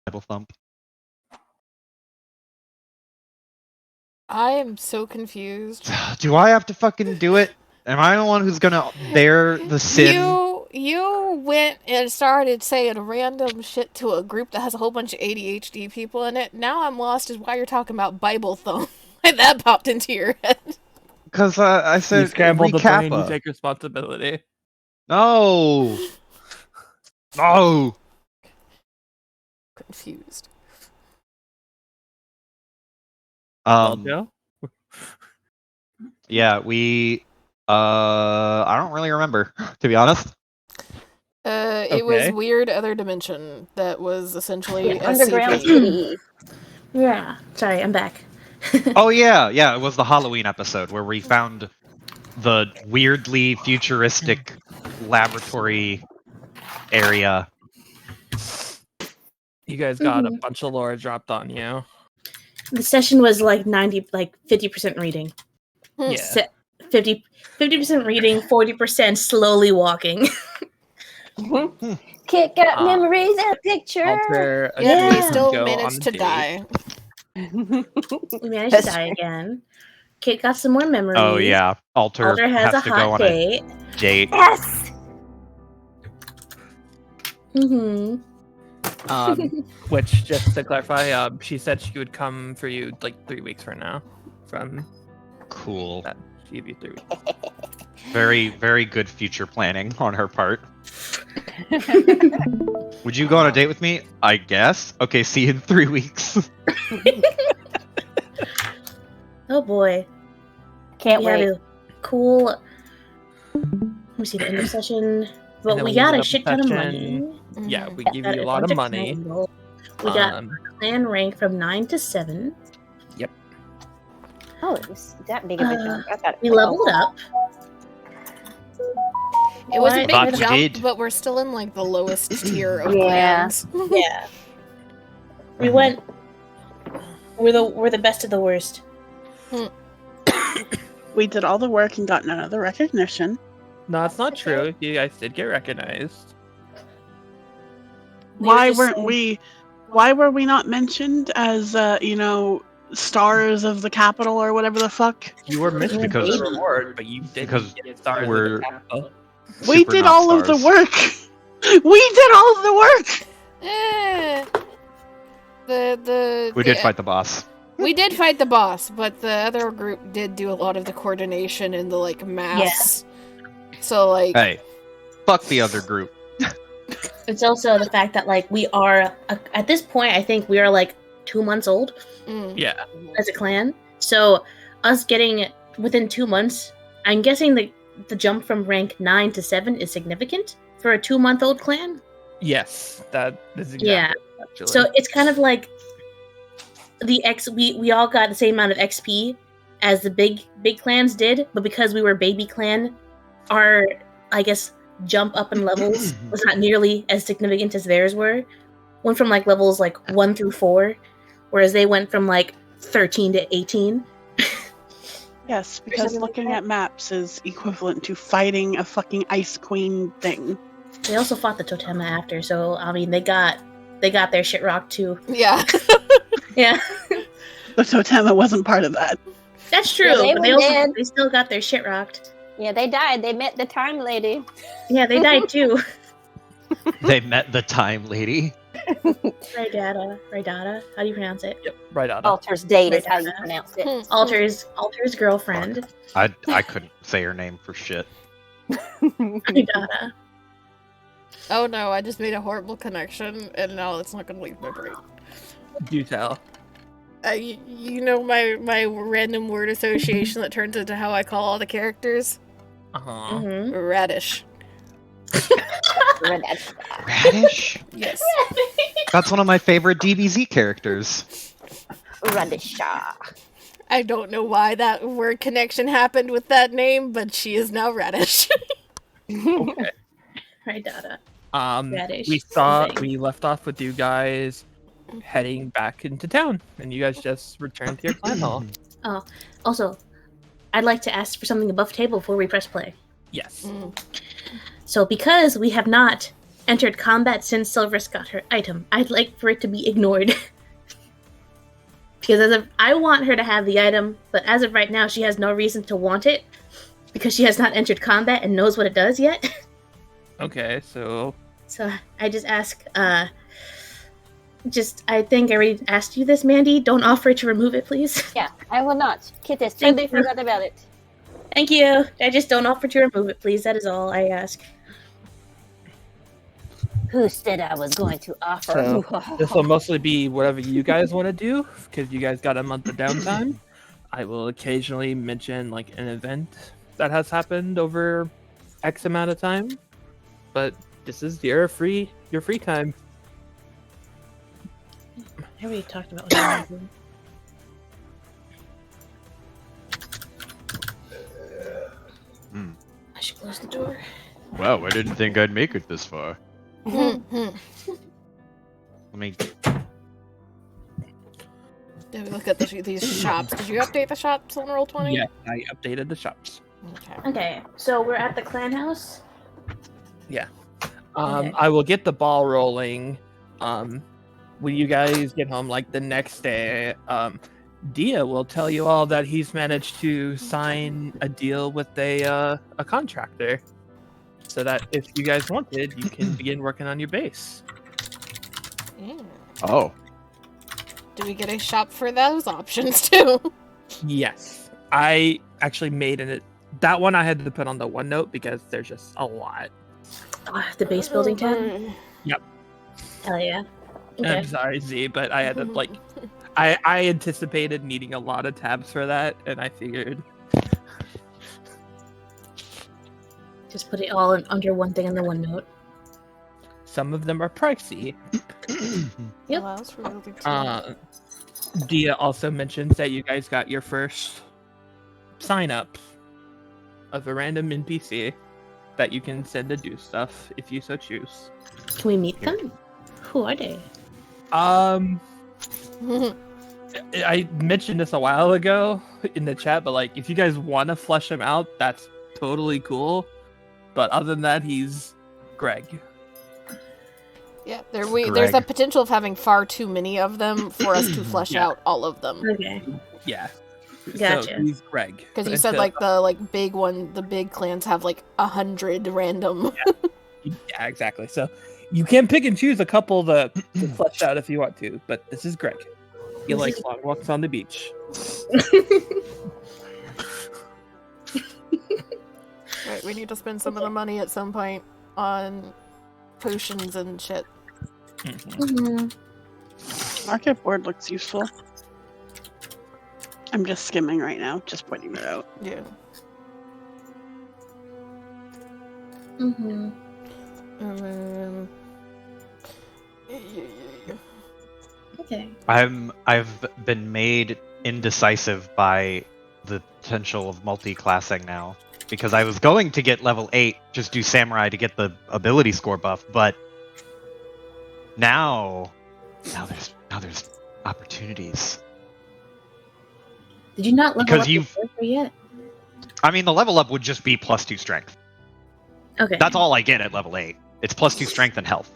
Bible thump. I am so confused. Do I have to fucking do it? Am I the one who's gonna bear the sin? You went and started saying random shit to a group that has a whole bunch of ADHD people in it. Now I'm lost as why you're talking about Bible thumb. And that popped into your head. Because I said You scrambled the brain, you recappa. take responsibility. No. No. Confused. Well, Joe? Yeah, we. I don't really remember, to be honest. It was Weird Other Dimension that was essentially Underground SCP. City. Yeah. Sorry, I'm back. Oh yeah, it was the Halloween episode where we found the weirdly futuristic laboratory area. You guys got a bunch of lore dropped on you. The session was like 50% reading. Yeah. 50% reading, 40% slowly walking. Kit got memories and a picture. Alter Yeah, we agrees still go managed on to date. die. We managed to die again. Kit got some more memories. Oh yeah, Alter has a to go hot on date. a date. Yes. Which, just to clarify, she said she would come for you like 3 weeks from now. From Cool. that, she gave you 3 weeks. Very, very good future planning on her part. Would you go on a date with me? I guess. Okay, see you in 3 weeks. Oh boy. Can't wait. Cool. Let me see the end of session. But we got a shit ton of money. Yeah, we give you a lot of money. We got clan rank from 9 to 7. Yep. Oh, it was that big of a jump. I thought We leveled up. It was a But big we jump, did. but we're still in like the lowest tier of Yeah. clans. Yeah. We went. We're the best of the worst. We did all the work and got none of the recognition. No, that's not true. You guys did get recognized. Why were we not mentioned as stars of the capital or whatever the fuck? You were missing Because- the reward, but you didn't because get stars we're- of the capital. We Super did not all of the stars. work. We did all of the work. Eh. We did fight the boss. We did fight the boss, but the other group did do a lot of the coordination and the like mass. So like, Hey, fuck the other group. It's also the fact that like we are at this point. I think we are like 2 months old Yeah. as a clan. So us getting within 2 months, I'm guessing the jump from rank 9 to 7 is significant for a 2-month-old clan. Yes, that is exactly Yeah. actually. So it's kind of like we all got the same amount of XP as the big clans did, but because we were baby clan, our jump up in levels was not nearly as significant as theirs were. Went from like levels like 1 through 4, whereas they went from like 13 to 18. Yes, because looking at maps is equivalent to fighting a fucking ice queen thing. They also fought the Totema after, so I mean they got their shit rocked too. yeah. Yeah, The Totema wasn't part of that. that's true. Yeah, but they still got their shit rocked. Yeah, they died. They met the time lady. Yeah, they died too. They met the time lady. Raidata. How do you pronounce it? Yep, right on. Alter's date is how you pronounce it. Alter's girlfriend. I couldn't say her name for shit. Raidata. Oh no, I just made a horrible connection, and now it's not gonna leave my brain. Do tell. You know my random word association that turns into how I call all the characters? Uh-huh. Mm-hmm. Radish. Radish? Yes. That's one of my favorite DBZ characters. Radisha. I don't know why that word connection happened with that name, but she is now Radish. Okay. Raidata. Radish. We left off with you guys heading back into town, and you guys just returned to your clan hall. Oh, also, I'd like to ask for something above table before we press play. Yes. So, because we have not entered combat since Silver's got her item. I'd like for it to be ignored. Because as of I want her to have the item, but as of right now, she has no reason to want it because she has not entered combat and knows what it does yet. Okay, so So I just ask, I think I already asked you this, Mandy. Don't offer to remove it, please. Yeah, I will not. Kittis, Thank totally you. forgot about it. Thank you. I just don't offer to remove it, please. That is all I ask. Who said I was going to offer? So, this will mostly be whatever you guys want to do, because you guys got a month of downtime. I will occasionally mention like an event that has happened over X amount of time, but this is your free time. I already talked about what I want to do. I should close the door. Wow, I didn't think I'd make it this far. Let me. Did we look at these shops? Did you update the shops on Roll20? Yeah, I updated the shops. Okay. Okay, so we're at the clan house. Okay. I will get the ball rolling. When you guys get home, like the next day, Dia will tell you all that he's managed to sign a deal with a contractor, so that if you guys wanted, you can begin working on your base. Yeah. Oh. Do we get a shop for those options too? Yes, I actually made that one I had to put on the OneNote because there's just a lot. The base building tab? Yep. Hell yeah. Okay. I'm sorry, Z, but I had to like. I anticipated needing a lot of tabs for that, and I figured. Just put it all under one thing in the OneNote. Some of them are pricey. Yep. Allows for building too. Dia also mentions that you guys got your first sign up of a random NPC that you can send to do stuff if you so choose. Can we meet them? Who are they? I mentioned this a while ago in the chat, but like if you guys want to flesh him out, that's totally cool. But other than that, he's Greg. Yeah, there's a Greg. potential of having far too many of them for us to flesh Yeah. out all of them. Okay. Yeah. Gotcha. So he's Greg. Because you said like the big one, the big clans have like 100 random. Yeah, exactly. So you can pick and choose a couple to flesh out if you want to, but this is Greg. He likes long walks on the beach. Right, we need to spend some of the money at some point on potions and shit. Market board looks useful. I'm just skimming right now, just pointing that out. Yeah. Mm-hmm. Okay. I've been made indecisive by the potential of multi-classing now, because I was going to get level 8, just do samurai to get the ability score buff, but now there's opportunities. Did you not level Because up your you've- character yet? I mean, the level up would just be +2 strength. Okay. That's all I get at level 8. It's +2 strength and health.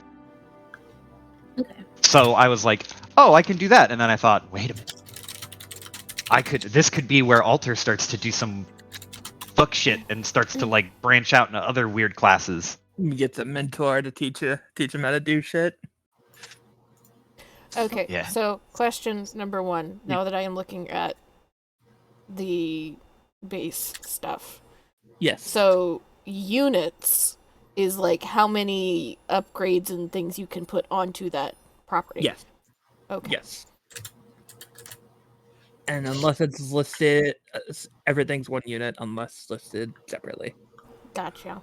Okay. So I was like, oh, I can do that. And then I thought, wait a minute. This could be where Alter starts to do some fuck shit and starts to like branch out into other weird classes. You get a mentor to teach him how to do shit. Okay, Yeah. so questions number 1. Now that I am looking at the base stuff. Yes. So units is like how many upgrades and things you can put onto that property. Yes. Okay. Yes. And unless it's listed, everything's one unit unless listed separately. Gotcha.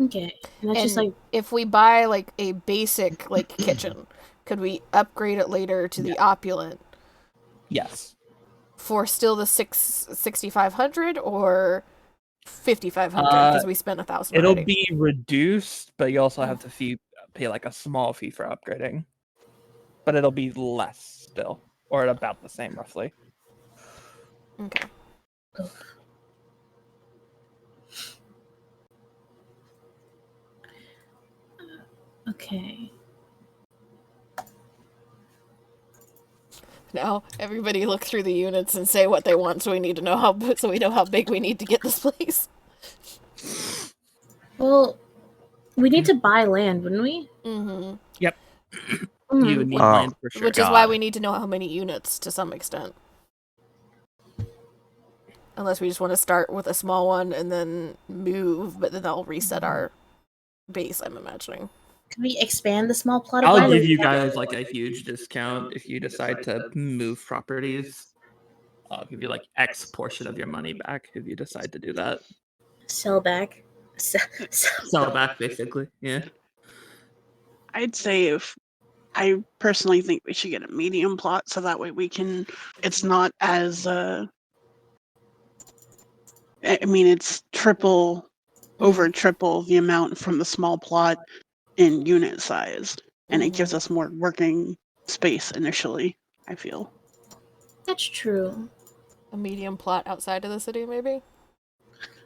Okay. And that's just And like if we buy like a basic like kitchen, could we upgrade it later to the opulent Yes. for still the 6,500 or 5,500 because we spent 1,000? It'll already? be reduced, but you also have to pay like a small fee for upgrading. But it'll be less still, or at about the same roughly. Okay. Okay. Now everybody look through the units and say what they want, so we need to know so we know how big we need to get this place. Well, we need to buy land, wouldn't we? Mm-hmm. You would need Oh, land for sure. Which is why God. we need to know how many units to some extent. Unless we just want to start with a small one and then move, but then they'll reset our base, I'm imagining. Can we expand the small plot of I'll land? give you guys like a huge discount if you decide to move properties. I'll give you like X portion of your money back if you decide to do that. Sell back. Sell back, basically. Yeah. I'd say I personally think we should get a medium plot so that way it's not as I mean it's over triple the amount from the small plot in unit size, and it gives us more working space initially, I feel. That's true. A medium plot outside of the city, maybe?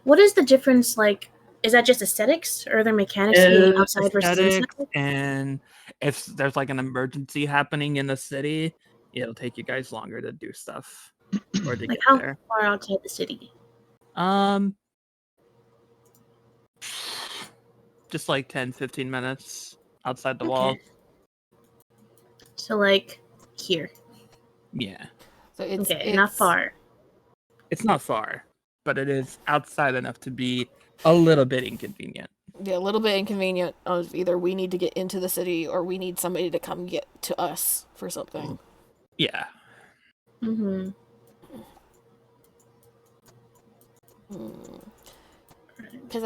What is the difference like? Is that just aesthetics or are there mechanics to being outside versus Aesthetic, inside? and if there's like an emergency happening in the city, it'll take you guys longer to do stuff or to Like get how there. far outside the city? Just like 10-15 minutes outside the wall. Okay. So like here. Yeah. So it's Not far. It's not far, but it is outside enough to be a little bit inconvenient. Yeah, a little bit inconvenient of either we need to get into the city or we need somebody to come get to us for something. Yeah. Mm-hmm. Because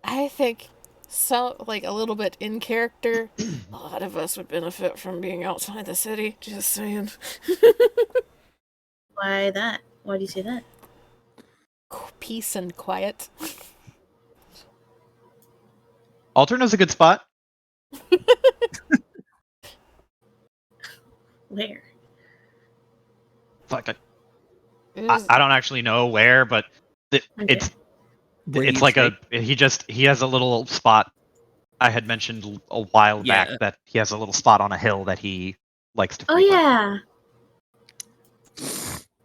I think so, like a little bit in character, a lot of us would benefit from being outside the city. Just saying. Why that? Why do you say that? Peace and quiet. Alterna's a good spot. Where? Fuck, It I is- don't actually know where, but it's Where it's you like take- he has a little spot. I had mentioned a while back Yeah. that he has a little spot on a hill that he likes to Oh frequent. yeah.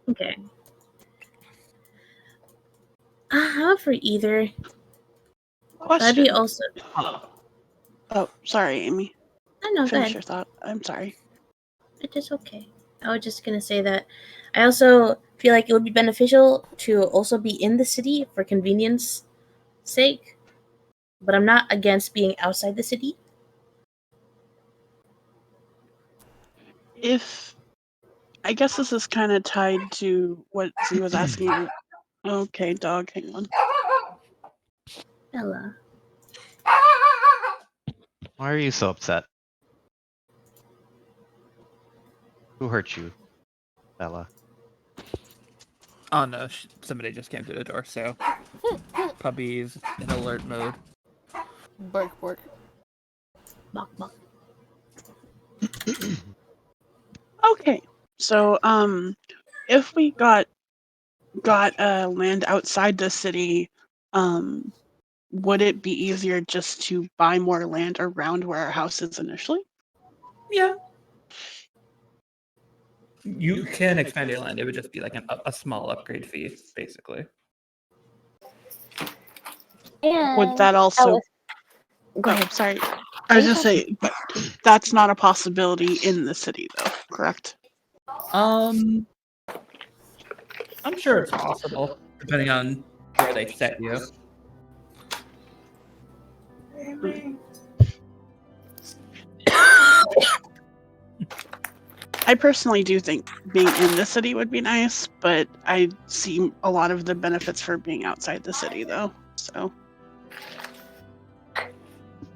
Okay. I'm up for either. That'd be Question. also. Oh, sorry, Amy. I know. Go Finish ahead. your thought. I'm sorry. It is okay. I was just gonna say that I also feel like it would be beneficial to also be in the city for convenience sake, but I'm not against being outside the city. I guess this is kind of tied to what Z was asking. Okay, dog, hang on. Ella. Why are you so upset? Who hurt you, Bella? Oh no, somebody just came through the door, so puppy's in alert mode. bark, bark. Bok bok. Okay, so if we got land outside the city, would it be easier just to buy more land around where our house is initially? Yeah. You can expand your land. It would just be like a small upgrade fee, basically. And Would that also? Alice, go Oh, ahead. sorry. I was just saying, but that's not a possibility in the city, though. Correct? I'm sure it's possible, depending on where they set you. I personally do think being in the city would be nice, but I see a lot of the benefits for being outside the city, though. So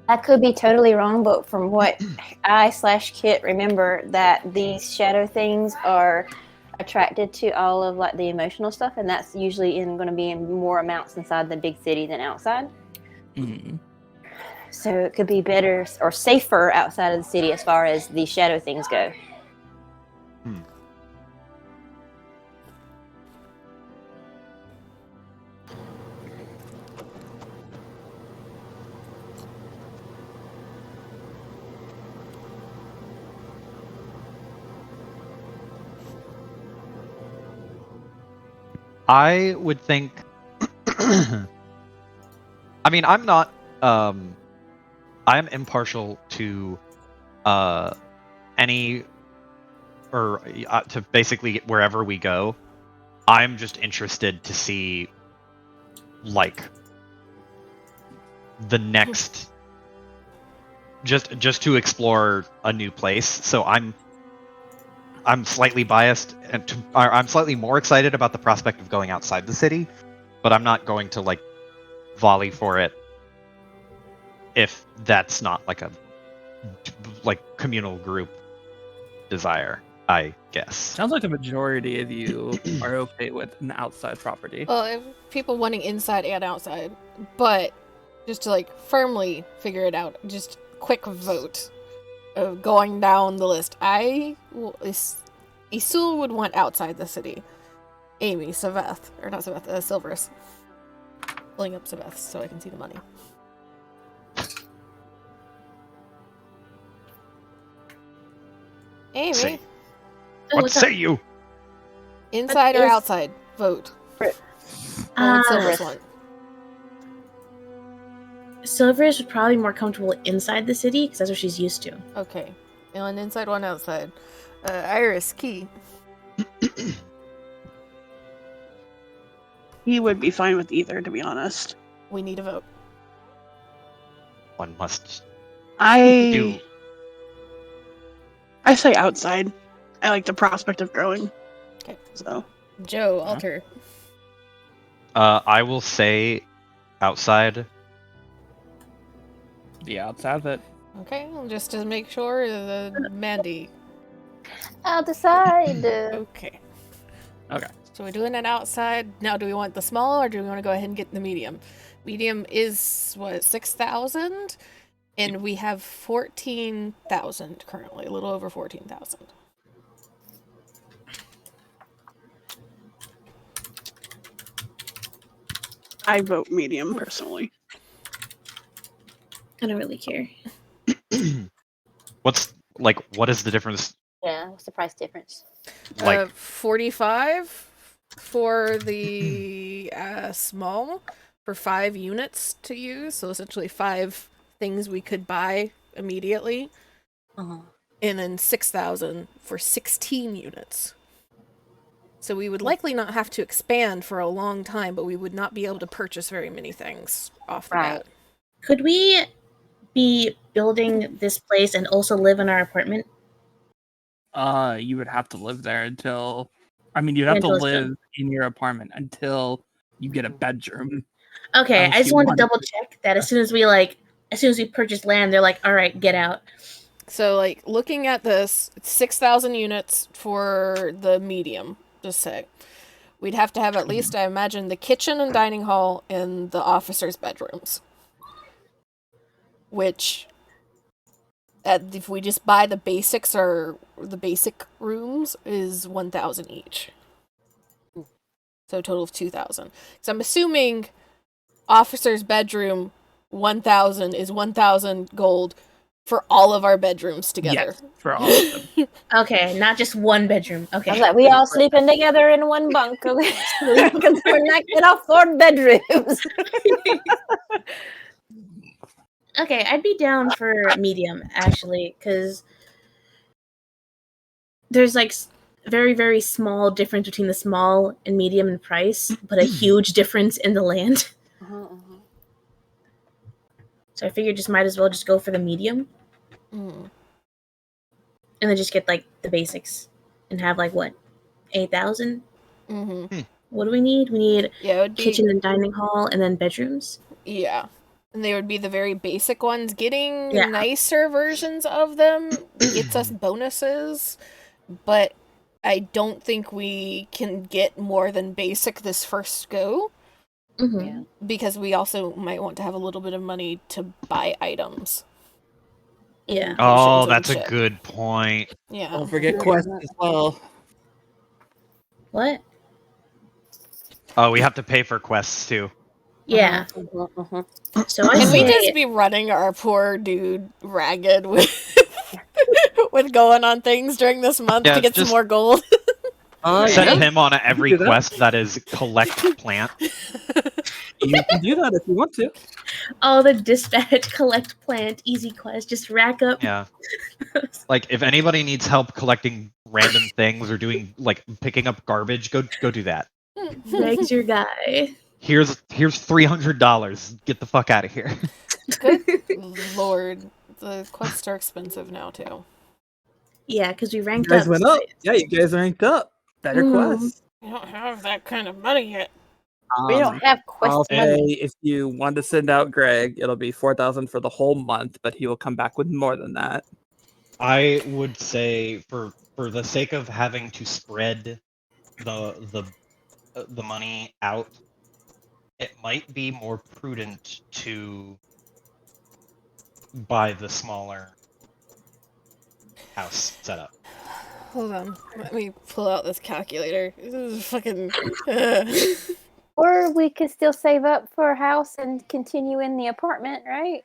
I could be totally wrong, but from what I/Kit remember, that these shadow things are attracted to all of like the emotional stuff, and that's usually going to be in more amounts inside the big city than outside. Mm-hmm. So it could be better or safer outside of the city as far as the shadow things go. I would think. I mean, I'm not. I am impartial to any or to basically wherever we go. I'm just interested to see like the next just to explore a new place. So I'm slightly biased and I'm slightly more excited about the prospect of going outside the city, but I'm not going to like volley for it if that's not like a communal group desire, I guess. Sounds like the majority of you are okay with an outside property. Well, people wanting inside and outside, but just to like firmly figure it out, just quick vote of going down the list. Isul would want outside the city. Amy, Saveth, or not Saveth, Silverus. Pulling up Saveth so I can see the money. Amy, Say- Oh, What what's say up? you? inside or What is- outside? Vote. What would Silverus want? Silverus would probably be more comfortable inside the city because that's what she's used to. Okay. One inside, one outside. Iris, Key. He would be fine with either, to be honest. We need a vote. One must do. I say outside. I like the prospect of growing. Okay. So Joe, Alter. I will say outside. The outside of it. Okay, just to make sure, Mandy. I'll decide. Okay. Okay. So we're doing it outside. Now, do we want the small or do we want to go ahead and get the medium? Medium is, 6,000? And we have 14,000 currently, a little over 14,000. I vote medium personally. I don't really care. What is the difference? Yeah, what's the price difference? Like 45 for the small for 5 units to use. So essentially 5 things we could buy immediately. Uh-huh. And then 6,000 for 16 units. So we would likely not have to expand for a long time, but we would not be able to purchase very many things off the Right. bat. Could we be building this place and also live in our apartment? You would have to live there until. I mean, you'd have to Until it's live done. in your apartment until you get a bedroom. Okay, Unless I just you wanted to want double to. check that as soon as we purchase land, they're like, all right, get out. So, like, looking at this, it's 6,000 units for the medium, just say. We'd have to have at least, I imagine, the kitchen and dining hall and the officers' bedrooms. Which, if we just buy the basics or the basic rooms, is 1,000 each. So a total of 2,000. So I'm assuming officer's bedroom 1,000 is 1,000 gold for all of our bedrooms together. Yes, for all of them. Okay, not just one bedroom. Okay. I was like, we all sleeping together in one bunk, okay? Because we're not getting off 4 bedrooms. Okay, I'd be down for medium actually, because there's like very, very small difference between the small and medium in price, but a huge difference in the land. So I figured just might as well just go for the medium Mm. and then just get like the basics and have like what, 8,000? Mm-hmm. What do we need? We need Yeah, it would be. kitchen and dining hall and then bedrooms. Yeah. And they would be the very basic ones. Getting Yeah. nicer versions of them gets us bonuses, but I don't think we can get more than basic this first go, Mm-hmm. Yeah. because we also might want to have a little bit of money to buy items. Yeah. Oh, and that's a shit. good point. Yeah. Don't forget quests as well. What? Oh, we have to pay for quests too. Yeah. So I Can we say just be running our poor dude ragged with with going on things during this month Yeah, to get just- some more gold? Send Yeah, him on every do that. quest that is collect plant. you can do that if you want to. Oh, the dispatch, collect plant, easy quest. Just rack up. Yeah. Like if anybody needs help collecting random things or doing like picking up garbage, go do that. Meg's your guy. Here's $300. Get the fuck out of here. Good lord, the quests are expensive now too. Yeah, because we You ranked guys up. went up. Yeah, you guys ranked up. Better Mm. quests. I don't have that kind of money yet. We don't have I'll quest say money. if you want to send out Greg, it'll be 4,000 for the whole month, but he will come back with more than that. I would say for the sake of having to spread the money out, it might be more prudent to buy the smaller house setup. Hold on, let me pull out this calculator. This is fucking. Or we could still save up for a house and continue in the apartment, right?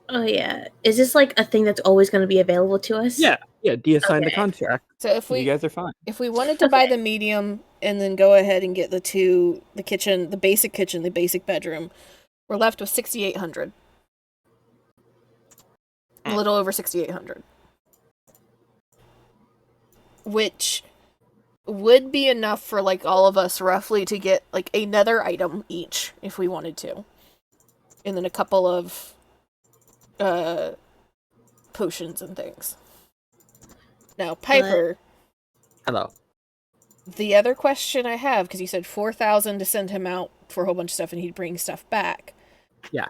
Oh yeah. Is this like a thing that's always going to be available to us? Yeah, Dia signed a Okay. contract. So if You we guys are fine. wanted to buy the medium and then go ahead and get the kitchen, the basic kitchen, the basic bedroom, we're left with 6,800. A little over 6,800. Which would be enough for like all of us roughly to get like another item each if we wanted to. And then a couple of potions and things. Now, Piper, Hello. the other question I have, because you said 4,000 to send him out for a whole bunch of stuff and he'd bring stuff back. Yeah.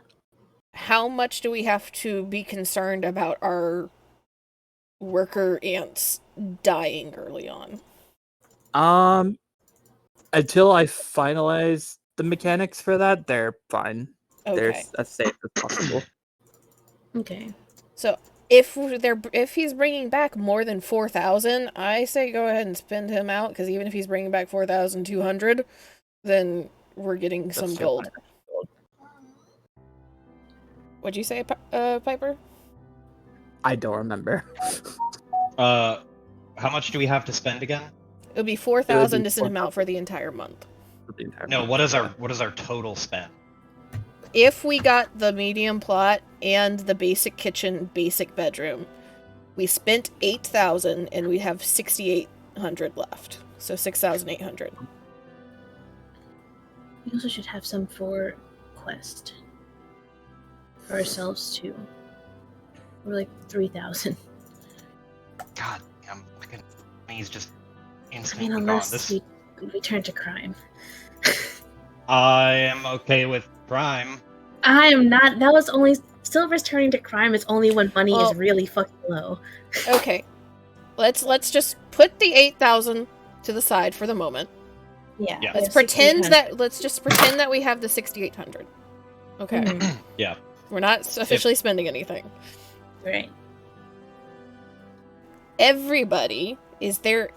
How much do we have to be concerned about our worker ants dying early on? Until I finalize the mechanics for that, they're fine. They're Okay. as safe as possible. Okay. So if he's bringing back more than 4,000, I say go ahead and spend him out, because even if he's bringing back 4,200, then we're getting some still gold. What'd you say, Piper? I don't remember. How much do we have to spend again? It would be 4,000 to send him out for the entire month. For the entire No, month. what is our total spend? If we got the medium plot and the basic kitchen, basic bedroom, we spent 8,000 and we have 6,800 left. So 6,800. We also should have some for quest. For ourselves too. We're like 3,000. God damn, fucking money's just I instantly mean, gone. unless This we turn to crime. I am okay with crime. I am not. That was only Silver's turning to crime is only when money Well- is really fucking low. Okay. Let's just put the 8,000 to the side for the moment. Yeah. Yeah. Let's just pretend that we have the 6,800. Okay. Mhm. Yeah. We're not officially spending anything. Right. Everybody, is there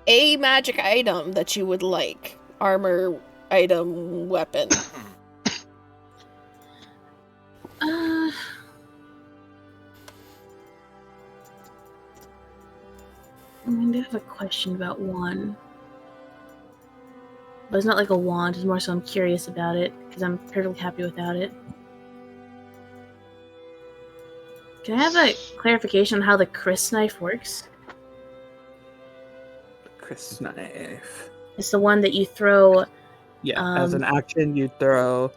a magic item that you would like? Armor, item, weapon. I do have a question about one. But it's not like a wand, it's more so I'm curious about it, because I'm perfectly happy without it. Can I have a clarification on how the Chris knife works? Chris knife. It's the one that you throw. Yeah, as an action, you throw,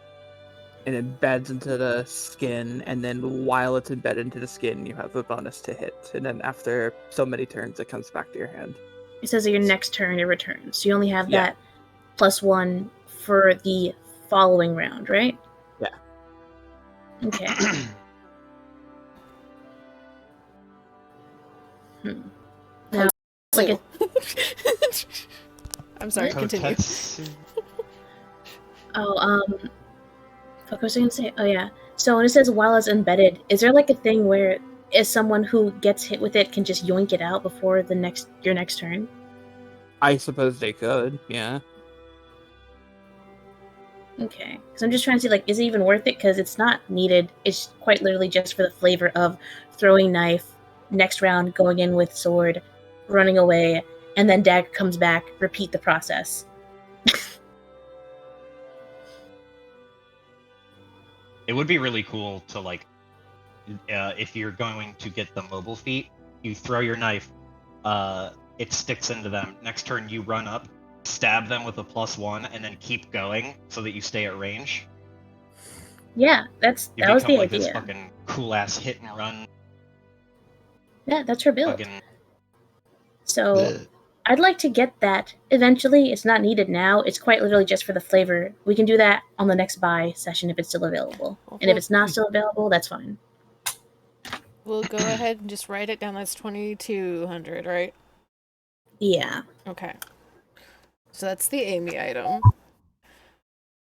and it embeds into the skin, and then while it's embedded into the skin, you have a bonus to hit, and then after so many turns, it comes back to your hand. It says that your next turn it returns. So you only have Yeah. that +1 for the following round, right? Yeah. Okay. Now, like a, I'm sorry, continue. Kotetsu. what was I gonna say? Oh yeah. So when it says while it's embedded, is there like a thing where is someone who gets hit with it can just yoink it out before your next turn? I suppose they could, yeah. Okay. Because I'm just trying to see, like, is it even worth it? Because it's not needed. It's quite literally just for the flavor of throwing knife, next round going in with sword, running away, and then Dagger comes back. Repeat the process. It would be really cool to like, if you're going to get the mobile feat, you throw your knife, it sticks into them. Next turn, you run up, stab them with a +1, and then keep going so that you stay at range. Yeah, that You was become the like this idea. fucking cool ass hit and run. Yeah, that's her build. Fucking. So I'd like to get that eventually. It's not needed now. It's quite literally just for the flavor. We can do that on the next buy session if it's still available. And if it's not still available, that's fine. We'll go ahead and just write it down. That's 2,200, right? Yeah. Okay. So that's the Amy item.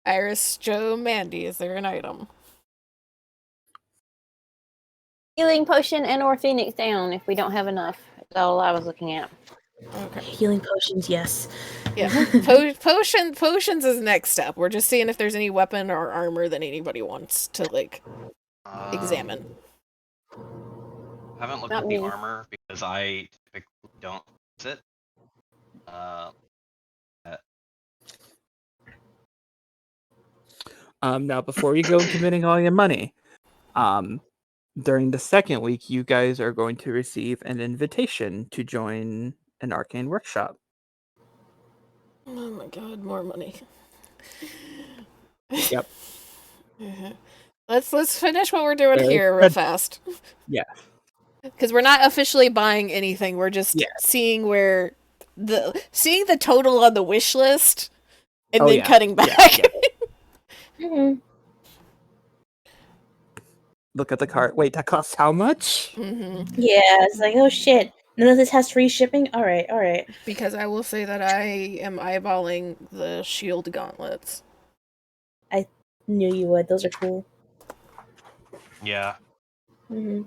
Iris, Joe, Mandy, is there an item? Healing potion and or Phoenix down if we don't have enough. That's all I was looking at. Okay. Healing potions, yes. Yeah. Potions is next step. We're just seeing if there's any weapon or armor that anybody wants to like examine. Haven't looked Not at the me. armor because I typically don't use it. Now, before you go committing all your money, during the second week, you guys are going to receive an invitation to join an arcane workshop. Oh my god, more money. Yep. Let's finish what we're doing Very here real good. fast. Yeah. Because we're not officially buying anything. We're just Yeah. seeing where seeing the total on the wish list and Oh, then yeah. cutting back. Yeah. Mhm. Look at the cart. Wait, that costs how much? Hmm. Yeah, it's like, oh shit. None of this has free shipping? Alright. Because I will say that I am eyeballing the shield gauntlets. Knew you would. Those are cool. Yeah. Hmm.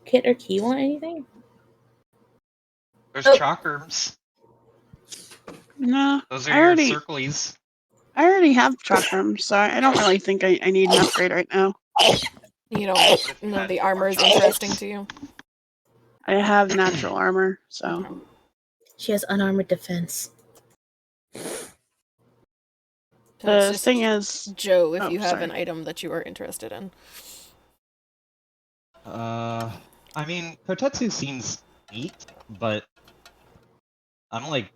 Kit or Key want anything? There's Oh. chakras. No, Those are I your already, circlies. I already have chakrams, so I don't really think I need an upgrade right now. You don't know the armor is interesting to you? I have natural armor, so She has unarmored defense. So it's the just thing is, Joe, if oh, you have sorry. an item that you are interested in. I mean, Kotetsu seems neat, but I'm like,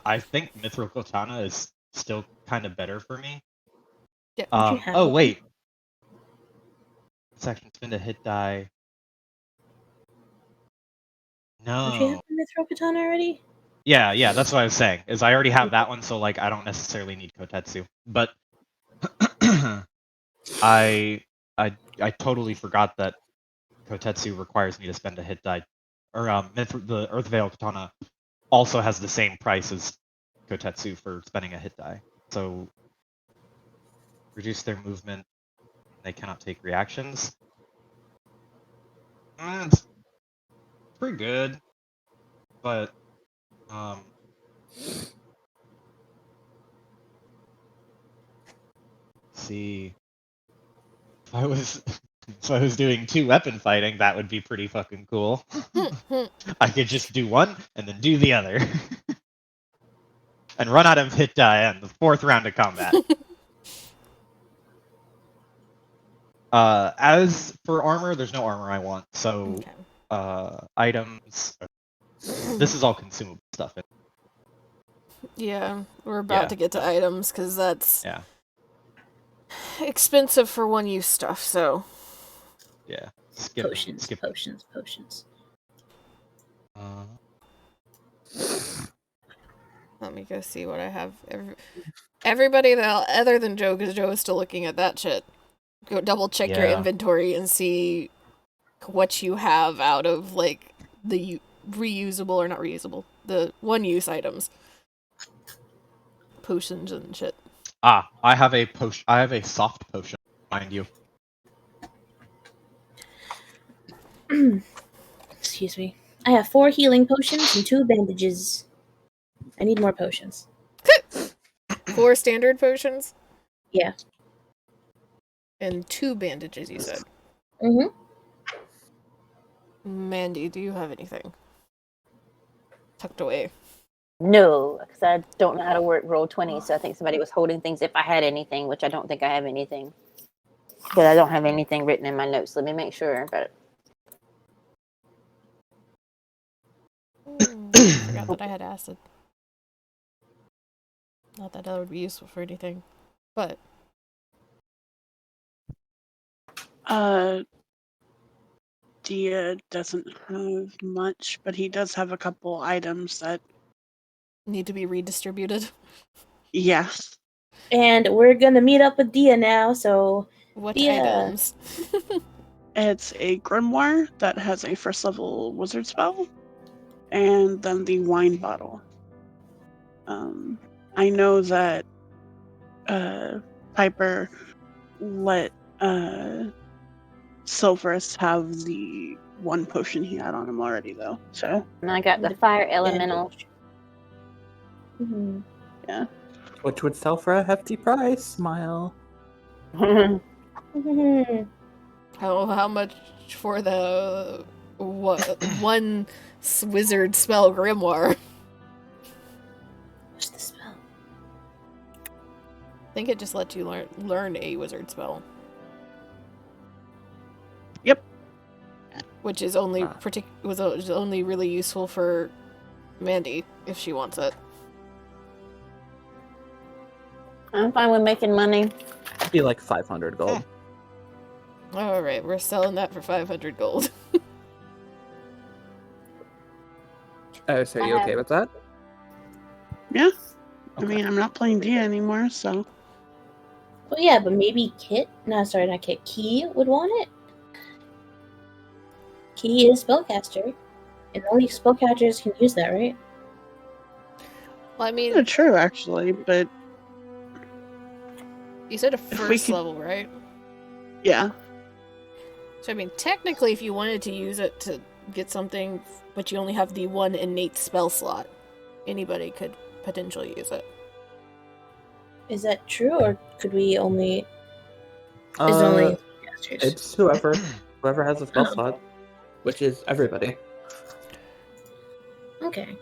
I think Mithril Katana is still kind of better for me. Yeah. Would you have Oh one? wait, section spin a hit die. Don't you have No. the Mithril Katana already? Yeah, that's what I was saying. Is I already have that one, so like I don't necessarily need Kotetsu. But I totally forgot that Kotetsu requires me to spend a hit die, or the Earthveil Katana also has the same price as Kotetsu for spending a hit die. So reduce their movement. They cannot take reactions. It's pretty good, but see, if I was doing 2 weapon fighting, that would be pretty fucking cool. I could just do one and then do the other. And run out of hit die on the 4th round of combat. As for armor, there's no armor I want. So Okay. items. This is all consumable stuff. Yeah, we're about Yeah. to get to items because that's Yeah. expensive for one-use stuff. So Yeah. Skip. Potions. let me go see what I have. Everybody that other than Joe, because Joe is still looking at that shit. Go double check your Yeah. inventory and see what you have out of like the reusable or not reusable, the one-use items, potions and shit. I have a potion. I have a soft potion. Mind you. Excuse me. I have 4 healing potions and 2 bandages. I need more potions. 4 standard potions Yeah. and 2 bandages. You said. Mm-hmm. Mandy, do you have anything tucked away? No, because I don't know how to work Roll20, so I think somebody was holding things if I had anything, which I don't think I have anything. But I don't have anything written in my notes. Let me make sure. But I forgot that I had acid. Not that would be useful for anything, but Dia doesn't have much, but he does have a couple items that, need to be redistributed. yes. And we're gonna meet up with Dia now, so What Yeah. items? It's a grimoire that has a first level wizard spell, and then the wine bottle. I know that Piper let Silverus have the one potion he had on him already, though. So and I got the fire elemental. Mhm. Which would sell for a hefty price. Smile. Mhm. How much for the one wizard spell grimoire? What's the spell? I think it just lets you learn a wizard spell. Yep. Which is only Ah. was only really useful for Mandy if she wants it. I'm fine with making money. It'd be like 500 gold. All right, we're selling that for 500 gold. Oh, so are you okay with that? yeah, I Okay. mean, I'm not playing Dia anymore, so Well, yeah, but maybe Kit. No, sorry, not Kit. Key would want it. Key is spellcaster, and only spellcasters can use that, right? Well, I mean, yeah, true actually. But you said a we first could- level, right? yeah, So I mean, technically, if you wanted to use it to get something, but you only have the one innate spell slot, anybody could potentially use it. Is that true, or could we only? Is it only spellcasters? It's whoever has a spell Oh. slot, which is everybody. Okay.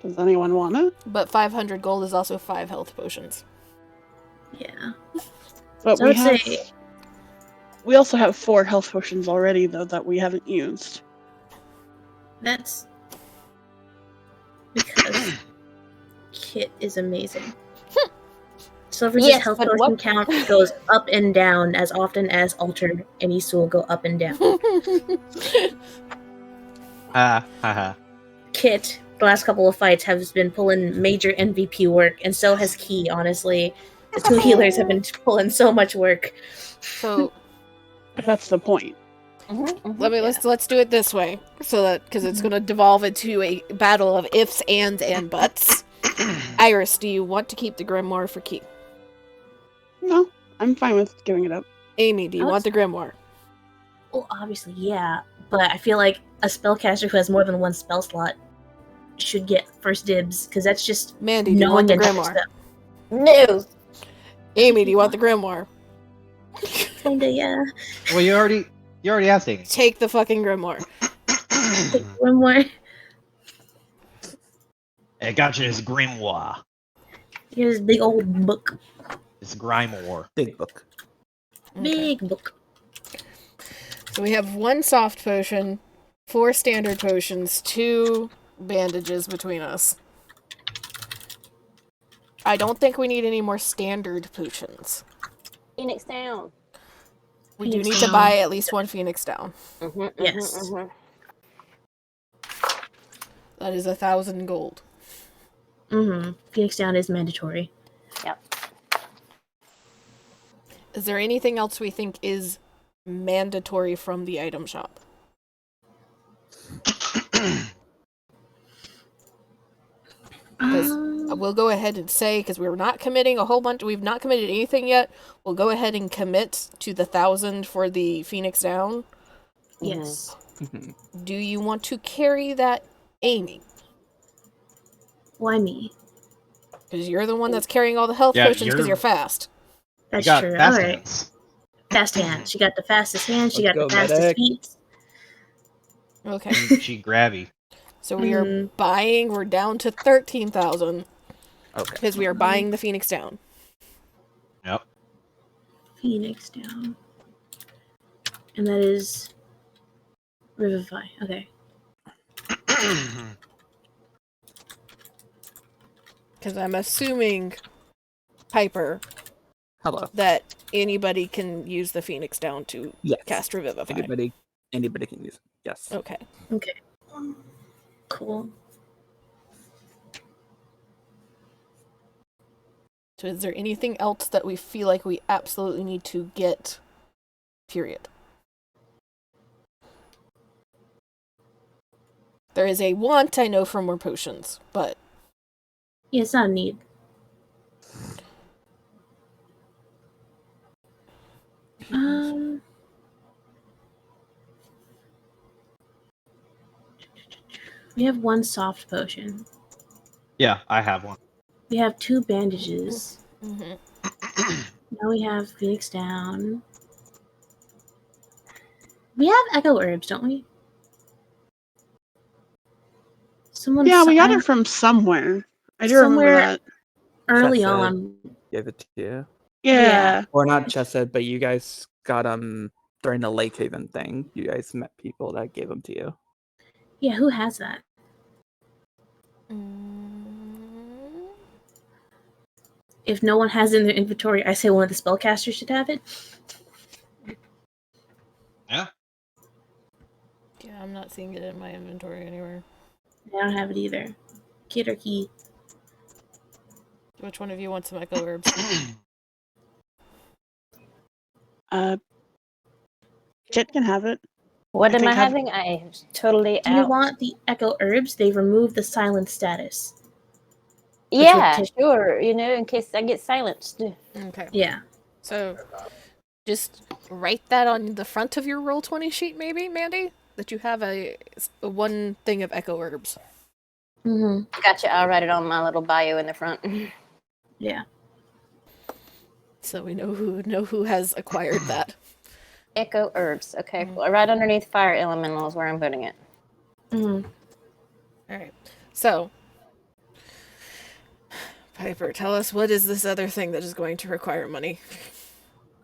does anyone want it? But 500 gold is also 5 health potions. Yeah. But So we I'd have. say- We also have 4 health potions already, though, that we haven't used. That's because Kit is amazing. Silver's Yes, health but potion what- count goes up and down as often as Alter and Isu will go up and down. Haha. Kit, the last couple of fights, has been pulling major MVP work, and so has Key, honestly. The two healers have been pulling so much work. So But that's the point. let's do it this way, so that because it's going to devolve into a battle of ifs, ands, and buts. Iris, do you want to keep the grimoire for Key? No, I'm fine with giving it up. Amy, do you want the grimoire? Well, obviously, yeah, but I feel like a spellcaster who has more than one spell slot should get first dibs, because that's just Mandy, do you want knowing the and grimoire? stuff. No. Amy, do you want the grimoire? Kinda, yeah. Well, you already asked Amy. Take the fucking grimoire. Take one more. I got you his grimoire. Here's a big old book. His grimoire. Big book. Okay. Big book. So we have 1 soft potion, 4 standard potions, 2 bandages between us. I don't think we need any more standard potions. Phoenix down. We do Phoenix need to down. buy at least 1 Phoenix down. Yes. That is 1,000 gold. Mm-hmm. Phoenix down is mandatory. Is there anything else we think is mandatory from the item shop? Because we'll go ahead and say, because we're not committing a whole bunch, we've not committed anything yet. We'll go ahead and commit to the 1,000 for the Phoenix down. Yes. Mhm. Do you want to carry that, Amy? Why me? Because you're the one that's carrying all the health Yeah, potions because you're- you're fast. That's you got true. fast All right. hands. Fast hand. She got the fastest hand. She Let's got the go, fastest medic. feet. Okay. She grabby. So we are Mhm. buying. We're down to 13,000 Okay. because we are buying the Phoenix down. Yep. Phoenix down. And that is Revivify. Okay. Because I'm assuming, Piper, Hello. that anybody can use the Phoenix down to Yes. cast Revivify. Anybody can use it. Yes. Okay. Okay. Cool. So is there anything else that we feel like we absolutely need to get? Period. There is a want, I know, for more potions, but Yeah, it's not a need. We have one soft potion. Yeah, I have one. We have 2 bandages. mhm. Now we have Phoenix down. We have echo herbs, don't we? Someone Yeah, we got I- it from somewhere. I do remember Somewhere- that. early Chesed on. Give it to you. Yeah. Or not Chesed, but you guys got during the Lake Haven thing. You guys met people that gave them to you. Yeah, who has that? Mm, If no one has it in their inventory, I say one of the spellcasters should have it. Yeah. yeah, I'm not seeing it in my inventory anywhere. I don't have it either. Kid or key? Which one of you wants some echo herbs? Kit can have it. What I am I think I'd- having? I totally Do you out. want the echo herbs? They remove the silent status. Yeah, would- sure. You know, in case I get silenced. Okay. Yeah. So, just write that on the front of your Roll20 sheet, maybe, Mandy? That you have a one thing of echo herbs. Mm-hmm. Gotcha. I'll write it on my little bio in the front. Yeah. So we know who has acquired that. Echo herbs. Okay, well, right underneath fire elemental is where I'm putting it. Mm-hmm. Alright. So, Piper, tell us, what is this other thing that is going to require money?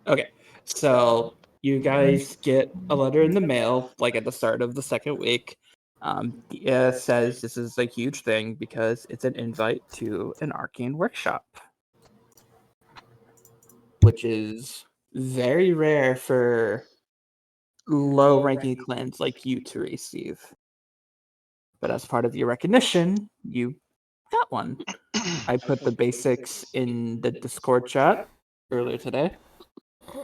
Okay. So you guys get a letter in the mail, like at the start of the second week. It says this is a huge thing because it's an invite to an arcane workshop, which is very rare for low-ranking clans like you to receive. But as part of your recognition, you got one. I put the basics in the Discord chat earlier today.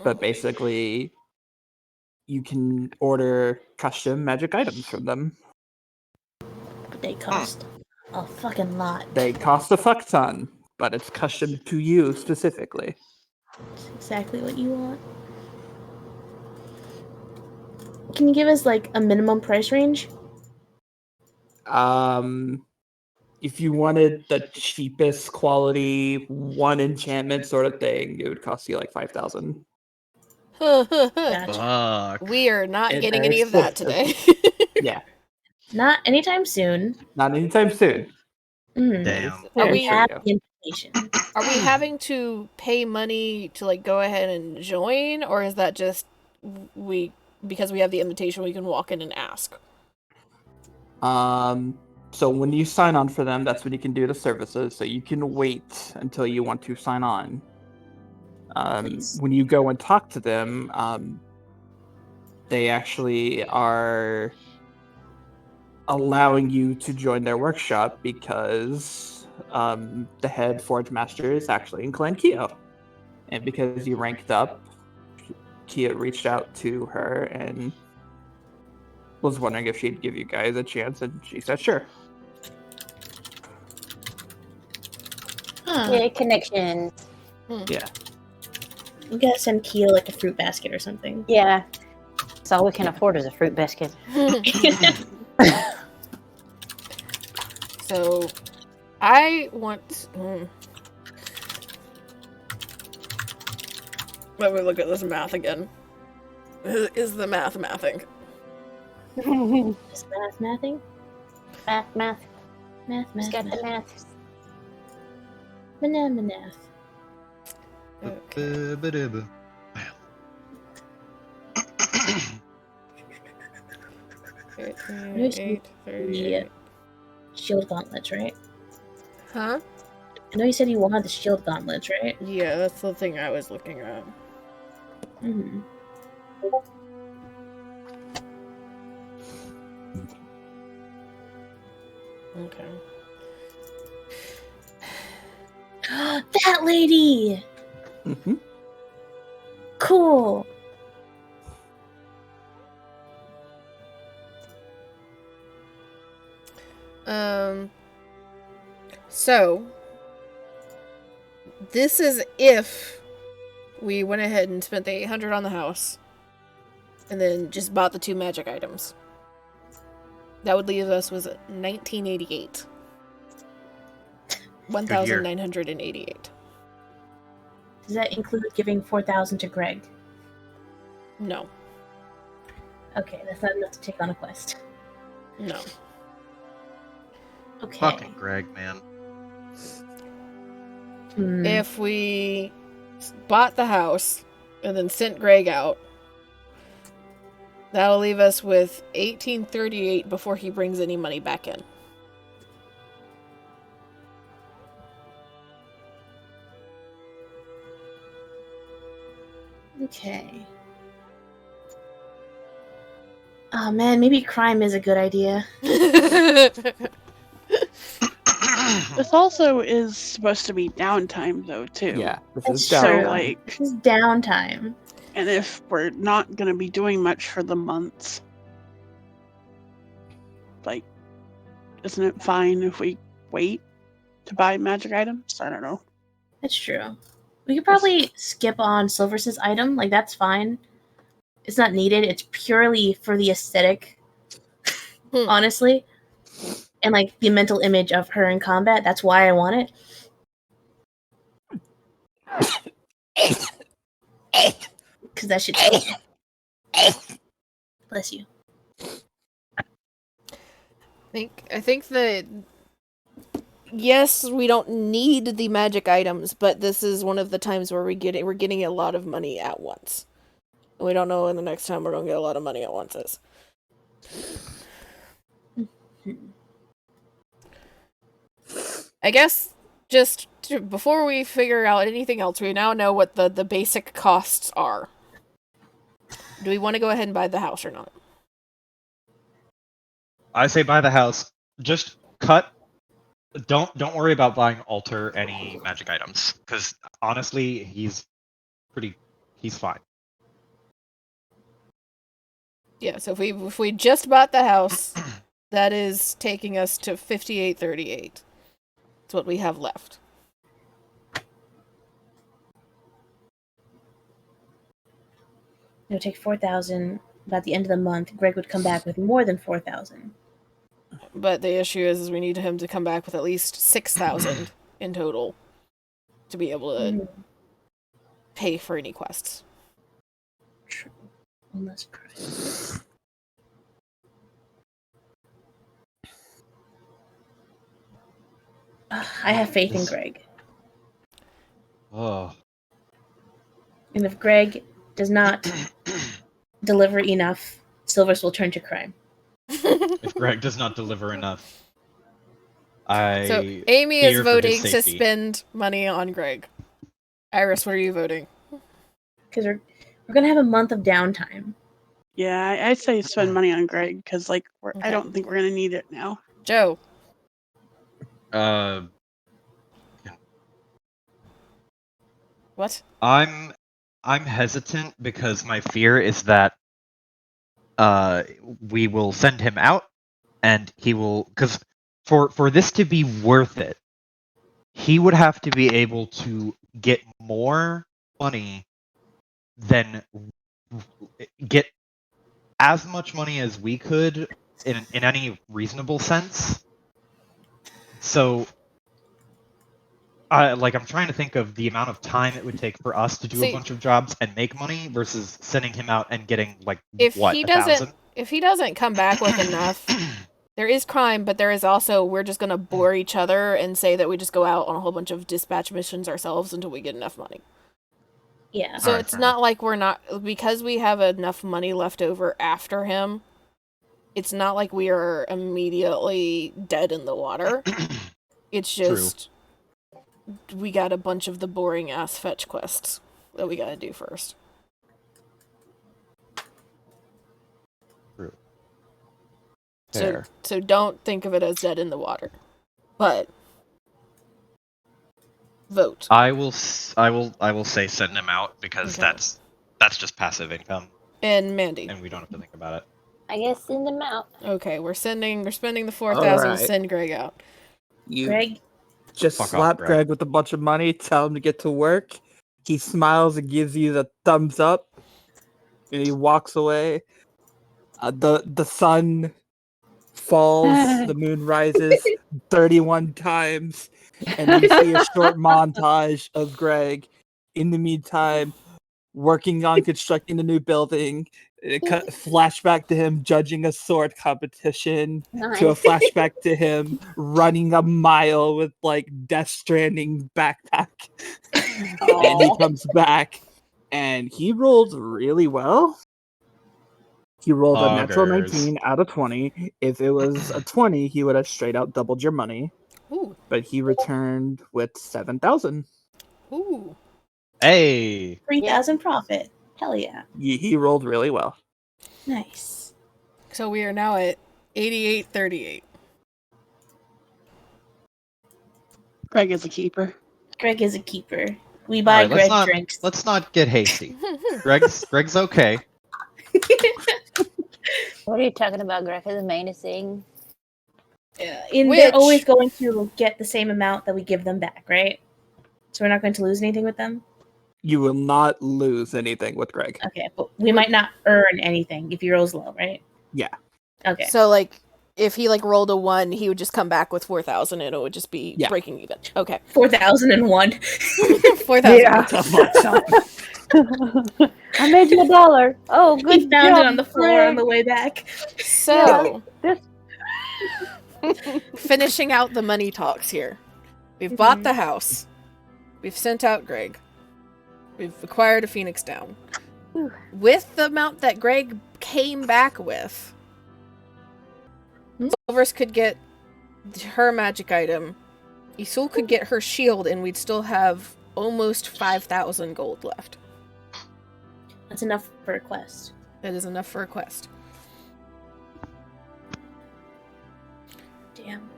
But basically, you can order custom magic items from them. But they cost a fucking lot. They cost a fuck ton, but it's custom to you specifically. It's exactly what you want. Can you give us like a minimum price range? If you wanted the cheapest quality one enchantment sort of thing, it would cost you like 5,000. Gotcha. Fuck. We are not It getting is any of that expensive. today. Yeah, Not anytime soon. not anytime soon. Mhm. Damn. Are But we- have Yeah. the information. Are we having to pay money to like go ahead and join, or is that just because we have the invitation we can walk in and ask? So when you sign on for them, that's when you can do the services. So you can wait until you want to sign on. Please. When you go and talk to them, they actually are allowing you to join their workshop because the head forge master is actually in Clan Keo. And because you ranked up, Keo reached out to her and was wondering if she'd give you guys a chance, and she said sure. Huh. Yeah, connections. Yeah. We gotta send Kia like a fruit basket or something. Yeah. That's all we can afford is a fruit basket. So, I want. Let me look at this math again. Is the mathing? Just mathing? Math. Math, Just got the math. math. Math. Okay. Ba-ba-da-ba. There's 38, 38. Shield gauntlets, right? Huh? I know you said you wanted the shield gauntlets, right? Yeah, that's the thing I was looking at. Mm-hmm. Okay. That lady! Hmm. Cool! So this is if we went ahead and spent the 800 on the house and then just bought the 2 magic items. That would leave us with 1988. 1988. Does that include giving 4,000 to Greg? No. Okay, that's not enough to take on a quest. No. Okay. Fucking Greg, man. Hmm. If we bought the house and then sent Greg out, that'll leave us with 1838 before he brings any money back in. Okay. Oh man, maybe crime is a good idea. This also is supposed to be downtime, though, too. Yeah, this That's is So, true. downtime. like, This is downtime. and if we're not going to be doing much for the months, like, isn't it fine if we wait to buy magic items? I don't know. That's true. We could probably skip on Silver's item. Like, that's fine. It's not needed. It's purely for the aesthetic, honestly. And, like, the mental image of her in combat. That's why I want it. Because that shit's cool. Bless you. I think that yes, we don't need the magic items, but this is one of the times where we're getting a lot of money at once. And we don't know when the next time we're gonna get a lot of money at once is. I guess before we figure out anything else, we now know what the basic costs are. Do we want to go ahead and buy the house or not? I say buy the house. Just cut. Don't worry about buying Alter any magic items, because honestly, he's fine. Yeah, so if we just bought the house, that is taking us to 5838. That's what we have left. It would take 4,000. By the end of the month, Greg would come back with more than 4,000. But the issue is we need him to come back with at least 6,000 in total to be able to pay for any quests. True. Unless price. I have faith in Greg. Oh. And if Greg does not deliver enough, Silvers will turn to crime. If Greg does not deliver enough, So Amy is fear for his voting to safety. spend money on Greg. Iris, what are you voting? Because we're going to have a month of downtime. Yeah, I'd say spend money on Greg, because, like, I Okay. don't think we're going to need it now. Joe. What? I'm hesitant because my fear is that we will send him out and he will, because for this to be worth it, he would have to be able to get more money than get as much money as we could in any reasonable sense. So like I'm trying to think of the amount of time it would take for us to do See- a bunch of jobs and make money versus sending him out and getting like If what he 1,000? doesn't come back with enough, there is crime, but there is also we're just gonna bore each other and say that we just go out on a whole bunch of dispatch missions ourselves until we get enough money. Yeah. So Alright, it's fair not like we're not because we have enough money left over after him. It's not like we are immediately dead in the water. It's True. just we got a bunch of the boring ass fetch quests that we gotta do first. True. So Fair. so don't think of it as dead in the water. But vote. I will say send him out because Okay. that's just passive income And Mandy. and we don't have to think about it. I guess send them out. Okay, we're spending the 4,000 to Alright. send Greg out. You Greg, just Fuck off, slap Greg. Greg with a bunch of money, tell him to get to work. He smiles and gives you the thumbs up, and he walks away. The sun falls, the moon rises 31 times, and you see a short montage of Greg. In the meantime, working on constructing a new building. It cut flashback to him judging a sword competition. Nice. To a flashback to him running a mile with like Death Stranding backpack. And he comes back and he rolled really well. He rolled a natural Poggers. 19 out of 20. If it was a 20, he would have straight out doubled your money. Ooh. But he returned with 7,000. Ooh. Hey, 3,000 profit. Hell yeah. He rolled really well. Nice. So we are now at 88.38. Greg is a keeper. Greg is a keeper. We buy Alright, let's Greg not- drinks. let's not get hasty. Greg's okay. What are you talking about, Greg? Is amazing. And Which- they're always going to get the same amount that we give them back, right? So we're not going to lose anything with them? You will not lose anything with Greg. Okay, but we might not earn anything if he rolls low, right? Yeah. Okay. So like if he like rolled a 1, he would just come back with 4,000 and it would just be Yeah. breaking even. Okay. 4,001. 4,000. Yeah. Good I made you $1. Oh, good He found job, it on the floor on Greg. the way back. So This- finishing out the money talks here. We've bought the house. We've sent out Greg. We've acquired a Phoenix Down. Whew. With the amount that Greg came back with, Silvers could get her magic item. Isul could get her shield, and we'd still have almost 5,000 gold left. That's enough for a quest. That is enough for a quest. Damn.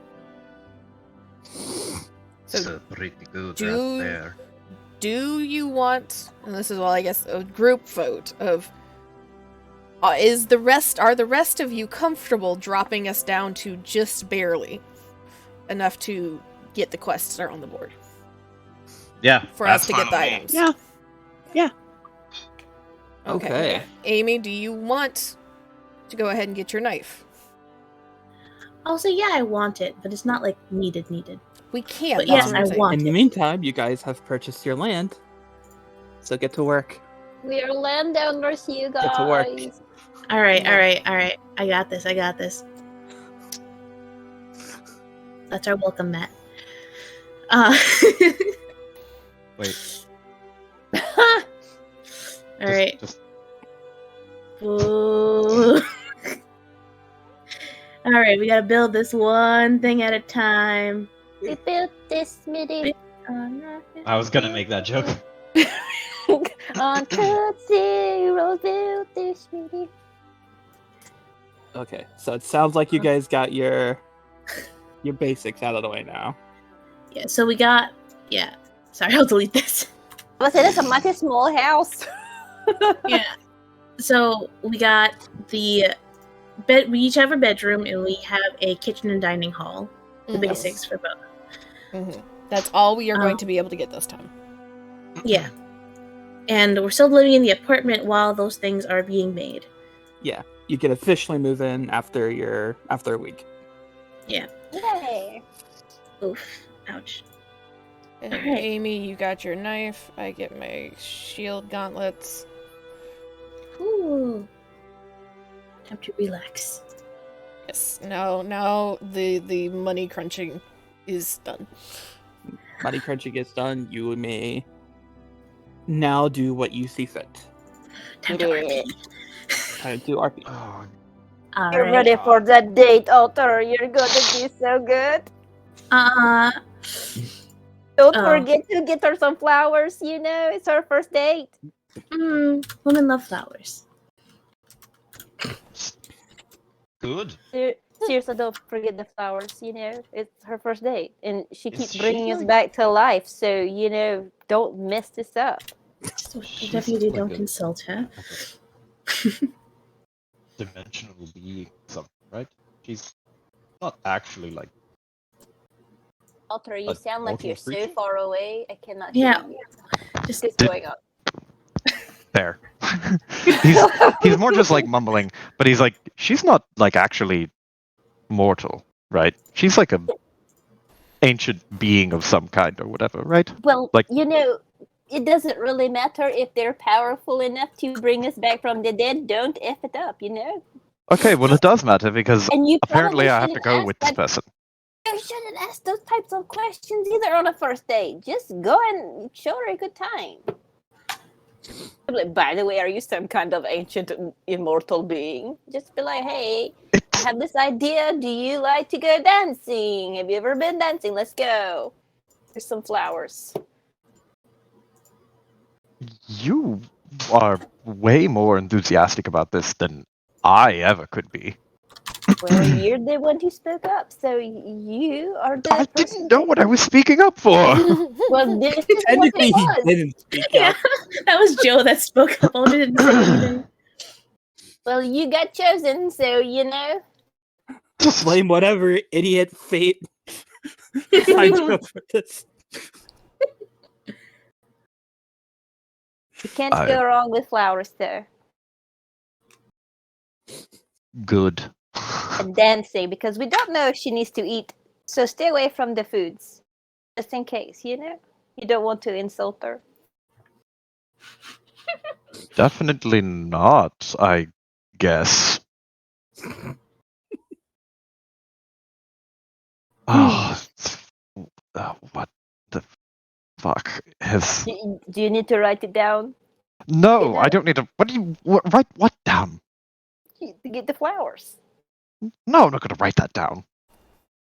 So pretty good do- Do you want, and this is well, I guess, a group vote of, are the rest of you comfortable dropping us down to just barely enough to get the quests that are on the board Yeah, for us to get the items? Yeah. Okay. Amy, do you want to go ahead and get your knife? I'll say, yeah, I want it, but it's not like needed. We can. But that's yes, what I I'm saying. want In the meantime, you guys have purchased your land. So get to work. We are landowners, you guys. Get to work. All right. I got this. That's our welcome mat. Wait. All right. Just Ooh. All right, we gotta build this one thing at a time. We built this Smitty I was gonna make that joke. on Tootsie Roll. Built this Smitty. Okay, so it sounds like you guys got your basics out of the way now. Yeah, so we got. Yeah, sorry, I'll delete this. I was saying it's a mighty small house. Yeah, so we got the bed. We each have a bedroom, and we have a kitchen and dining hall. The Mhm. basics for both. Mhm. That's all we are going to be able to get this time. Yeah, and we're still living in the apartment while those things are being made. Yeah, you can officially move in after a week. Yeah. Yay. Oof. Ouch. And Alright. Amy, you got your knife. I get my shield gauntlets. Ooh. Time to relax. Yes. Now the money crunching is done. Money crunching gets done. You may now do what you see fit. Time to RP. Time to RP. Oh, You're Alright. ready for that date, Alter. You're gonna be so good. Don't Oh. forget to get her some flowers. You know, it's her first date. Women love flowers. good. Seriously, don't forget the flowers. You know, it's her first date, and she Is keeps she, bringing us like- back to life. So you know, don't mess this up. So She's deputy, like don't a- consult her. Dimensional being, something, right? She's not actually like. Alter, you A sound like mortal you're so creature? far away. I cannot Yeah. hear you. Just What's Did- going on? There. he's more just like mumbling, but he's like, she's not like actually mortal, right? She's like a ancient being of some kind or whatever, right? Well, Like- you know, it doesn't really matter if they're powerful enough to bring us back from the dead. Don't F it up, you know? Okay, well it does matter because And you apparently probably I have to shouldn't go ask with this that- person. You shouldn't ask those types of questions either on a first date. Just go and show her a good time. Like, by the way, are you some kind of ancient immortal being? Just be like, hey, I It's, have this idea. Do you like to go dancing? Have you ever been dancing? Let's go. Here's some flowers. you are way more enthusiastic about this than I ever could be. Well, you're the one who spoke up, so you are the I person. didn't know what I was speaking up for. Well, this is what Technically, it he was. didn't speak Yeah, up. that was Joe that spoke up. Alder didn't say anything. Well, you got chosen, so you know. Just Blame whatever idiot fate signed you up for this. You can't I- go wrong with flowers, though. good. And dancing, because we don't know if she needs to eat. So stay away from the foods, just in case, you know? You don't want to insult her. Definitely not, I guess. Oh, what the fuck has? Do you need to write it down? No, know- I don't need to. What do you write? What down? To get the flowers. No, I'm not going to write that down.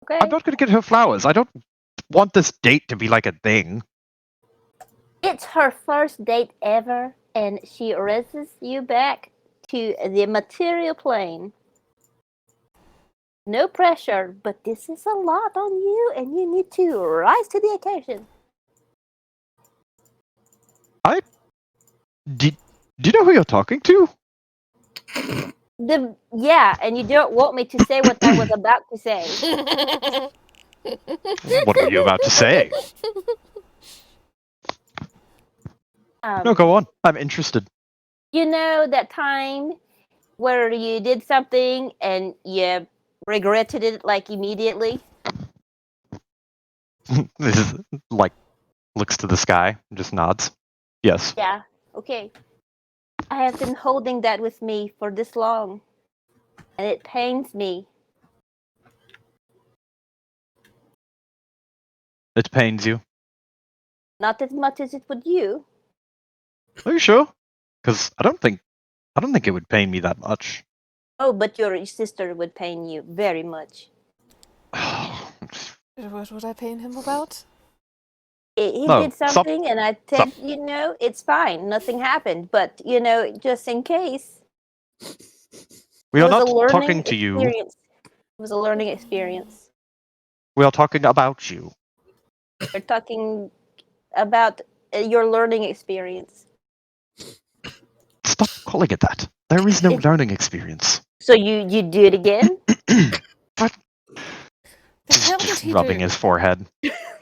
Okay? I'm not going to get her flowers. I don't want this date to be like a thing. It's her first date ever, and she raises you back to the material plane. No pressure, but this is a lot on you, and you need to rise to the occasion. Do you know who you're talking to? Yeah, and you don't want me to say what I was about to say. What were you about to say? No, go on. I'm interested. You know that time where you did something and you regretted it like immediately? This is like looks to the sky, and just nods. Yes. Yeah, okay. I have been holding that with me for this long, and it pains me. It pains you. Not as much as it would you. Are you sure? Because I don't think it would pain me that much. Oh, but your sister would pain you very much. What would I pain him about? He No, did something, and I said, you know, it's fine. Nothing happened. But, you know, just in case. We it are was a not learning talking to you. experience. It was a learning experience. We are talking about you. We're talking about your learning experience. Stop calling it that. There is no It- learning experience. So you do it again? The hell did he Rubbing do? his forehead.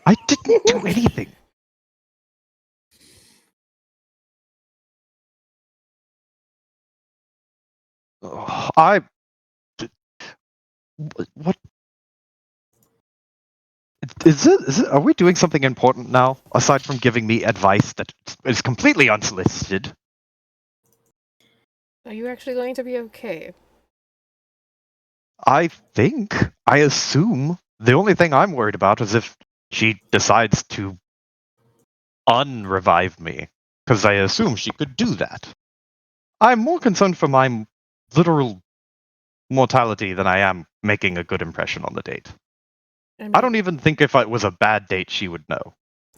I didn't do anything. What? Are we doing something important now, aside from giving me advice that is completely unsolicited? Are you actually going to be okay? I assume. The only thing I'm worried about is if she decides to unrevive me, because I assume she could do that. I'm more concerned for my literal mortality than I am making a good impression on the date. I don't even think if it was a bad date she would know.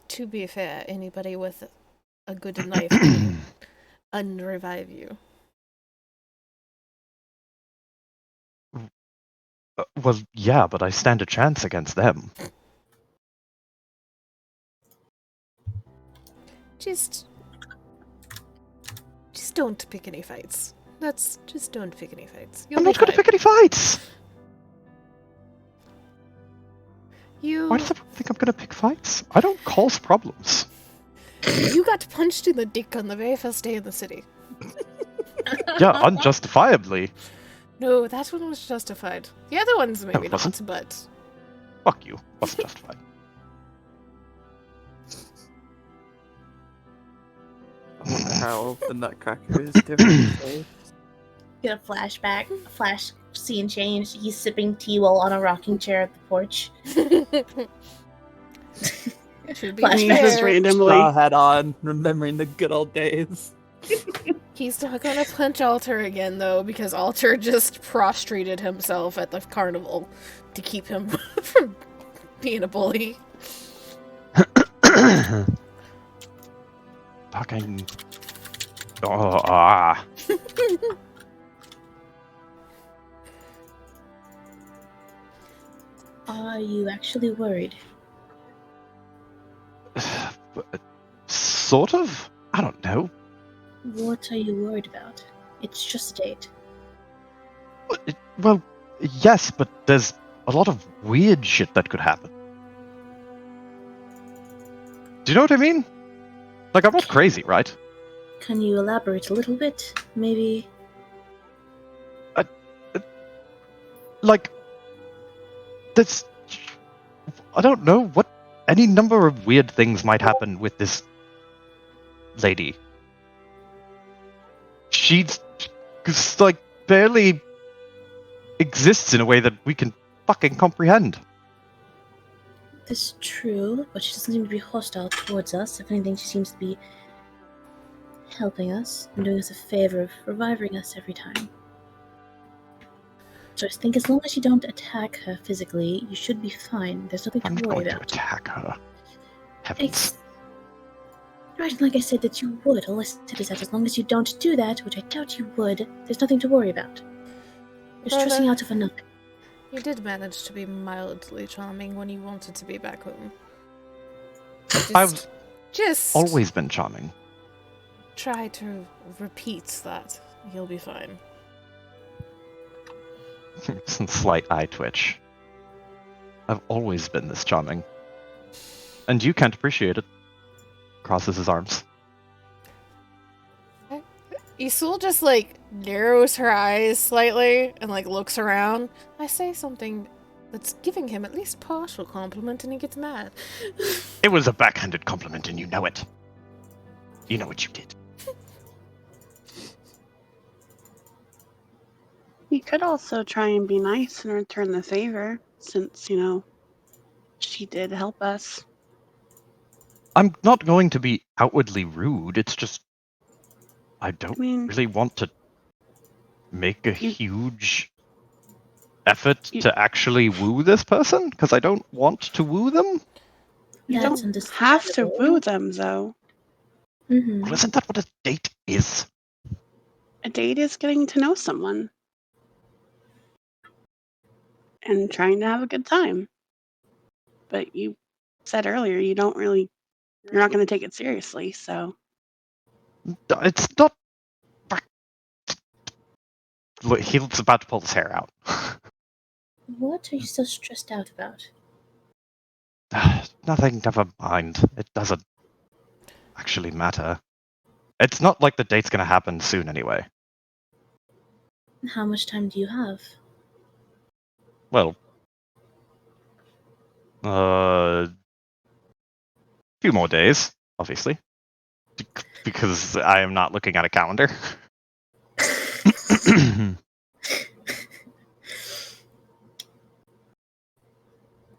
To be fair, anybody with a good knife can unrevive you. Well, yeah, but I stand a chance against them. Just don't pick any fights. Just don't pick any fights. You'll I'm be not going to fine. pick any fights! You Why does everyone think I'm going to pick fights? I don't cause problems. you got punched in the dick on the very first day in the city. Yeah, unjustifiably. No, that one was justified. The other ones maybe it wasn't. not, but Fuck you. Wasn't justified. I wonder how the Nutcracker is different. these days. Get a flashback, a flash scene change. He's sipping tea while on a rocking chair at the porch. should be Flashback. Jesus fair. randomly. Straw hat on, remembering the good old days. He's not gonna punch Alter again though, because Alter just prostrated himself at the carnival to keep him from being a bully. Fucking. Oh, ah. Are you actually worried? Sort of? I don't know. What are you worried about? It's just a date. Well, yes, but there's a lot of weird shit that could happen. Do you know what I mean? Like, I'm not crazy, right? Can you elaborate a little bit? Maybe. Like, that's. I don't know what. Any number of weird things might happen with this lady. She's just, like, barely exists in a way that we can fucking comprehend. This is true, but she doesn't seem to be hostile towards us. If anything, she seems to be helping us and doing us a favor of reviving us every time. So I think as long as you don't attack her physically, you should be fine. There's nothing I'm to not worry going to about. attack her. Heavens. Right, like I said that you would. All I said is that as long as you don't do that, which I doubt you would, there's nothing to worry about. You're stressing Brother. out over nothing. You did manage to be mildly charming when you wanted to be back home. I've Just always been charming. try to repeat that. You'll be fine. Some slight eye twitch. I've always been this charming. And you can't appreciate it. Crosses his arms. Isul just like narrows her eyes slightly and like looks around. I say something that's giving him at least partial compliment and he gets mad. It was a backhanded compliment and you know it. You know what you did. You could also try and be nice and return the favor, since, she did help us. I'm not going to be outwardly rude, it's just I don't I mean, really want to make a You- huge effort You- to actually woo this person, because I don't want to woo them. you That's don't have to understandable. woo them, though. Mm-hmm. Well, isn't that what a date is? A date is getting to know someone. And trying to have a good time. But you said earlier you're not going to take it seriously, so. It's not. Look, he's about to pull his hair out. What are you so stressed out about? Nothing, never mind. It doesn't actually matter. It's not like the date's gonna happen soon anyway. How much time do you have? Well, Few more days, obviously, because I am not looking at a calendar.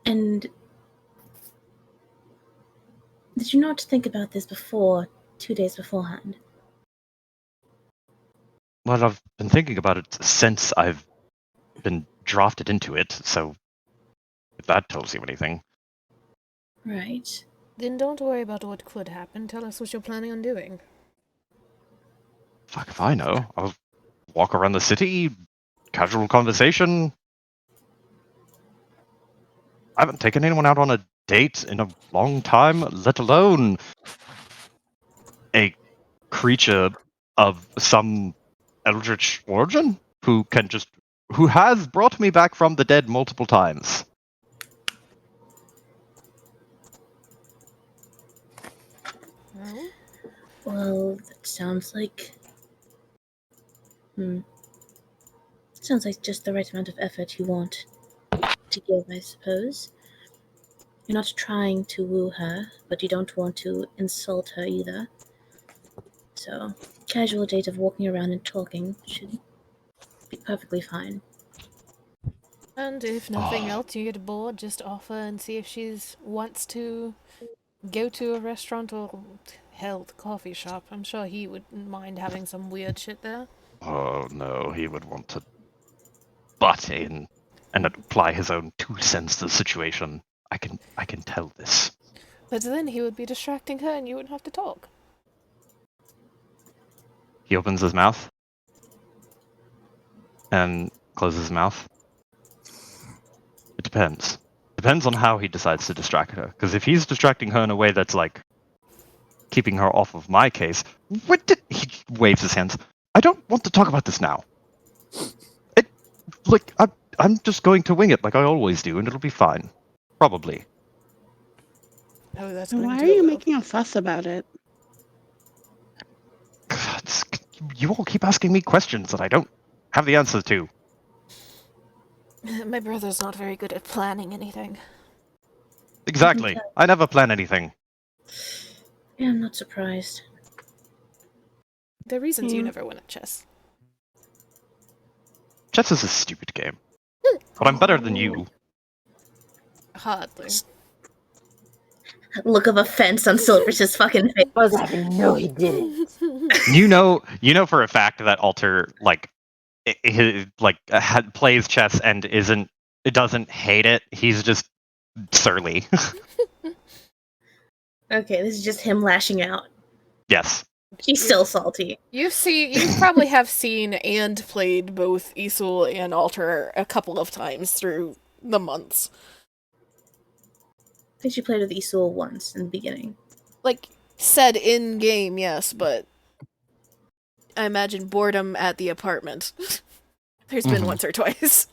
And did you not think about this before, 2 days beforehand? Well, I've been thinking about it since I've been drafted into it, so if that tells you anything. Right. Then don't worry about what could happen. Tell us what you're planning on doing. Fuck if I know. I'll walk around the city, casual conversation. I haven't taken anyone out on a date in a long time, let alone a creature of some eldritch origin who has brought me back from the dead multiple times. Well, Well, that sounds like... Sounds like just the right amount of effort you want to give, I suppose. You're not trying to woo her, but you don't want to insult her either. So, casual date of walking around and talking should be perfectly fine. and if nothing else, you get bored, just offer and see if she wants to go to a restaurant or, hell, the coffee shop. I'm sure he wouldn't mind having some weird shit there. Oh no, he would want to butt in and apply his own 2 cents to the situation. I can tell this. But then he would be distracting her and you wouldn't have to talk. He opens his mouth and closes his mouth. It depends. Depends on how he decides to distract her. Because if he's distracting her in a way that's like keeping her off of my case, he waves his hands. I don't want to talk about this now. I'm just going to wing it like I always do, and it'll be fine. Probably. Oh, that's So going why to are go you well. making a fuss about it? God, you all keep asking me questions that I don't have the answers to. My brother's not very good at planning anything. Exactly. I never plan anything. Yeah, I'm not surprised. There are reasons you Yeah. never win at chess. Chess is a stupid game. But I'm better than you. Hardly. Look of offense on Silver's fucking face. I was like, no, he didn't. You know for a fact that Alter plays chess and doesn't hate it. He's just surly. Okay, this is just him lashing out. Yes. He's still salty. You probably have seen and played both Isul and Alter a couple of times through the months. I think you played with Isul once in the beginning. Like, said in game, yes, but I imagine boredom at the apartment. There's been Mhm. once or twice.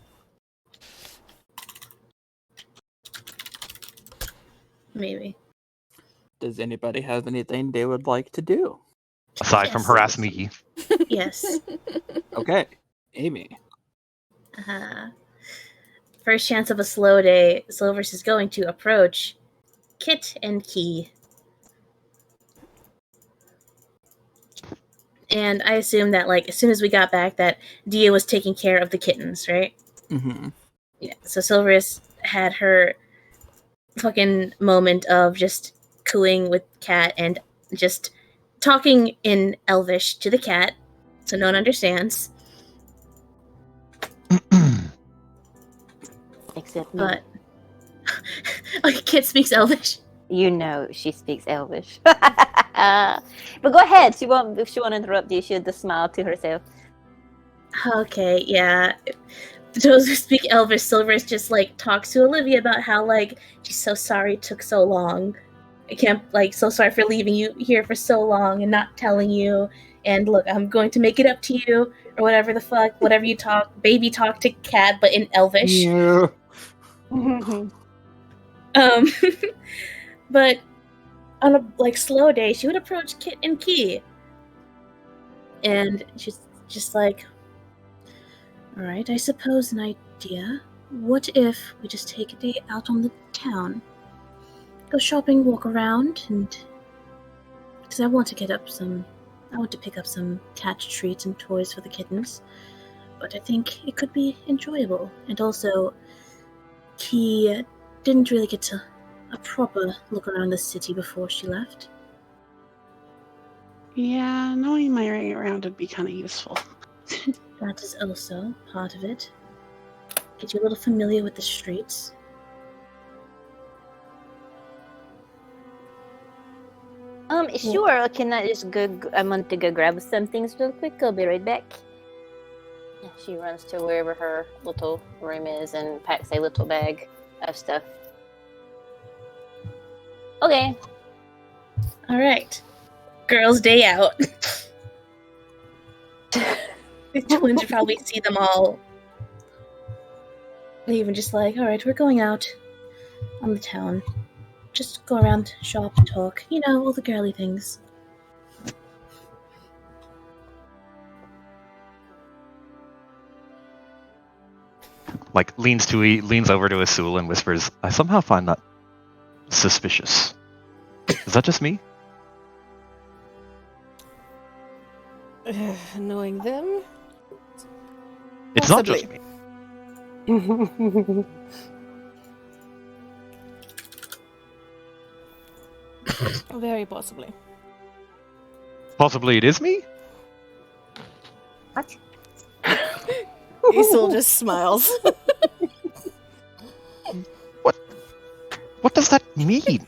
Maybe. Does anybody have anything they would like to do? Aside from Yes. harass me. Yes. Okay, Amy. First chance of a slow day, Silvers is going to approach Kit and Key. And I assume that, like, as soon as we got back, that Dia was taking care of the kittens, right? Mm-hmm. Yeah. So Silvers had her fucking moment of just cooing with Cat and just talking in Elvish to the cat, so no one understands. Except me. But Kit speaks Elvish. You know she speaks Elvish. But go ahead. If she won't interrupt you, she'll just smile to herself. Okay, yeah. Those who speak Elvish, Silvers just like talks to Olivia about how like she's so sorry it took so long. I can't so sorry for leaving you here for so long and not telling you. And look, I'm going to make it up to you or whatever the fuck, whatever you talk, baby talk to Cat, but in Elvish. Yeah. But on a slow day, she would approach Kit and Key, and she's just like, "All right, I suppose an idea. what if we just take a day out on the town? Go shopping, walk around, and because I want to pick up some cat treats and toys for the kittens. But I think it could be enjoyable. And also, Key didn't really get a proper look around the city before she left. Yeah, knowing my way around would be kind of useful. That is also part of it. Get you a little familiar with the streets. Sure. Can I just go? I want to go grab some things real quick. I'll be right back. Yeah, she runs to wherever her little room is and packs a little bag of stuff. Okay. All right, girls' day out. The twins would probably see them all. Even just like, all right, we're going out on the town. Just go around, shop, talk. You know, all the girly things. Like leans over to Asul and whispers, "I somehow find that suspicious. Is that just me?" Knowing them? It's not just Possibly. me. Very possibly. Possibly it is me? What? Isol just smiles. What does that mean?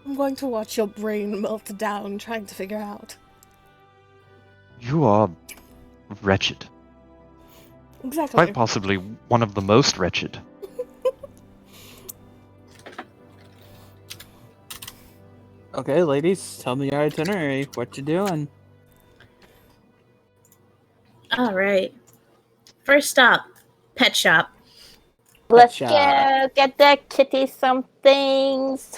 I'm going to watch your brain melt down trying to figure out. You are wretched. Exactly. Quite possibly one of the most wretched. Okay, ladies, tell me your itinerary. What you doing? All right. First stop, pet shop. Let's shop. go get the kitty some things.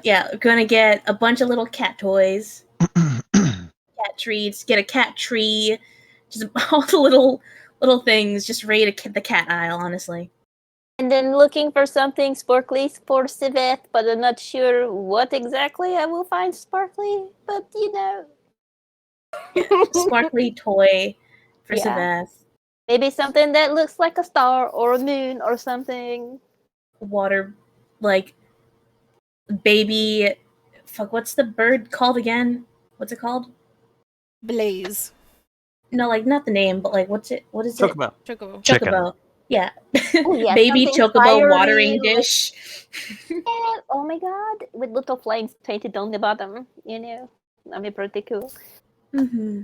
Yeah, we're gonna get a bunch of little cat toys, cat treats, get a cat tree, just all the little things. Just raid the cat aisle, honestly. And then looking for something sparkly for Siveth, but I'm not sure what exactly I will find sparkly. But you know, Sparkly toy for Yeah. Saveth. maybe something that looks like a star or a moon or something. Water, like baby. Fuck, what's the bird called again? What's it called? Blaze. No, like not the name, but like what's it? What is Chocobo. Chocobo. it? Chicken. Chocobo. Yeah. Oh, yeah, Baby something chocobo fiery watering with- dish. Oh my god, with little flames painted on the bottom. You know, that'd be pretty cool. Mm-hmm.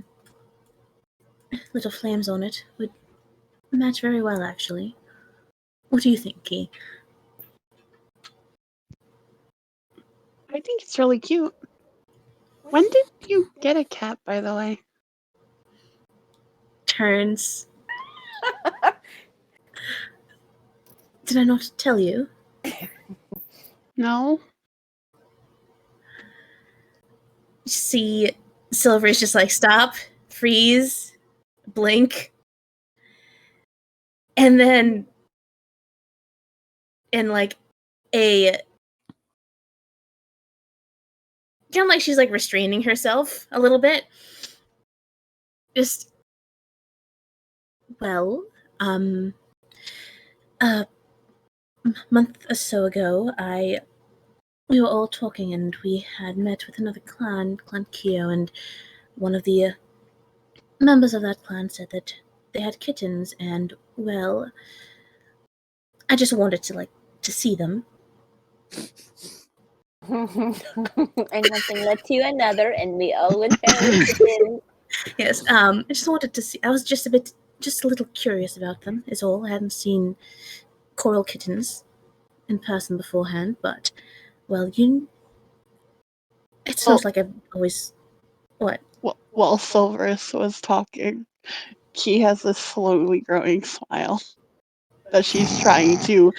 Little flames on it would match very well, actually. What do you think, Key? I think it's really cute. When did you get a cat, by the way? Turns. Did I not tell you? No? See, Silver's just like, stop, freeze, blink. And then, in like a. Kind of like she's like restraining herself a little bit. Just. Well, a month or so ago, we were all talking, and we had met with another clan, Clan Kyo, and one of the members of that clan said that they had kittens, and well, I just wanted to see them. And one thing led to another, and we all went down. Yes, I just wanted to see. I was just a little curious about them, is all. I hadn't seen coral kittens in person beforehand, but, well, it's not like I've always. What? While Silverus was talking, she has this slowly growing smile that she's trying to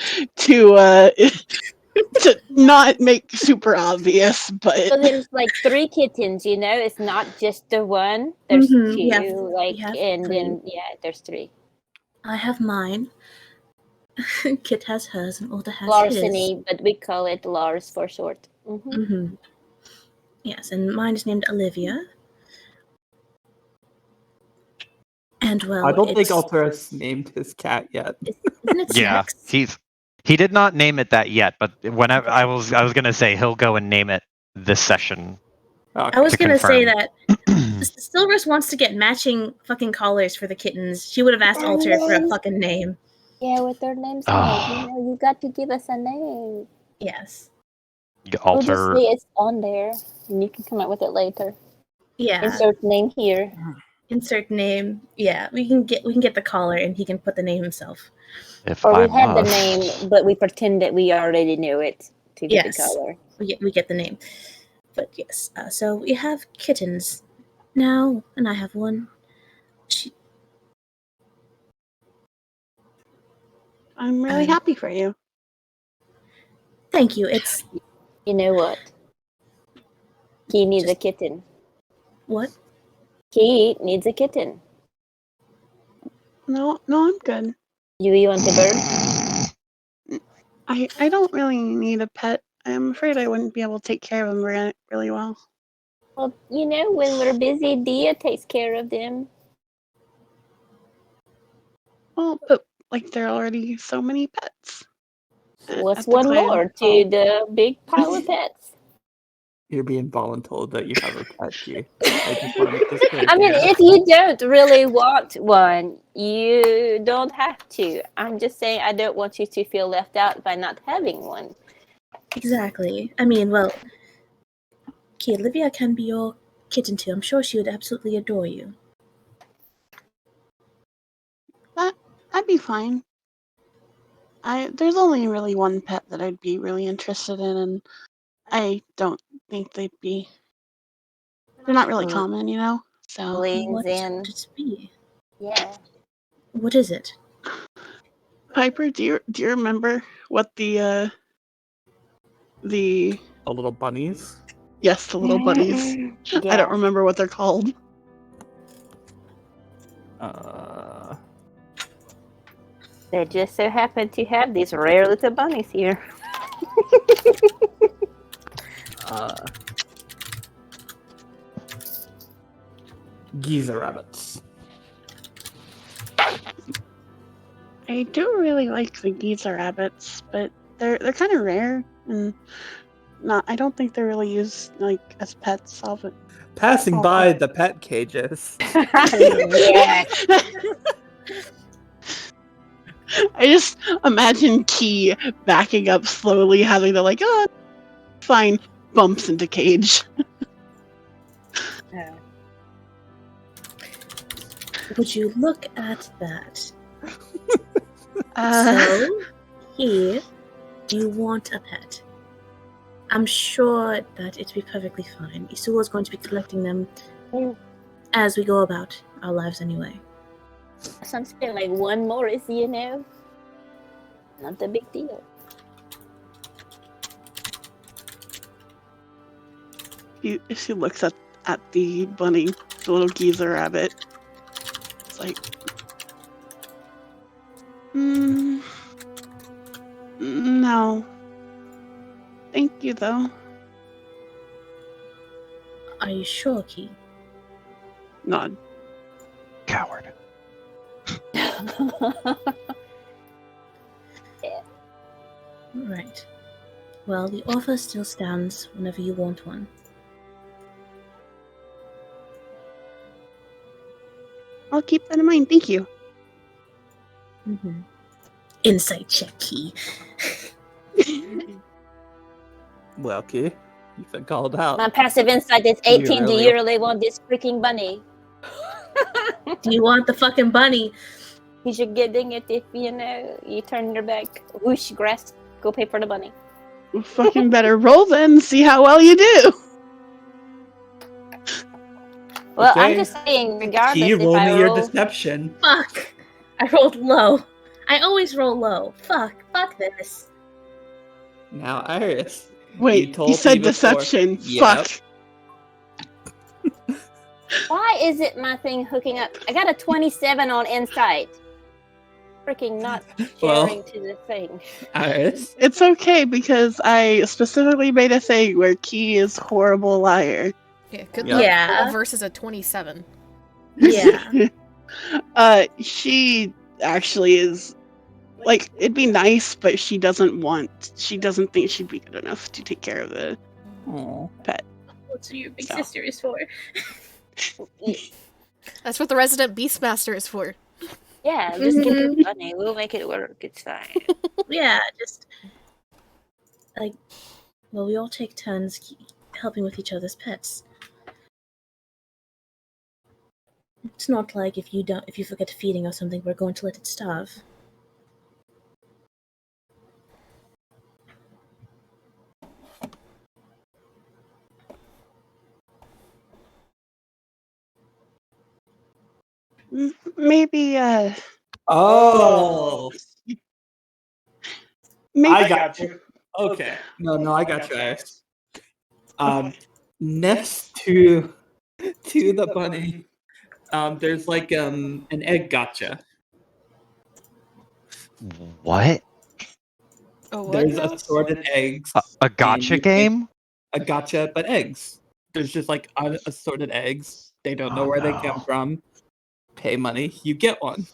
to not make super obvious, but So there's like 3 kittens, you know? It's not just the one. There's Mhm, 2, we have and 3. then there's 3. I have mine. Kit has hers, and Ulta has Larceny, but we call it Lars for short. his. Mm-hmm. Yes, and mine is named Olivia. And well, I don't think it's- Alterus named his cat yet. Isn't it Yeah, Sex? he did not name it that yet, but whenever I was gonna say he'll go and name it this session. I was to gonna say confirm. that Silvers wants to get matching fucking collars for the kittens. She would have asked Alter for a fucking name. Yeah, with their names on it. You know, you got to give us a name. Yes. We'll just Alter. say it's on there, and you can come up with it later. Yeah. Insert name here. Insert name. Yeah, we can get the collar, and he can put the name himself. If Or I we had the must. name, but we pretend that we already knew it to get Yes. the color. We get the name. But yes, so we have kittens now, and I have one. I'm really happy for you. Thank you. It's You know what? He needs a kitten. what? He needs a kitten. No, I'm good. You want a bird? I don't really need a pet. I'm afraid I wouldn't be able to take care of them really well. Well, you know, when we're busy, Dia takes care of them. Well, but like there are already so many pets. What's at the one clan. more to the big pile of pets? You're being voluntold that you have a pet, G. I just want to make this clear. I mean, Dana. if you don't really want one, you don't have to. I'm just saying I don't want you to feel left out by not having one. Exactly. I mean, well, okay, Olivia can be your kitten too. I'm sure she would absolutely adore you. That'd be fine. There's only really one pet that I'd be really interested in, and I don't think they're not really common, you know? So Leans What in. would it be? Yeah. What is it? Piper, do you remember what the The little bunnies. yes, the little buddies. I don't remember what they're called. They just so happen to have these rare little bunnies here. Giza rabbits. I do really like the Giza rabbits, but they're kind of rare and I don't think they're really used like as pets often. Passing Oh. by the pet cages. Yeah. I just imagine Key backing up slowly, having to fine, bumps into cage. Would you look at that? Uh, So, here, you want a pet. I'm sure that it'd be perfectly fine. Isula's going to be collecting them as we go about our lives anyway. So I'm saying like one more is, you know, not the big deal. she looks at the bunny, the little Giza rabbit. It's like, no. Thank you, though. Are you sure, Key? Nod. Coward. Right. Well, the offer still stands whenever you want one. I'll keep that in mind. Thank you. Mm-hmm. Insight check, Key. Well, Key, you've been called out. My passive insight is 18. Do really- you really want this freaking bunny? Do you want the fucking bunny? You should getting it if, you know, you turn your back. Whoosh, grass. Go pay for the bunny. Well, fucking better roll then. See how well you do. Well, I'm Okay. just saying, regardless Key, if roll I me your roll... deception. Fuck! I rolled low. I always roll low. Fuck this. Now, Iris. Wait, told he me said before. deception. Yep. Fuck. Why is it my thing hooking up? I got a 27 on Insight. Freaking not Well- sharing to the thing. Iris. It's okay because I specifically made a thing where Key is horrible liar. Yeah, good Yeah. luck Yeah. versus a 27. Yeah. She actually is like it'd be nice, but she doesn't think she'd be good enough to take care of the Aw. What's your big So. sister is for? That's what the resident Beastmaster is for. Yeah, just keep it funny. We'll make it work. It's fine. Yeah, just like, well, we all take turns helping with each other's pets. It's not like if you forget feeding or something, we're going to let it starve. maybe Oh. maybe I got you. Okay. No, I got you, Iris. Next to the bunny, there's like an egg gotcha. What? Oh, what? There's now? assorted eggs. A gotcha you game? A gotcha, but eggs. There's just like assorted eggs. They don't know Oh, where they no. come from. Pay money, you get one.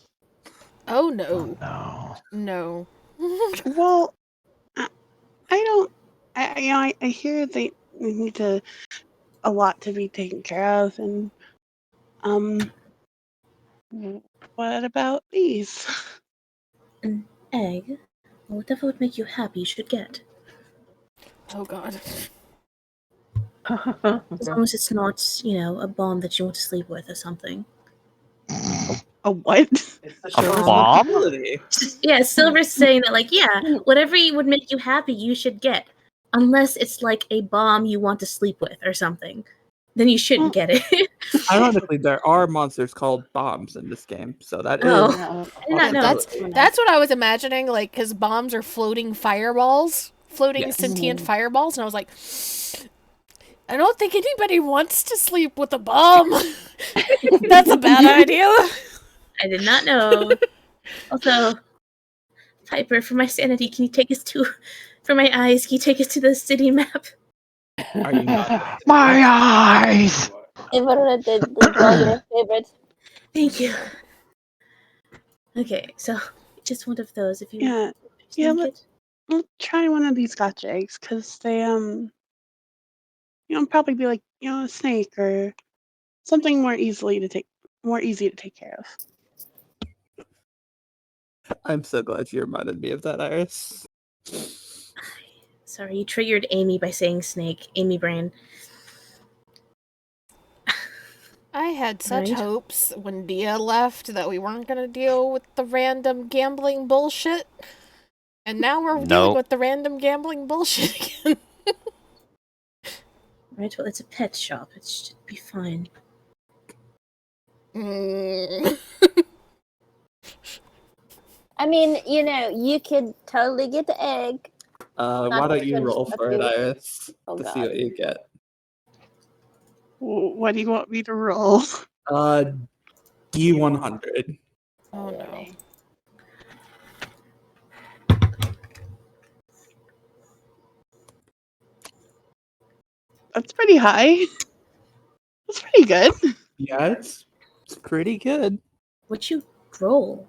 Oh no. No. No. well I don't I hear they need a lot to be taken care of and what about these? An egg? Well, whatever would make you happy, you should get. Oh god. As long as it's not, a bomb that you want to sleep with or something. A what? A bomb? Yeah, Silver's saying that, like, yeah, whatever would make you happy, you should get. Unless it's like a bomb you want to sleep with or something. Then you shouldn't get it. Ironically, there are monsters called bombs in this game, so that is. Oh. No. I did not know. That's what I was imagining, like, because bombs are floating fireballs, floating Yes. sentient fireballs, and I was like, I don't think anybody wants to sleep with a bomb. That's a bad idea. I did not know. Also, Piper, for my sanity, can you take us to, for my eyes, can you take us to the city map? Are you not? My eyes! Everett did draw your favorite. Thank you. Okay, so just one of those. If you Yeah. Yeah, We'll try one of these gotcha eggs because they probably be like a snake or something more easy to take care of. I'm so glad you reminded me of that, Iris. Sorry, you triggered Amy by saying snake. Amy brain. I had such Right. hopes when Dia left that we weren't going to deal with the random gambling bullshit. And now we're dealing Nope. with the random gambling bullshit again. Right, well, it's a pet shop. It should be fine. Mm. I mean, you could totally get the egg. Why don't you Not roll for it, good. Iris, Oh, to God. see what you get? What do you want me to roll? D100. Oh no. That's pretty high. That's pretty good. Yeah, it's pretty good. What'd you roll?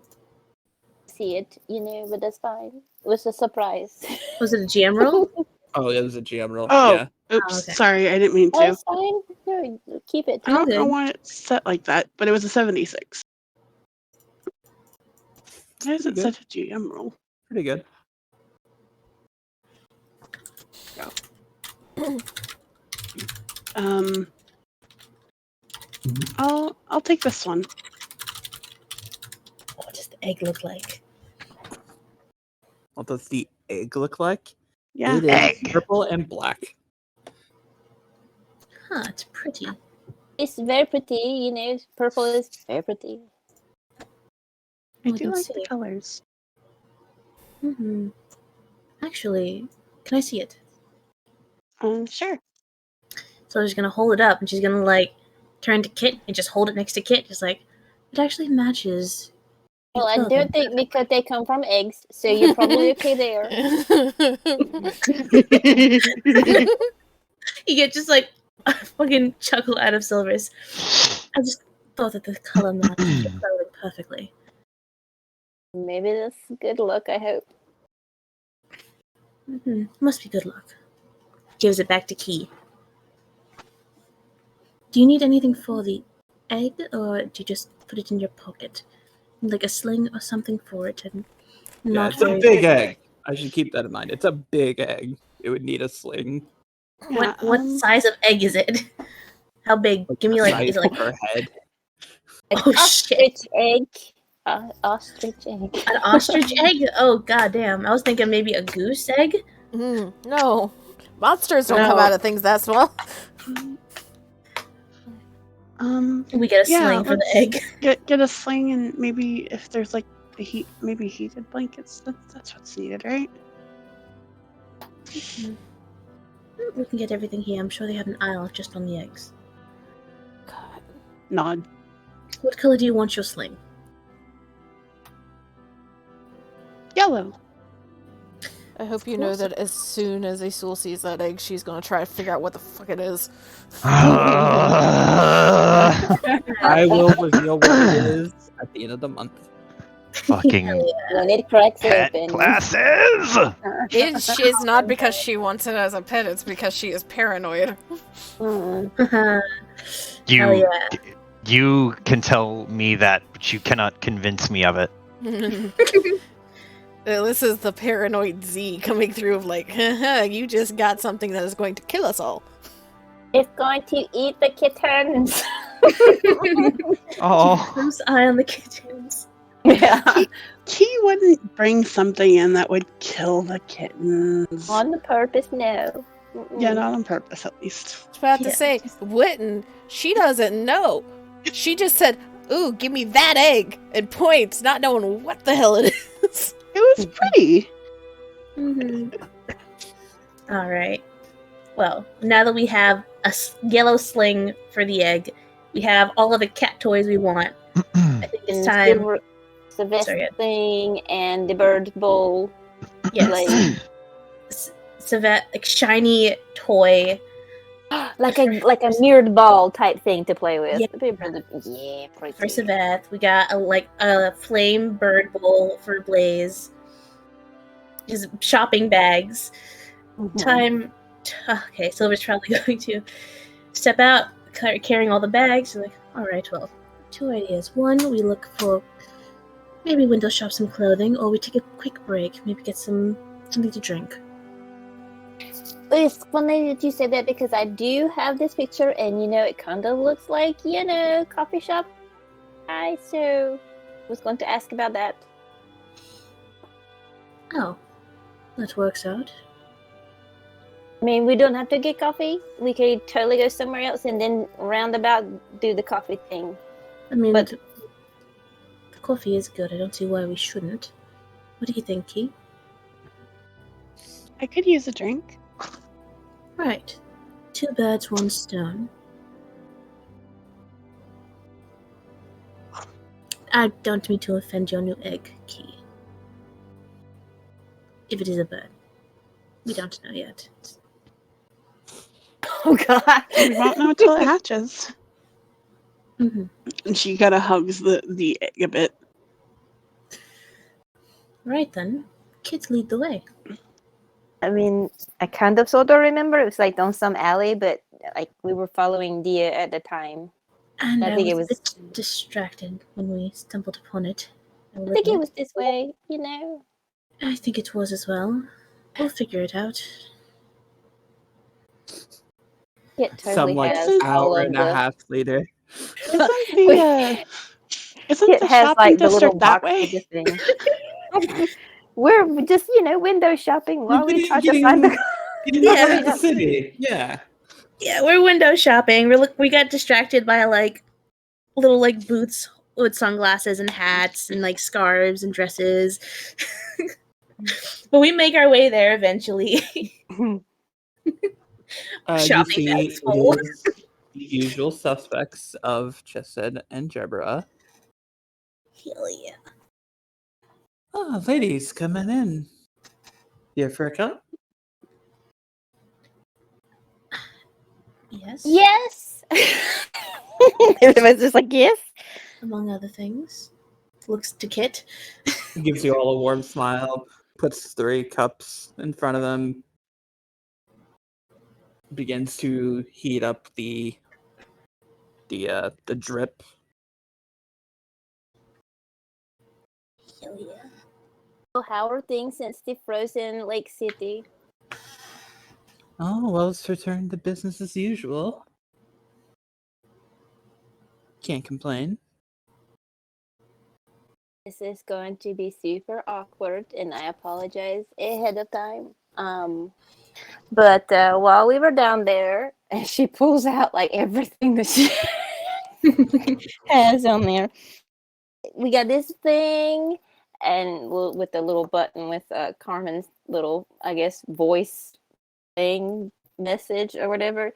See it, but that's fine. It was a surprise. Was it a GM roll? Oh, it was a GM roll. Oh, Yeah. oops. okay. Sorry, I didn't mean to. That's fine. No, keep it. I don't know good. why it's set like that, but it was a 76. Why is it Pretty good. such a GM roll? Pretty good. I'll take this one. What does the egg look like? What does the egg look like? Yeah. It is Egg. purple and black. Huh, it's pretty. It's very pretty. Purple is very pretty. I We do can like see. the colors. Mm-hmm. Actually, Can I see it? Sure. So she's gonna hold it up, and she's gonna like turn to Kit and just hold it next to Kit, just like it actually matches. your Well, I clothing." don't think because they come from eggs, so you're probably okay there. You get just like a fucking chuckle out of Silver's. I just thought that the color matched your clothing perfectly. Maybe that's good luck, I hope. Must be good luck. Gives it back to Key. Do you need anything for the egg, or do you just put it in your pocket? Like a sling or something for it? And Yeah, not it's a very big egg. I should keep that in mind. It's a big egg. It would need a sling. What size of egg is it? How big? Give me like, Size is it like of her head. An Oh, shit. ostrich egg. Ostrich egg. an ostrich egg? Oh goddamn! I was thinking maybe a goose egg. No. Monsters don't come No. out of things that small. We get a Yeah, sling for the let's egg. get a sling, and maybe if there's like maybe heated blankets. That's what's needed, right? We can get everything here. I'm sure they have an aisle just on the eggs. God. Nod. What color do you want your sling? Yellow. I hope you know that as soon as Azul sees that egg, she's gonna try to figure out what the fuck it is. I will reveal what it is at the end of the month. Fucking When it cracks pet open. classes. It is not because she wants it as a pet, it's because she is paranoid. Mm. You Hell yeah. you can tell me that, but you cannot convince me of it. This is the paranoid Z coming through of like, haha, you just got something that is going to kill us all. It's going to eat the kittens. Oh, Close eye on the kittens. Yeah. Key wouldn't bring something in that would kill the kittens. On the purpose, no. Mm-mm. Yeah, not on purpose, at least. I was about to Yeah. say, Witten, she doesn't know. She just said, ooh, give me that egg, and points, not knowing what the hell it is. It was pretty. All right. Well, now that we have a yellow sling for the egg, we have all of the cat toys we want. I think it's And time. the Sorry. vest thing and the bird bowl. Yes, Like, Savette, like shiny toy. like a mirrored ball type thing to play with. Yeah. Pretty. For Savette. We got a flame bird bowl for Blaze. His shopping bags. Time. Okay, Silver's probably going to step out, carrying all the bags. Like, all right, well, two ideas. One, we look for maybe window shop some clothing, or we take a quick break, maybe get something to drink. It's funny that you say that because I do have this picture, and it kind of looks like coffee shop. So was going to ask about that. Oh, that works out. I mean, we don't have to get coffee. We could totally go somewhere else and then roundabout do the coffee thing. I mean, But- the coffee is good. I don't see why we shouldn't. What do you think, Key? I could use a drink. Right. Two birds, one stone. I don't mean to offend your new egg, Key. If it is a bird. We don't know yet. Oh God! We won't know until it hatches. Mm-hmm. And she kind of hugs the egg a bit. Right then. Kids lead the way. I mean, I kind of sort of remember it was like down some alley, but like we were following Dia at the time. And I I, think it was was- a bit distracted when we stumbled upon it. I think it was this way, I think it was as well. We'll figure it out. It totally Some like has all hour of and the. a half later. Isn't the It has shopping like the little district that box way? of the thing. We're just window shopping while we try to Getting- find the. getting Yeah. out of the city. Yeah. Yeah, we're window shopping. We got distracted by little booths with sunglasses and hats and scarves and dresses. But we make our way there eventually. You Shopping see bag's full. it is the usual suspects of Chesed and Jebra. Hell yeah. Oh, ladies, coming in. Here for a cup? Yes. Yes. Everybody's just like, yes. Among other things. Looks to Kit. He gives you all a warm smile, puts 3 cups in front of them, begins to heat up the drip. Hell yeah. So how are things since the frozen Lake City? Oh, well, it's returned to business as usual. Can't complain. This is going to be super awkward, and I apologize ahead of time. But while we were down there, and she pulls out like everything that she has on there. We got this thing, and with the little button with Carmen's little, I guess, voice thing message or whatever,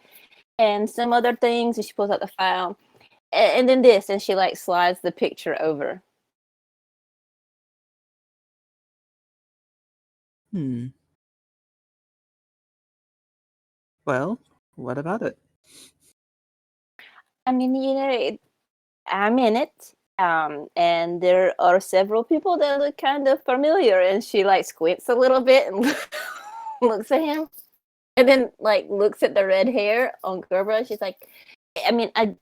and some other things. And she pulls out the file, and then this, and she like slides the picture over. Well, what about it? I mean, I'm in it. And there are several people that look kind of familiar, and she like squints a little bit and looks at him, and then like looks at the red hair on Gerber. She's like, I mean, I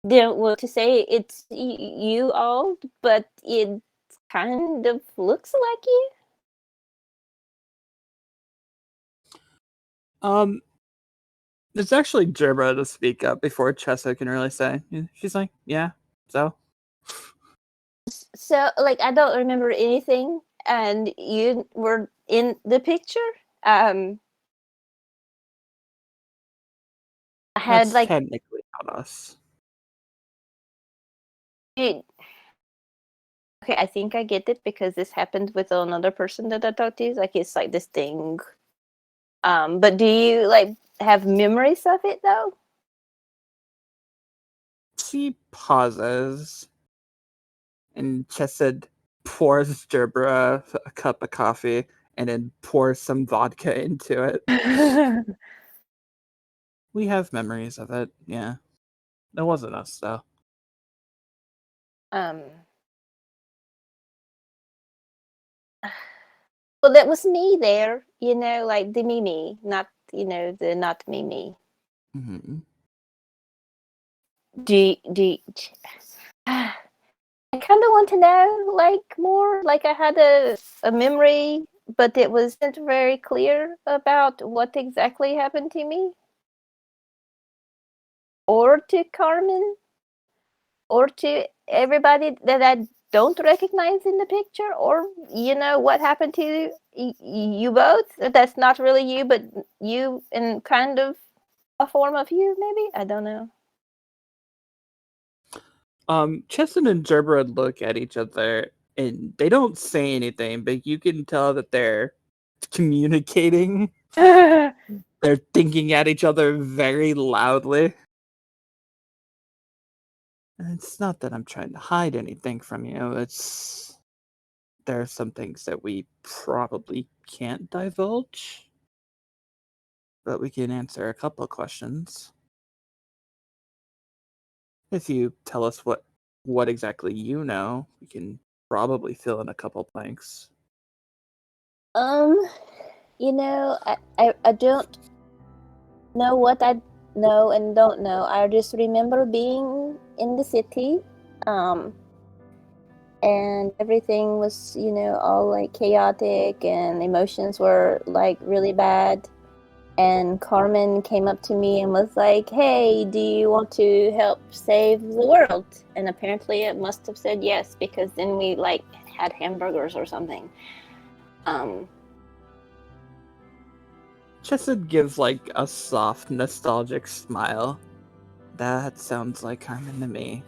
didn't want to say it's you all, but it kind of looks like you. It's actually Jebra to speak up before Chessa can really say. She's like, yeah, so? So, like, I don't remember anything, and you were in the picture. I had That's like technically not us. it, okay, I think I get it because this happened with another person that I talked to. Like, it's like this thing. But do you like have memories of it though? She pauses, and Chesed pours Jebra a cup of coffee and then pours some vodka into it. We have memories of it, yeah. It wasn't us, though. Um. Well, that was me there. Like the Mimi, not the not Mimi. Mm-hmm. I kind of want to know, like, more. Like, I had a memory, but it wasn't very clear about what exactly happened to me, or to Carmen, or to everybody that I don't recognize in the picture, or what happened to you both. That's not really you, but you in kind of a form of you, maybe. I don't know. Chesed and Jebra look at each other, and they don't say anything, but you can tell that they're communicating. They're thinking at each other very loudly. And it's not that I'm trying to hide anything from you. There are some things that we probably can't divulge, but we can answer a couple of questions. If you tell us what exactly you know, we can probably fill in a couple blanks. I don't know what I know and don't know. I just remember being in the city, and everything was, all like chaotic, and emotions were like really bad. And Carmen came up to me and was like, "Hey, do you want to help save the world?" And apparently, it must have said yes, because then we like had hamburgers or something. Chesed gives like a soft, nostalgic smile. That sounds like Carmen to me.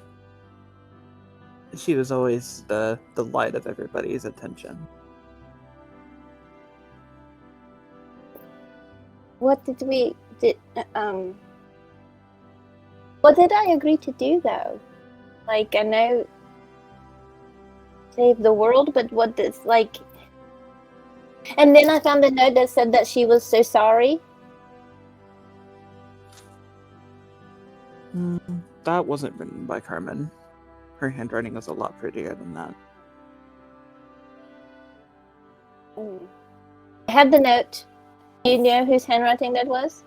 She was always the light of everybody's attention. What did we did what did I agree to do though? Like I know save the world, but what does like and then I found a note that said that she was so sorry. That wasn't written by Carmen. Her handwriting is a lot prettier than that. I have the note. Do you know whose handwriting that was?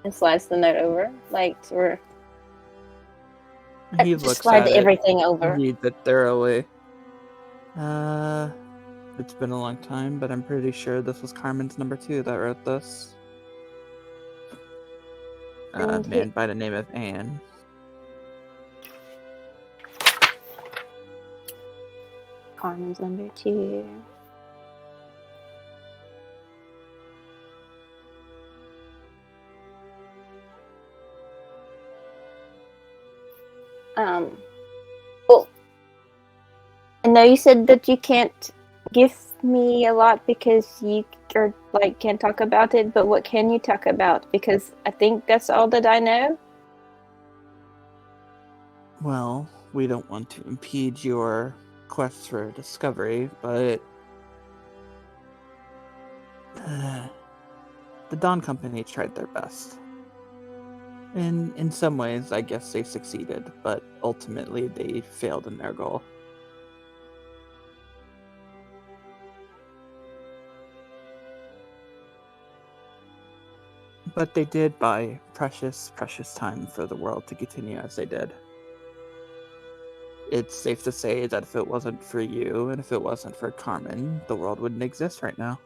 And slides the note over. Like we're He just looks slide at it, everything over. reads it thoroughly. It's been a long time, but I'm pretty sure this was Carmen's number 2 that wrote this. A And man by the name of Anne. Carmen's number 2. Well, I know you said that you can't give me a lot because you are like can't talk about it, but what can you talk about? Because I think that's all that I know. Well, we don't want to impede your quest for discovery, but the Dawn Company tried their best. In some ways, I guess they succeeded, but ultimately they failed in their goal. But they did buy precious, precious time for the world to continue as they did. It's safe to say that if it wasn't for you, and if it wasn't for Carmen, the world wouldn't exist right now.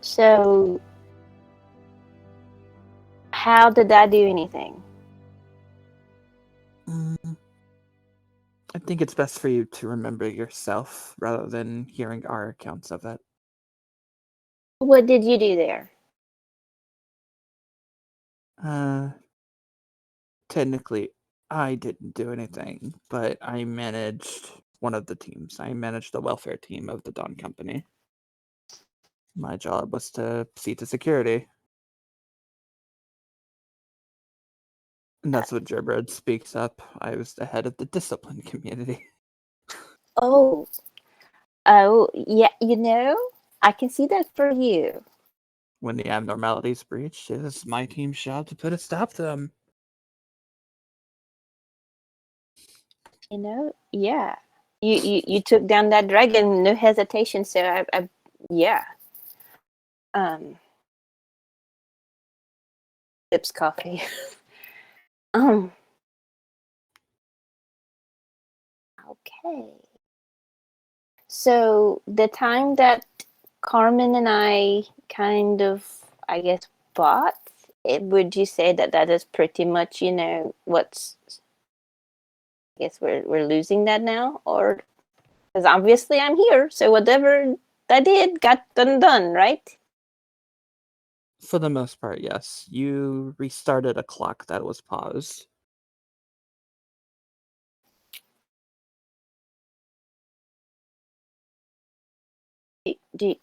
So how did I do anything? I think it's best for you to remember yourself rather than hearing our accounts of it. What did you do there? Technically, I didn't do anything, but I managed one of the teams. I managed the welfare team of the Dawn Company. My job was to see to security. And that's what Gerberd speaks up. I was the head of the discipline community. Oh, yeah. I can see that for you. When the abnormalities breached, it was my team's job to put a stop to them. Yeah. You took down that dragon, no hesitation. So yeah. Sips coffee. Okay. So the time that Carmen and I kind of, I guess, fought, would you say that that is pretty much, what's? I guess we're losing that now, or because obviously I'm here, so whatever I did got done, right? For the most part, yes. You restarted a clock that was paused. Do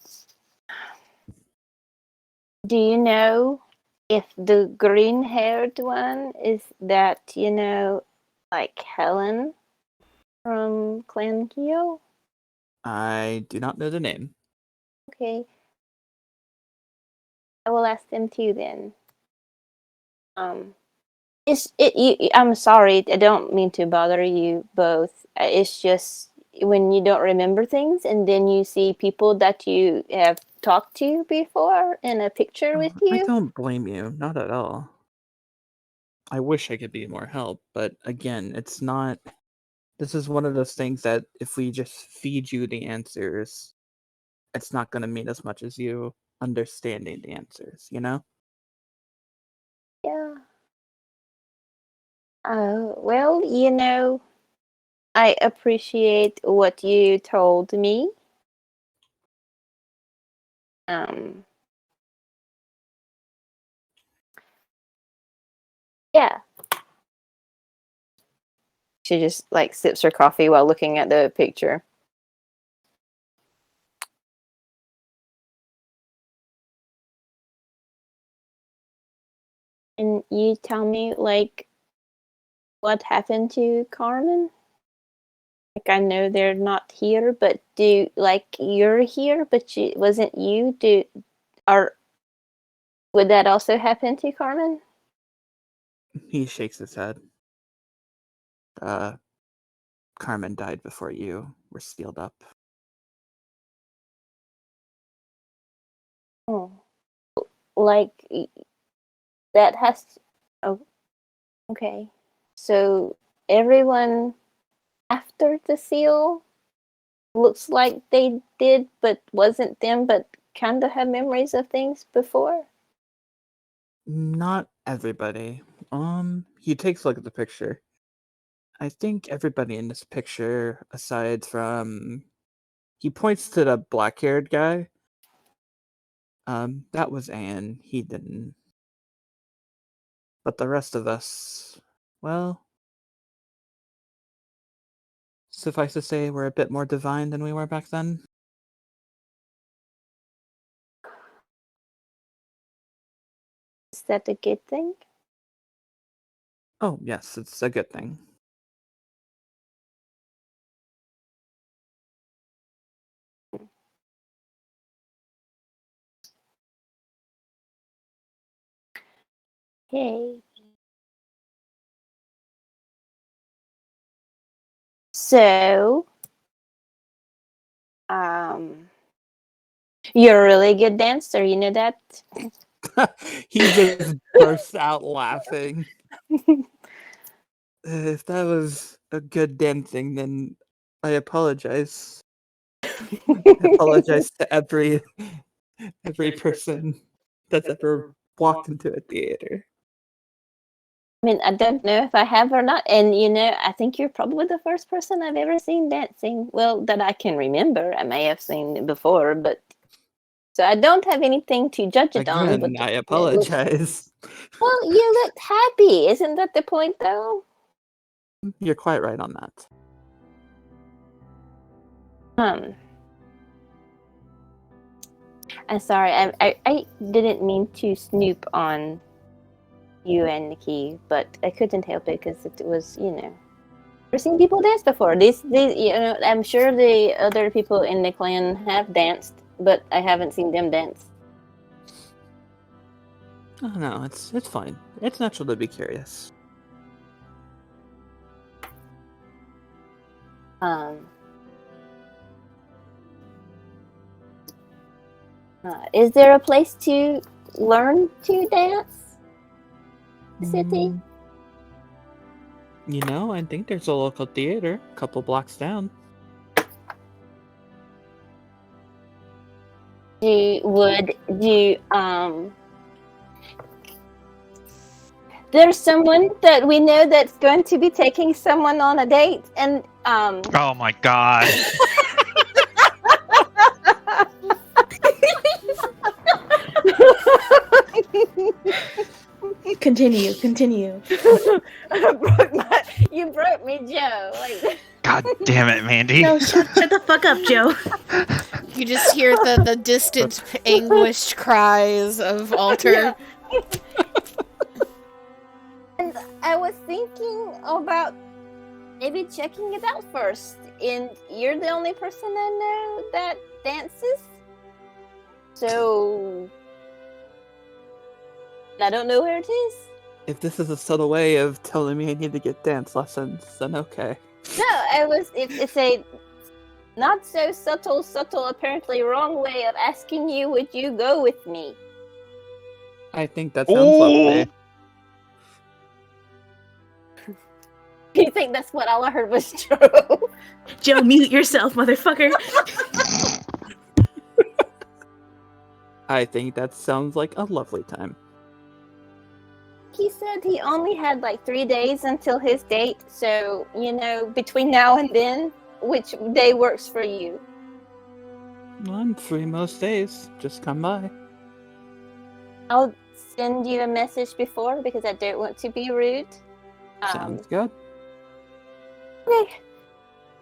you know if the green-haired one is that, like Helen from Clan Kyo? I do not know the name. Okay. I will ask them too then. I'm sorry, I don't mean to bother you both. It's just when you don't remember things and then you see people that you have talked to before in a picture with I you. don't blame you, not at all. I wish I could be more help, but again, it's not. This is one of those things that if we just feed you the answers, it's not going to mean as much as you understanding the answers, you know? Yeah. Well, I appreciate what you told me. Um, Yeah. She just like sips her coffee while looking at the picture. And you tell me like what happened to Carmen? Like I know they're not here, but you're here, but wasn't you? Would that also happen to Carmen? He shakes his head. Carmen died before you were sealed up. Oh, like that has. Oh, okay. So everyone after the seal looks like they did, but wasn't them, but kind of have memories of things before. Not everybody. He takes a look at the picture. I think everybody in this picture, aside from, he points to the black-haired guy. That was Anne. He didn't. But the rest of us, well, suffice to say, we're a bit more divine than we were back then. Is that a good thing? Oh, yes, it's a good thing. Okay. So, you're a really good dancer, you know that? He just bursts out laughing. If that was a good dancing, then I apologize. I apologize to every person that's ever walked into a theater. I mean, I don't know if I have or not. And, I think you're probably the first person I've ever seen dancing. Well, that I can remember. I may have seen it before, but. So I don't have anything to judge it on. Again, But I apologize. well, you looked happy. Isn't that the point, though? You're quite right on that. I'm sorry. I didn't mean to snoop on you and Nikki, but I couldn't help it because it was, I've seen people dance before. These, I'm sure the other people in the clan have danced, but I haven't seen them dance. Oh no, it's fine. It's natural to be curious. Is there a place to learn to dance? City? I think there's a local theater a couple blocks down. There's someone that we know that's going to be taking someone on a date, and Oh my god. Continue. You broke me, Joe. God damn it, Mandy. No, shut the fuck up, Joe. You just hear the distant, anguished cries of Alter. Yeah. And I was thinking about maybe checking it out first. And you're the only person I know that dances. So I don't know where it is. If this is a subtle way of telling me I need to get dance lessons, then okay. No, it's a not so subtle, apparently wrong way of asking you, would you go with me? I think that sounds lovely. You think that's what all I heard was Joe? Joe, mute yourself, motherfucker. I think that sounds like a lovely time. He said he only had 3 days until his date, so, between now and then, which day works for you? I'm free most days. Just come by. I'll send you a message before because I don't want to be rude. Sounds good. Okay.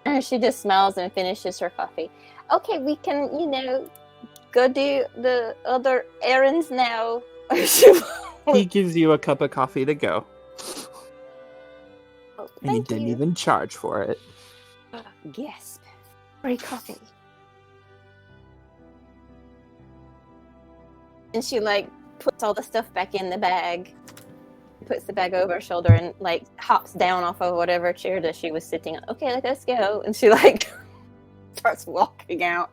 And she just smiles and finishes her coffee. Okay, we can, go do the other errands now. He gives you a cup of coffee to go, Oh, and he thank didn't you. even charge for it. Gasp. Free coffee. And she puts all the stuff back in the bag. Puts the bag over her shoulder and hops down off of whatever chair that she was sitting on. Okay, let's go. And she starts walking out.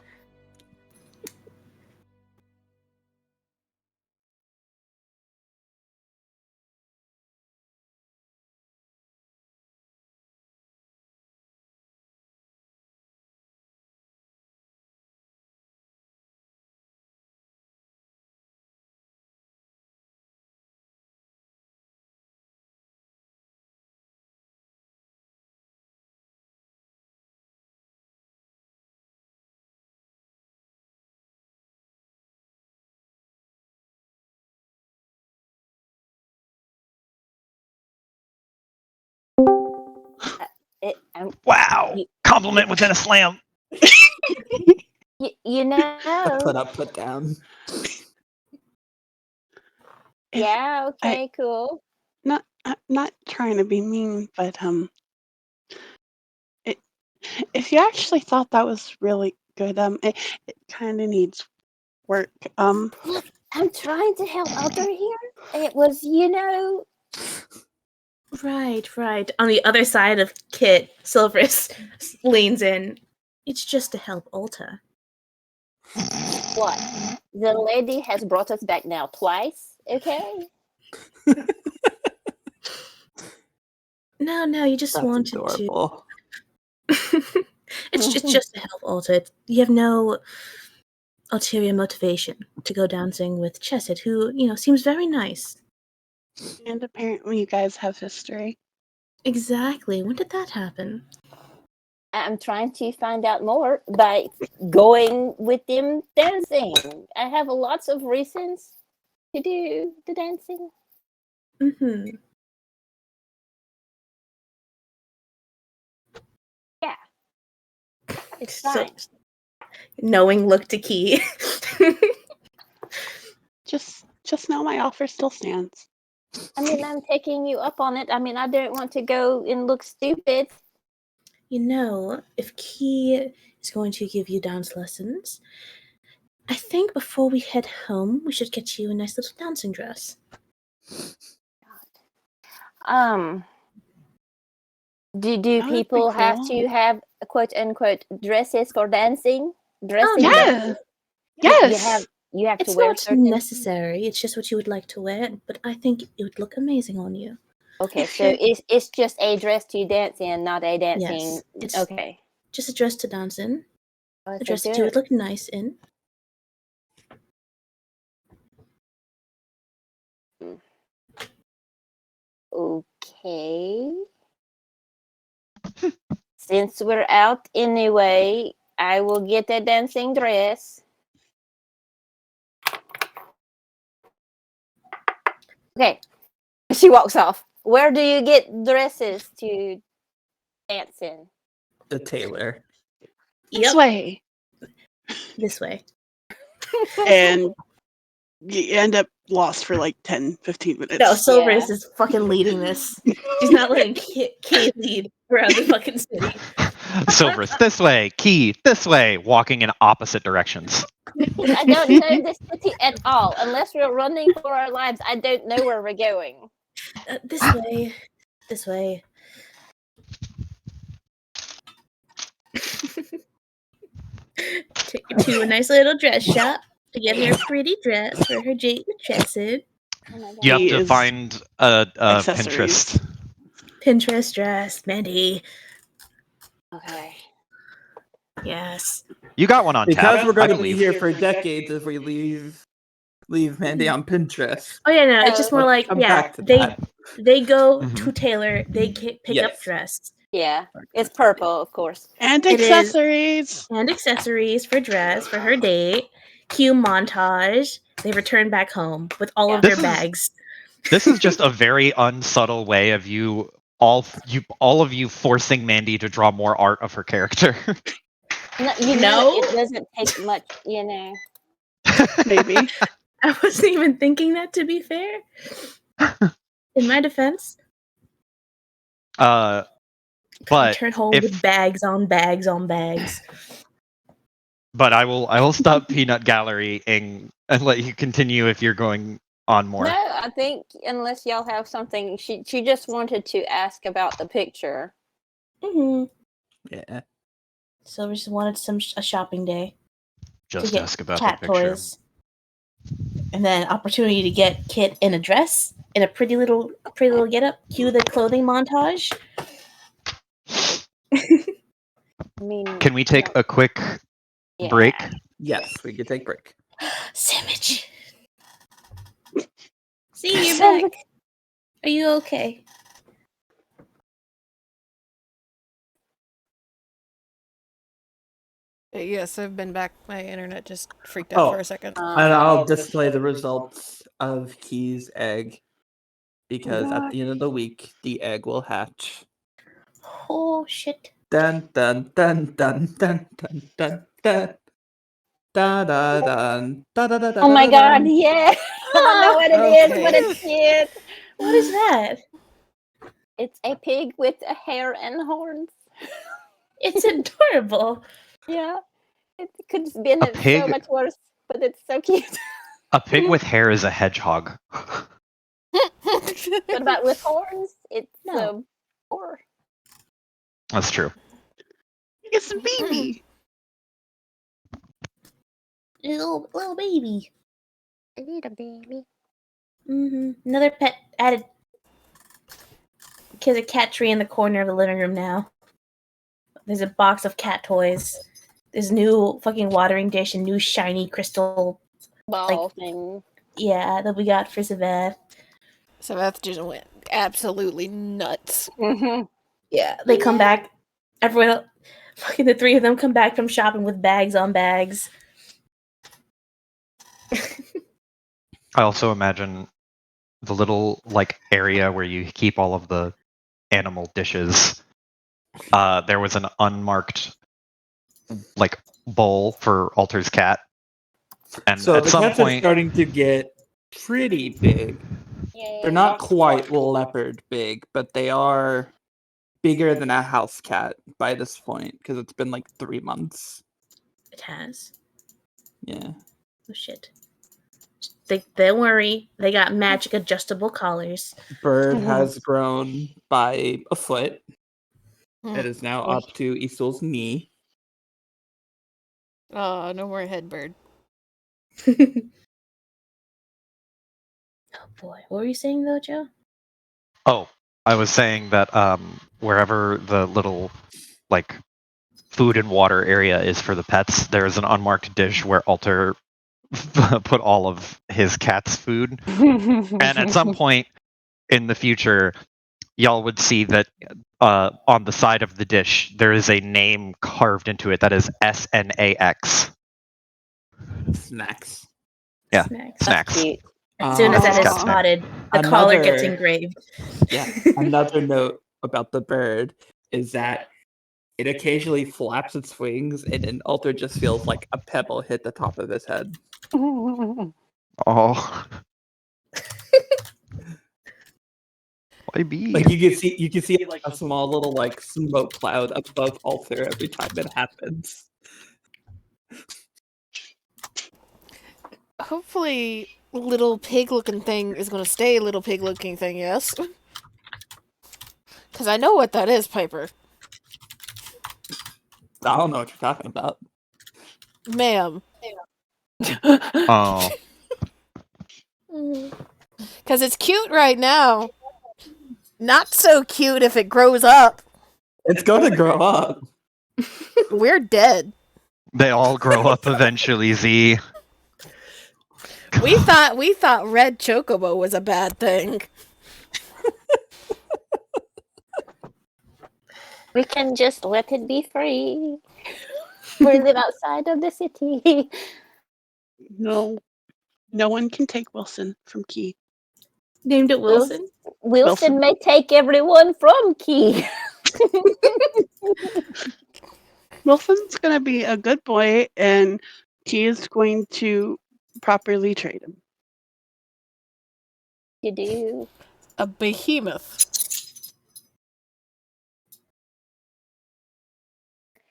Wow! You- Compliment within a slam. you know. Put up, put down. Yeah. Okay. Cool. I'm not trying to be mean, but if you actually thought that was really good, it kind of needs work. Look, I'm trying to help Alter here. It was, Right. On the other side of Kit, Silverus leans in. It's just to help Ulta. what? The lady has brought us back now twice. Okay. No, you just That's wanted adorable. to. It's just to help Ulta. You have no ulterior motivation to go dancing with Chesed, who, seems very nice. And apparently you guys have history. Exactly. When did that happen? I'm trying to find out more by going with them dancing. I have lots of reasons to do the dancing. Mm-hmm. Yeah. It's So, fine. knowing look to Key. Just know my offer still stands. I mean, I'm taking you up on it. I mean, I don't want to go and look stupid. If Key is going to give you dance lessons, I think before we head home, we should get you a nice little dancing dress. Do That would be people have cool. to have quote unquote dresses for dancing? Dressing? Yeah. Dresses? Yes. You have to It's wear not certain. necessary. It's just what you would like to wear, but I think it would look amazing on you. Okay, so it's just a dress to dance in, not a dancing. Yes, it's Okay. just a dress to dance in, Oh, a so dress that you would good. look nice in. Okay. Since we're out anyway, I will get a dancing dress. Okay. She walks off. Where do you get dresses to dance in? The tailor. This way. This way. And you end up lost for 10, 15 minutes. No, Silverus is fucking leading this. She's not letting Key lead around the fucking city. Silverus this way, Key this way, walking in opposite directions. I don't know this city at all. Unless we're running for our lives, I don't know where we're going. This way. This way. Take her to a nice little dress shop to get her a pretty dress for her date with Chesed. Oh my God. You have He to is find a accessories. Pinterest. Pinterest dress, Mandy. Okay. Yes. You got one on Because tap. we're going I to be believe. here for decades if we leave Mandy on Pinterest. Oh yeah, no, it's just more Let's like come yeah. back to They that. they go Mhm. to tailor. They pick up Yes. dress Yeah, it's purple, of course. And It is- accessories. and accessories for dress for her date. Cue montage. They return back home with all of This their is- bags. This is just a very unsubtle way of all of you forcing Mandy to draw more art of her character. No, you know, it doesn't take much, you know. Maybe. I wasn't even thinking that, to be fair. In my defense, But return home if- with bags on bags on bags. but I will stop Peanut Gallery and let you continue if you're going on more. No, I think unless y'all have something, she just wanted to ask about the picture. Mm-hmm. Yeah. So we just wanted a shopping day. Just to get ask about cat the picture. toys. And then opportunity to get Kit in a dress, in a pretty little getup. Cue the clothing montage. I mean, Can we take a quick yeah. break? Yes, we could take break. Sandwich. See, you're back. Are you okay? Yes, I've been back. My internet just freaked out for a second. And I'll display the results of Key's egg because at the end of the week, the egg will hatch. Oh shit. Dun dun dun dun dun dun dun dun. Da da dun da da da da. Oh my da, god, dun. yeah. I know what it is, but Okay. it's cute. What is that? It's a pig with a hair and horns. It's adorable. Yeah. It could have been A pig? so much worse, but it's so cute. A pig with hair is a hedgehog. What about with horns? It's No. boar. That's true. It's a baby. Little baby. I need a baby. Mm-hmm. Another pet added. There's a cat tree in the corner of the living room now. There's a box of cat toys. There's new fucking watering dish and new shiny crystal. Ball thing. Yeah, that we got for Saveth. Saveth just went absolutely nuts. Mm-hmm. Yeah, they come back. Everyone, fucking the three of them come back from shopping with bags on bags. I also imagine the little area where you keep all of the animal dishes. There was an unmarked bowl for Alter's cat, and So at the some cats are point, starting to get pretty big. They're not quite leopard big, but they are bigger than a house cat by this point because it's been 3 months. It has. Yeah. Oh shit. Don't worry. They got magic adjustable collars. Bird Mhm. has grown by a foot. Hmm. It is now up to Isol's knee. Oh, no more headbird. Oh boy. What were you saying though, Joe? oh, I was saying that wherever the little food and water area is for the pets, there is an unmarked dish where Alter put all of his cat's food. And at some point in the future, y'all would see that on the side of the dish there is a name carved into it that is SNAX. Snacks. Yeah. Snacks. Snacks. Cute. As soon as that Cat is snack. spotted, the collar gets Another- engraved. Yeah. Another note about the bird is that it occasionally flaps its wings, and then Alter just feels like a pebble hit the top of his head. Oh. Why be? You can see a small little smoke cloud above Alter every time it happens. Hopefully, little pig-looking thing is going to stay a little pig-looking thing, yes? Because I know what that is, Piper. I don't know what you're talking about. Ma'am. Oh. Because it's cute right now. Not so cute if it grows up. It's gonna grow up. We're dead. They all grow up eventually, Z. We thought red chocobo was a bad thing. We can just let it be free. We live outside of the city. No, no one can take Wilson from Key. Named it Wilson. Wilson may take everyone from Key. Wilson's gonna be a good boy, and Key is going to properly treat him. You do. A behemoth.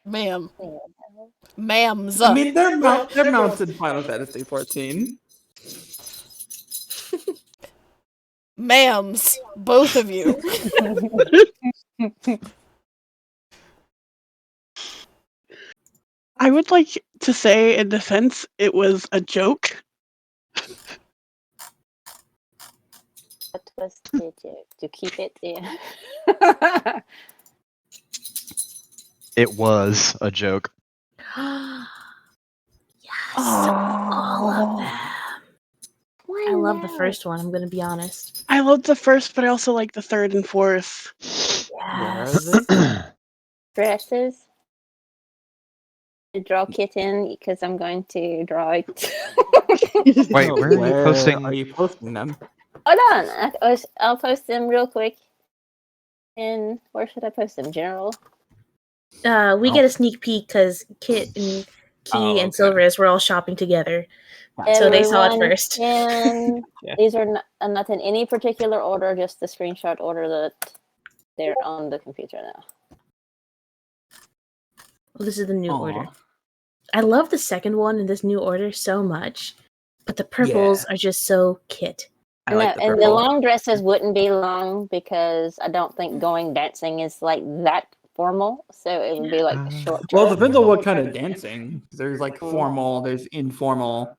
Ma'am. Ma'ams. I mean, they're mounts in Final Fantasy 14. Ma'ams. Both of you. I would like to say, in defense, it was a joke. What was the joke? To keep it in. It was a joke. Yes, all of them. I love the first one. I'm gonna be honest. I love the first, but I also like the third and fourth. Where are they? Dresses. To draw kitten because I'm going to draw it. Wait, where are you posting? Are you posting them? Hold on. I'll post them real quick. And where should I post them? General. We get a sneak peek because Kit and Key and Silvers were all shopping together, so they saw it first. And Yeah. these are not in any particular order, just the screenshot order that they're on the computer now. Well, this is the new Aw. order. I love the second one in this new order so much, but the purples are just so Kit. I like the And the purple. long dresses wouldn't be long because I don't think going dancing is like that formal. So it would be like a short Well, it dress. depends on what kind of dancing. There's like formal, there's informal,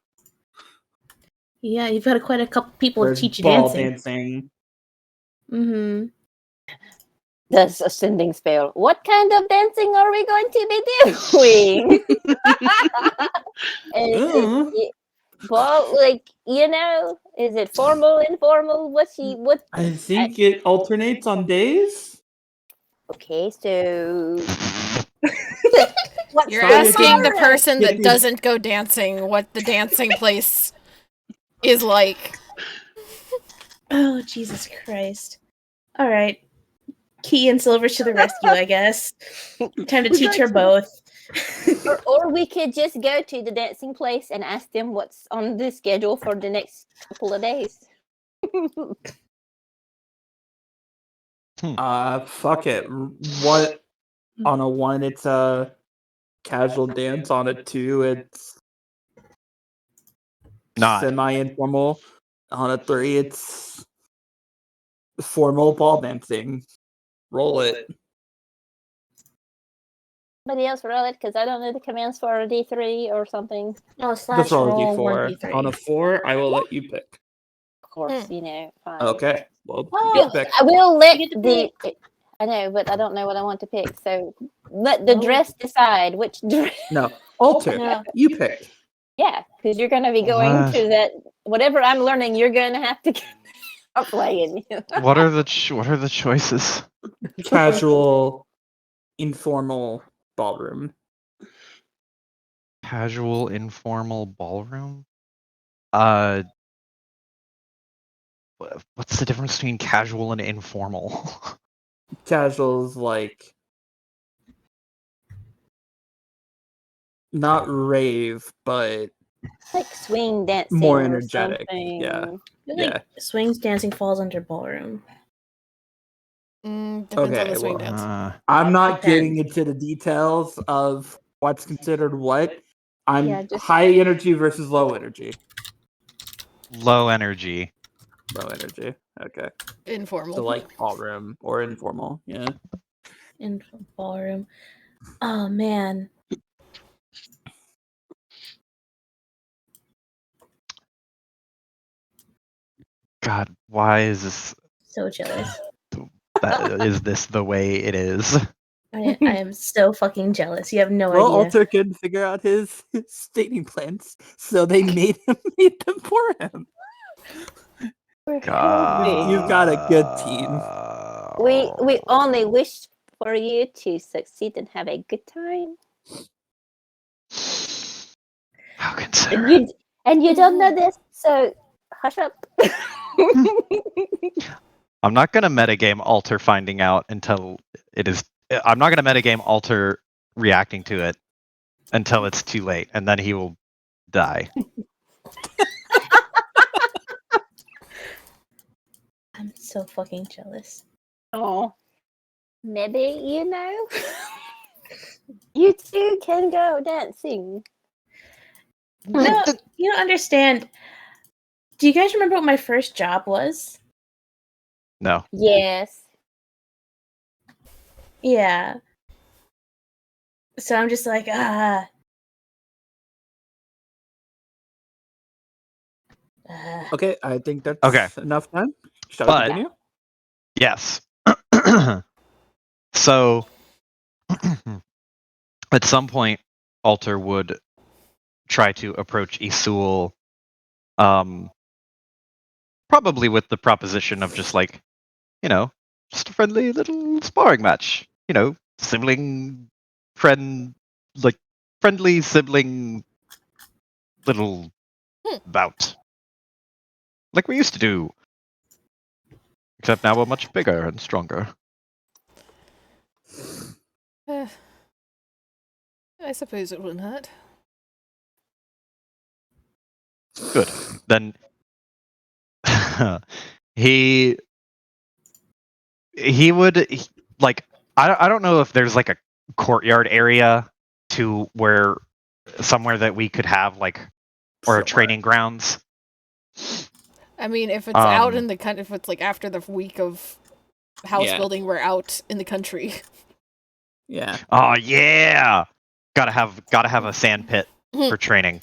Yeah, you've got quite a couple people to there's teach you ball dancing. dancing. Mm-hmm. That's ascending spell. What kind of dancing are we going to be doing? Well, like, is it formal, informal? What? I think it alternates on days. Okay, so You're Sorry, asking the Kitten. person that Kitten. doesn't go dancing what the dancing place is like. Oh, Jesus Christ. All right. Key and Silvers to the rescue, I guess. Time to teach her both. or we could just go to the dancing place and ask them what's on the schedule for the next couple of days. Fuck it. What on a 1 it's a casual dance, on a 2 it's Not. semi-informal, on a 3 it's formal ball dancing. Roll it. Somebody else roll it because I don't know the commands for a D3 or something. Oh, Just slash roll a roll d4. 1d3. On a 4, I will let you pick. Of course, fine. Okay. Well, Well, you pick. I will let You get to the. I know, but I don't know what I want to pick. So let the dress decide which dress. No. Alter. No. You pick. Yeah, because you're going to be going to that. Whatever I'm learning, you're going to have to start playing. What are the choices? Casual, informal ballroom. Casual, informal ballroom. What's the difference between casual and informal? Casual's like not rave, but Like swing dancing. more or energetic. something. Yeah. I feel Yeah. like swings dancing falls under ballroom. Depends on Okay, the swing well, dance. I'm not Depends. getting into the details of what's considered what. I'm Yeah, just- high energy versus low energy. Low energy. Low energy. Okay. Informal. So like ballroom or informal. Yeah. In ballroom. Oh man. God, why is this? So jealous. Is this the way it is? I am so fucking jealous. You have no Well, idea. Alter couldn't figure out his stating plans, so they made them for him. God. You've got a good team. We only wish for you to succeed and have a good time. How And considerate. And you don't know this, so hush up. I'm not gonna metagame Alter finding out until it is. I'm not gonna metagame Alter reacting to it until it's too late, and then he will die. I'm so fucking jealous. Oh, maybe you know. You too can go dancing. No, you don't understand. Do you guys remember what my first job was? No. Yes. Yeah. So I'm just like, Okay, I think that's Okay. enough time. Shall But- I continue? Yes. So, at some point, Alter would try to approach Isul, probably with the proposition of just like, just a friendly little sparring match. Sibling, friendly sibling little bout. Like we used to do. Except now we're much bigger and stronger. I suppose it wouldn't hurt. Good. Then he would I don't know if there's like a courtyard area to where somewhere that we could have like or Somewhere. training grounds. I mean, if it's out Um, in the country, if it's like after the week of house Yeah. building, we're out in the country. Yeah. Oh yeah. Gotta have a sand pit for training.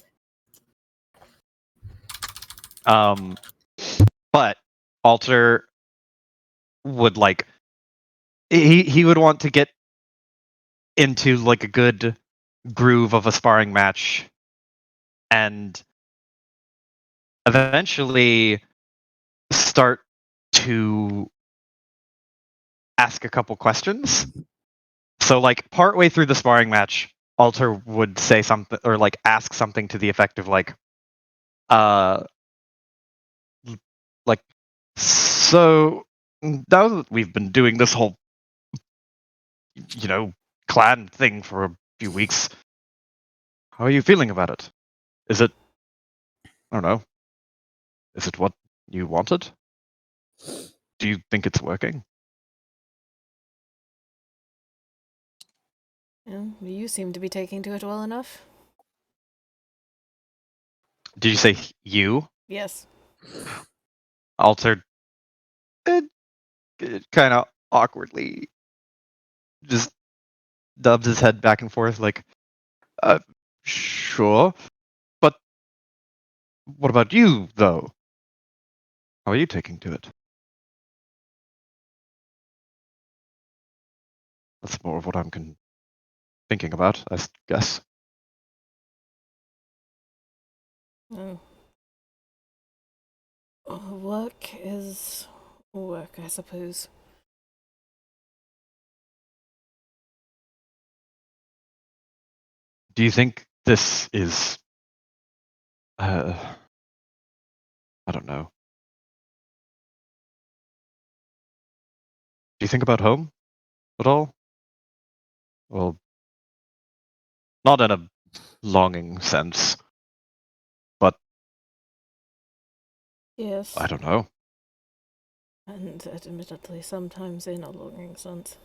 But Alter would like he would want to get into like a good groove of a sparring match and eventually start to ask a couple questions. So like partway through the sparring match, Alter would say something or like ask something to the effect of like so now that we've been doing this whole clan thing for a few weeks, how are you feeling about it? Is it I don't know. Is it what you wanted? Do you think it's working? Yeah, you seem to be taking to it well enough. Did you say you? Yes. Alter kind of awkwardly just dubs his head back and forth like, sure. But what about you, though? How are you taking to it? That's more of what I'm thinking about, I guess. Oh. Work is work, I suppose. Do you think this is... I don't know. Do you think about home at all? Well, not in a longing sense, but Yes. I don't know. And admittedly, sometimes in a longing sense.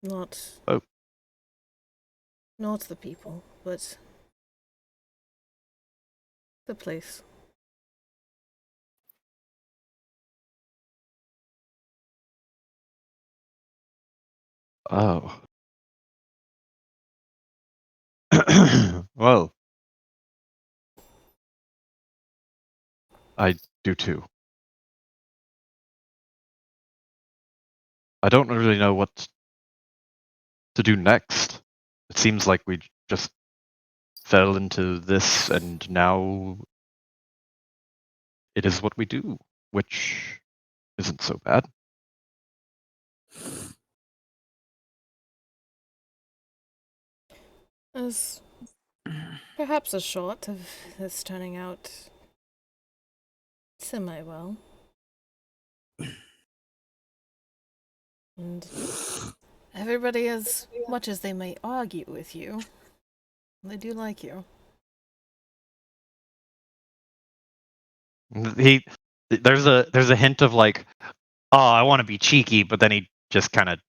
Not. Oh. Not the people, but the place. Oh. Well, I do too. I don't really know what to do next. It seems like we just fell into this and now it is what we do, which isn't so bad. As Perhaps a shot of this turning out semi-well. And everybody, as much as they may argue with you, they do like you. There's a hint of like, oh, I want to be cheeky, but then he just kind of,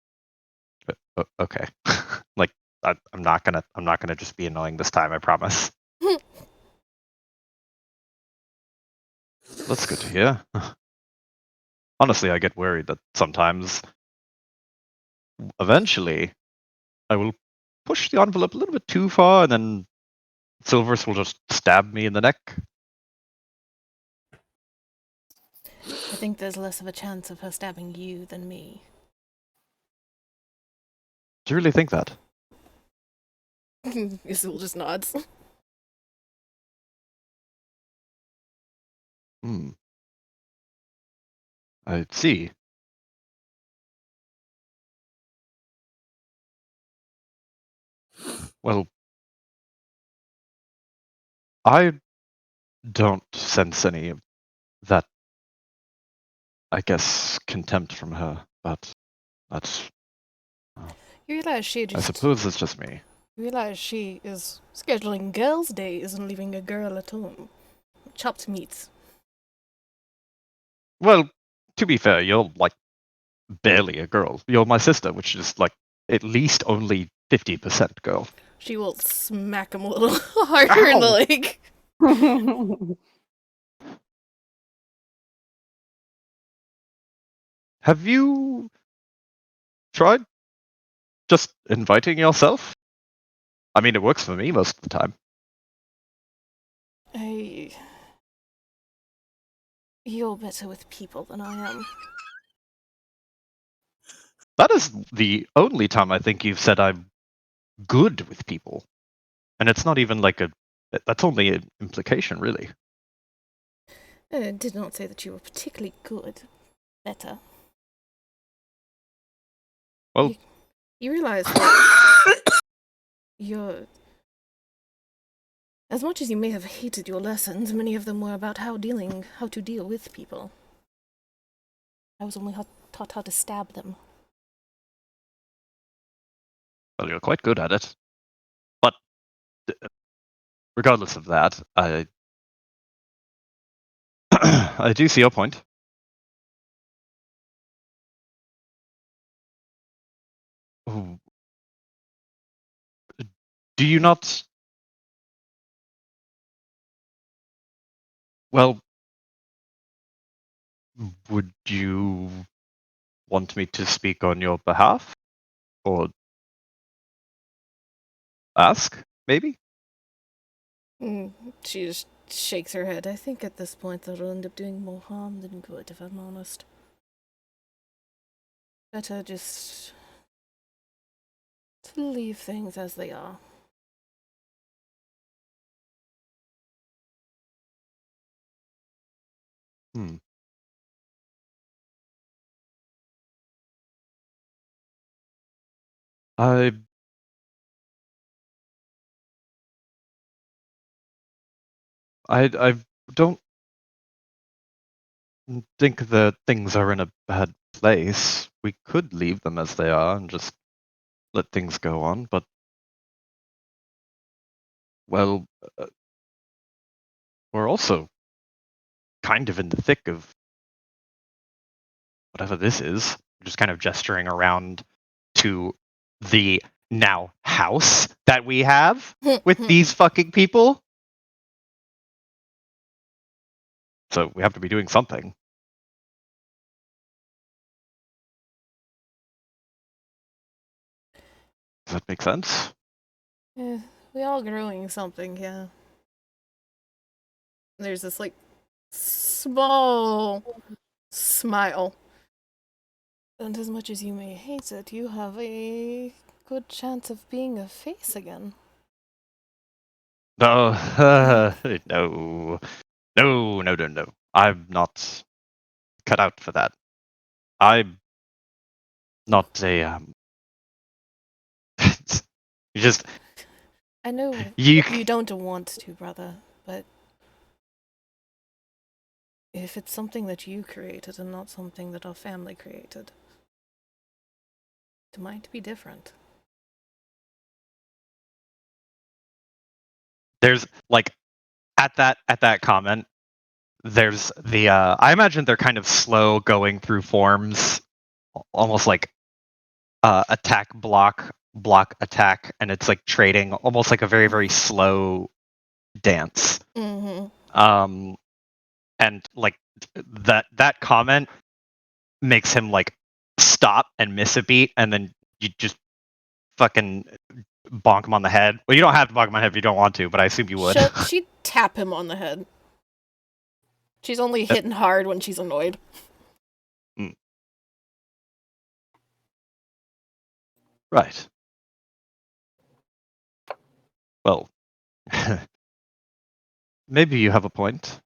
okay, like I'm not gonna just be annoying this time. I promise. That's good to hear. Honestly, I get worried that sometimes, eventually, I will push the envelope a little bit too far, and then Silvers will just stab me in the neck. I think there's less of a chance of her stabbing you than me. Do you really think that? Isil just nods. Hmm. I see. Well, I don't sense any of that, I guess, contempt from her, but that's. You realize she I just suppose it's just me. realize she is scheduling girls' days and leaving a girl at home. Chopped meats. Well, to be fair, you're like barely a girl. You're my sister, which is like at least only 50% girl. She will smack him a little harder in the Ow! leg. Have you tried just inviting yourself? I mean, it works for me most of the time. You're better with people than I am. That is the only time I think you've said I'm good with people. And it's not even like that's only an implication, really. I did not say that you were particularly good. Better. Well, You realize that you're... As much as you may have hated your lessons, many of them were about how to deal with people. I was only taught how to stab them. well, you're quite good at it. But regardless of that, I I do see your point. Oh, do you not? Well, would you want me to speak on your behalf? Or ask, maybe? She just shakes her head. I think at this point that'll end up doing more harm than good, if I'm honest. Better just to leave things as they are. Hmm. I don't think that things are in a bad place. We could leave them as they are and just let things go on, but well, we're also kind of in the thick of whatever this is. Just kind of gesturing around to the now house that we have with these fucking people. So we have to be doing something. Does that make sense? We all growing something, yeah. There's this, like, small smile. And as much as you may hate it, you have a good chance of being a face again. No, no, no. I'm not cut out for that. I'm not a you just I know You you don't want to, brother, but if it's something that you created and not something that our family created, it might be different. there's like at that comment, there's the I imagine they're kind of slow going through forms, almost like attack block attack, and it's like trading, almost like a very very slow dance. Mm-hmm. And like that comment makes him like stop and miss a beat, and then you just fucking bonk him on the head. Well, you don't have to bonk him on the head if you don't want to, but I assume you would. She'd tap him on the head. She's only hitting hard when she's annoyed. Right. Well, maybe you have a point.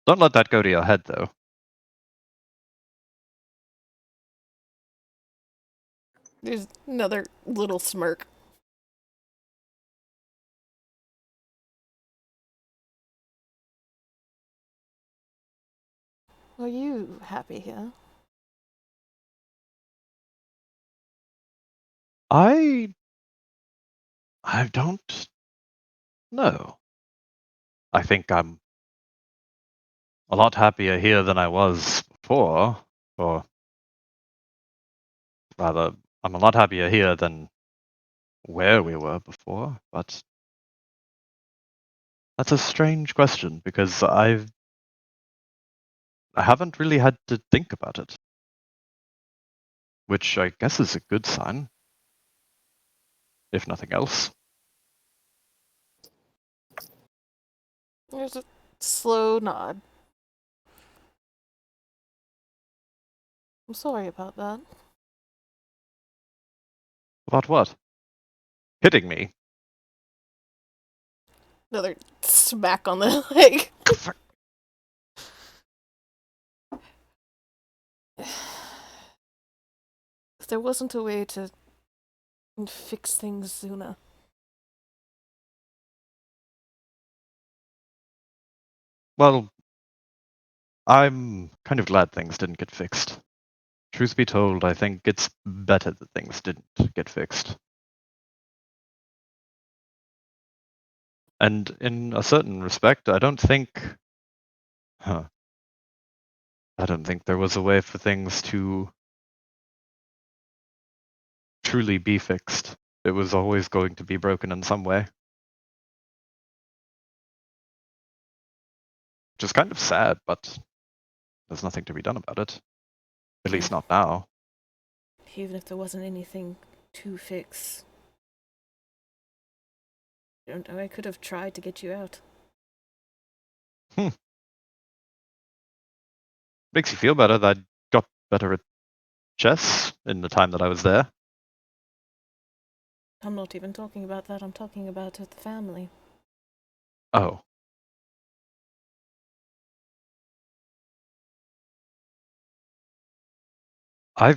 Don't let that go to your head, though. There's another little smirk. Are you happy here? I don't know. I think I'm a lot happier here than I was before, or rather, I'm a lot happier here than where we were before, but that's a strange question because I haven't really had to think about it, which I guess is a good sign, if nothing else. There's a slow nod. I'm sorry about that. About what? Hitting me? Another smack on the leg. If there wasn't a way to fix things sooner. Well, I'm kind of glad things didn't get fixed. Truth be told, I think it's better that things didn't get fixed. And in a certain respect, I don't think there was a way for things to truly be fixed. It was always going to be broken in some way. Which is kind of sad, but there's nothing to be done about it. At least not now. Even if there wasn't anything to fix. I could have tried to get you out. Makes you feel better that I got better at chess in the time that I was there. I'm not even talking about that, I'm talking about the family. Oh. I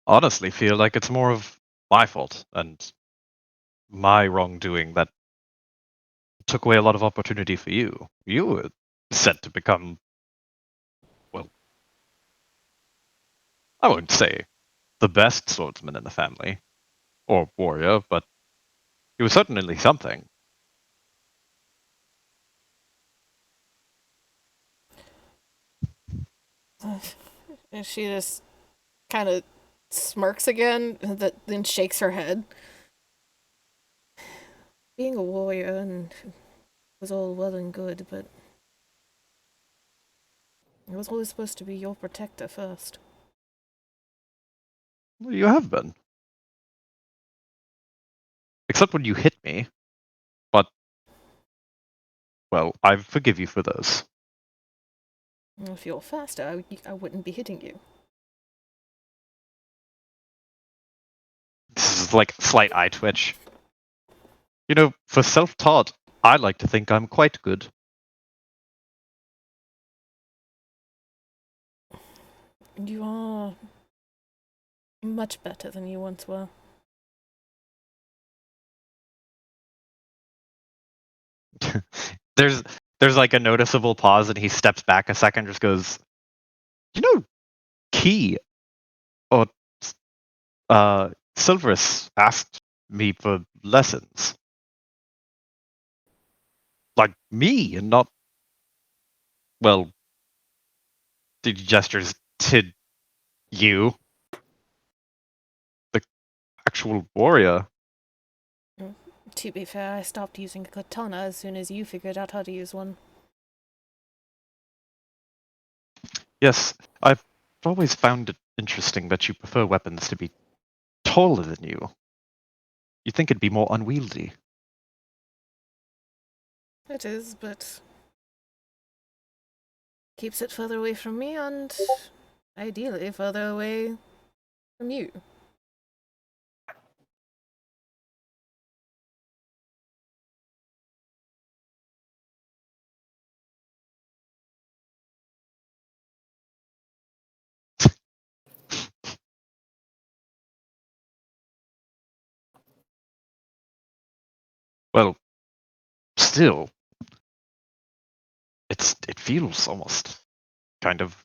honestly feel like it's more of my fault and my wrongdoing that took away a lot of opportunity for you. You were set to become, well, I won't say the best swordsman in the family, or warrior, but he was certainly something. And she just kind of smirks again, then shakes her head. Being a warrior and was all well and good, but I was always supposed to be your protector first. Well, you have been. Except when you hit me. But, well, I forgive you for those. If you're faster, I wouldn't be hitting you. This is like slight eye twitch. You know, for self-taught, I like to think I'm quite good. You are much better than you once were. there's like a noticeable pause, and he steps back a second, just goes, "You know, Key or Silverus asked me for lessons, like me, and not well." He gestures to you, the actual warrior. To be fair, I stopped using a katana as soon as you figured out how to use one. Yes, I've always found it interesting that you prefer weapons to be taller than you. You'd think it'd be more unwieldy. It is, but keeps it further away from me and ideally further away from you. Well, still, it feels almost kind of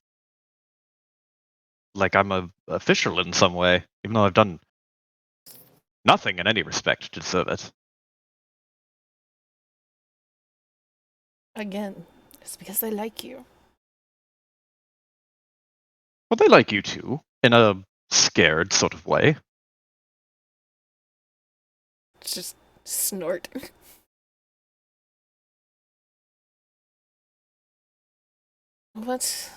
like I'm a official in some way, even though I've done nothing in any respect to deserve it. Again, it's because they like you. Well, they like you too, in a scared sort of way. Just snort. What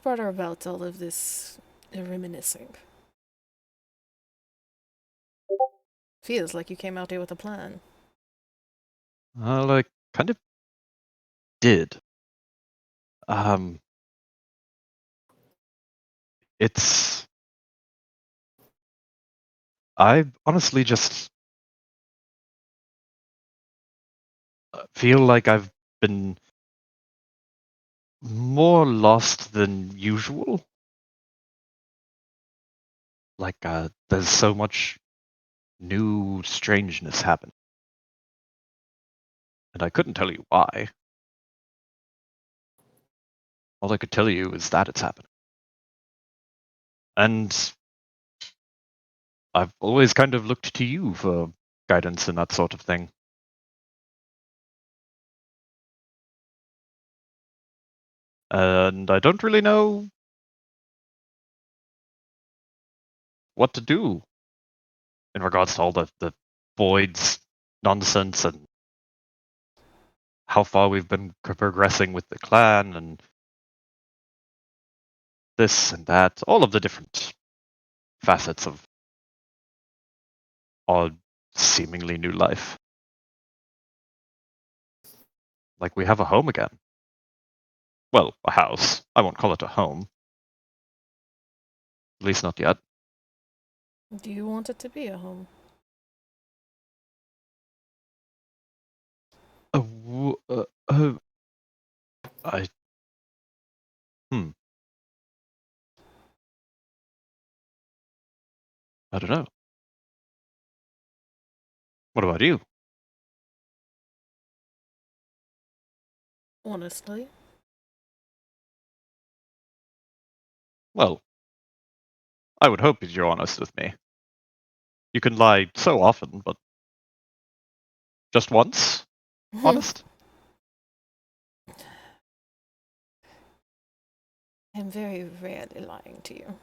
brought about all of this reminiscing? Feels like you came out here with a plan. Well, I kind of did. It's. I honestly just feel like I've been more lost than usual. Like, there's so much new strangeness happening. And I couldn't tell you why. All I could tell you is that it's happening. And I've always kind of looked to you for guidance and that sort of thing. And I don't really know what to do in regards to all the voids nonsense and how far we've been progressing with the clan and this and that, all of the different facets of our seemingly new life. Like we have a home again. Well, a house. I won't call it a home. At least not yet. Do you want it to be a home? I. Hmm. I don't know. What about you? Honestly. Well, I would hope you're honest with me. You can lie so often, but just once? Honest? I'm very rarely lying to you.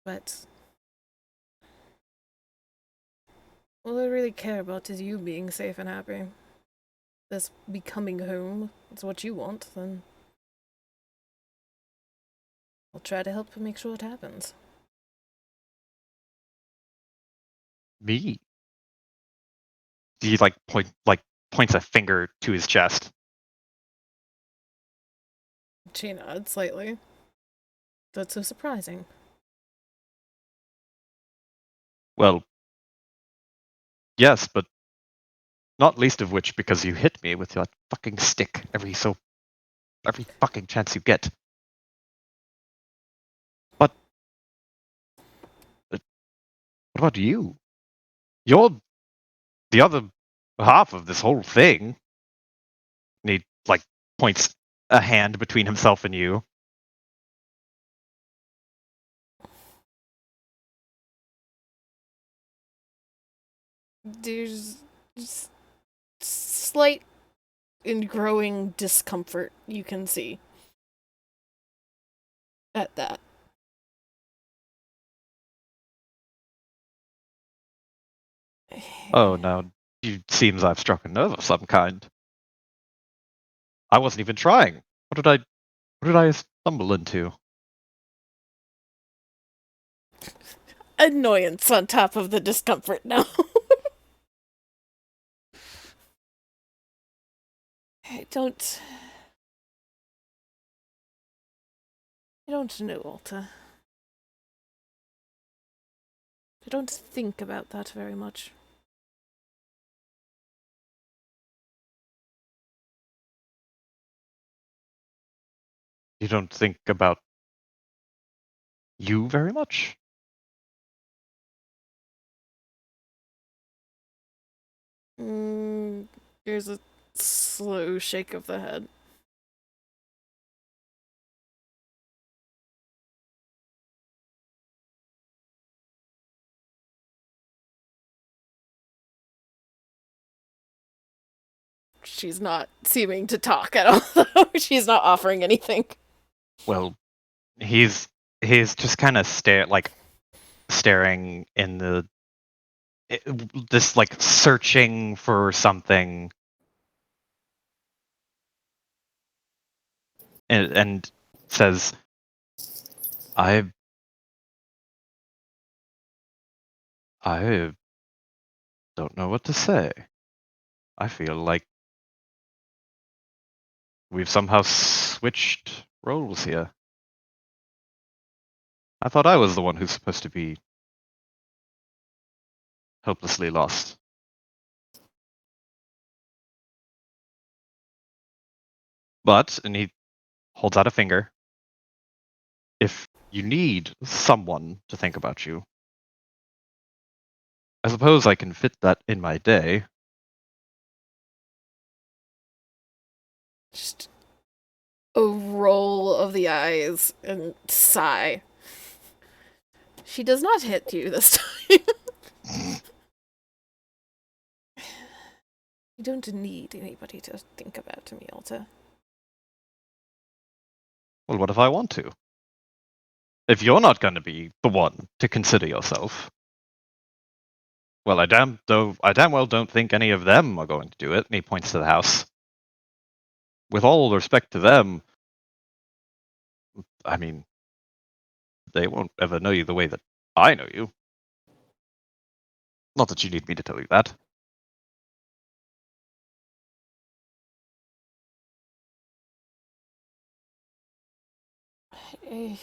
But all I really care about is you being safe and happy. This becoming home, it's what you want, then I'll try to help make sure it happens. Me? He points a finger to his chest. She nods slightly. That's so surprising. Well, yes, but not least of which because you hit me with that fucking stick every fucking chance you get. But what about you? You're the other half of this whole thing. And he like points a hand between himself and you. There's slight and growing discomfort you can see at that. Oh, now it seems I've struck a nerve of some kind. I wasn't even trying. What did I stumble into? Annoyance on top of the discomfort now. I don't know, Alta. I don't think about that very much. You don't think about you very much? There's a slow shake of the head. She's not seeming to talk at all, though. She's not offering anything. Well, he's just kind of staring in the this like searching for something, and says, I don't know what to say. I feel like we've somehow switched roles here. I thought I was the one who's supposed to be hopelessly lost. But, and he holds out a finger, if you need someone to think about you, I suppose I can fit that in my day. Just a roll of the eyes and sigh. She does not hit you this time. You don't need anybody to think about me, Alta. Well, what if I want to? If you're not going to be the one to consider yourself, well, I damn well don't think any of them are going to do it. And he points to the house. With all respect to them, I mean, they won't ever know you the way that I know you. Not that you need me to tell you that.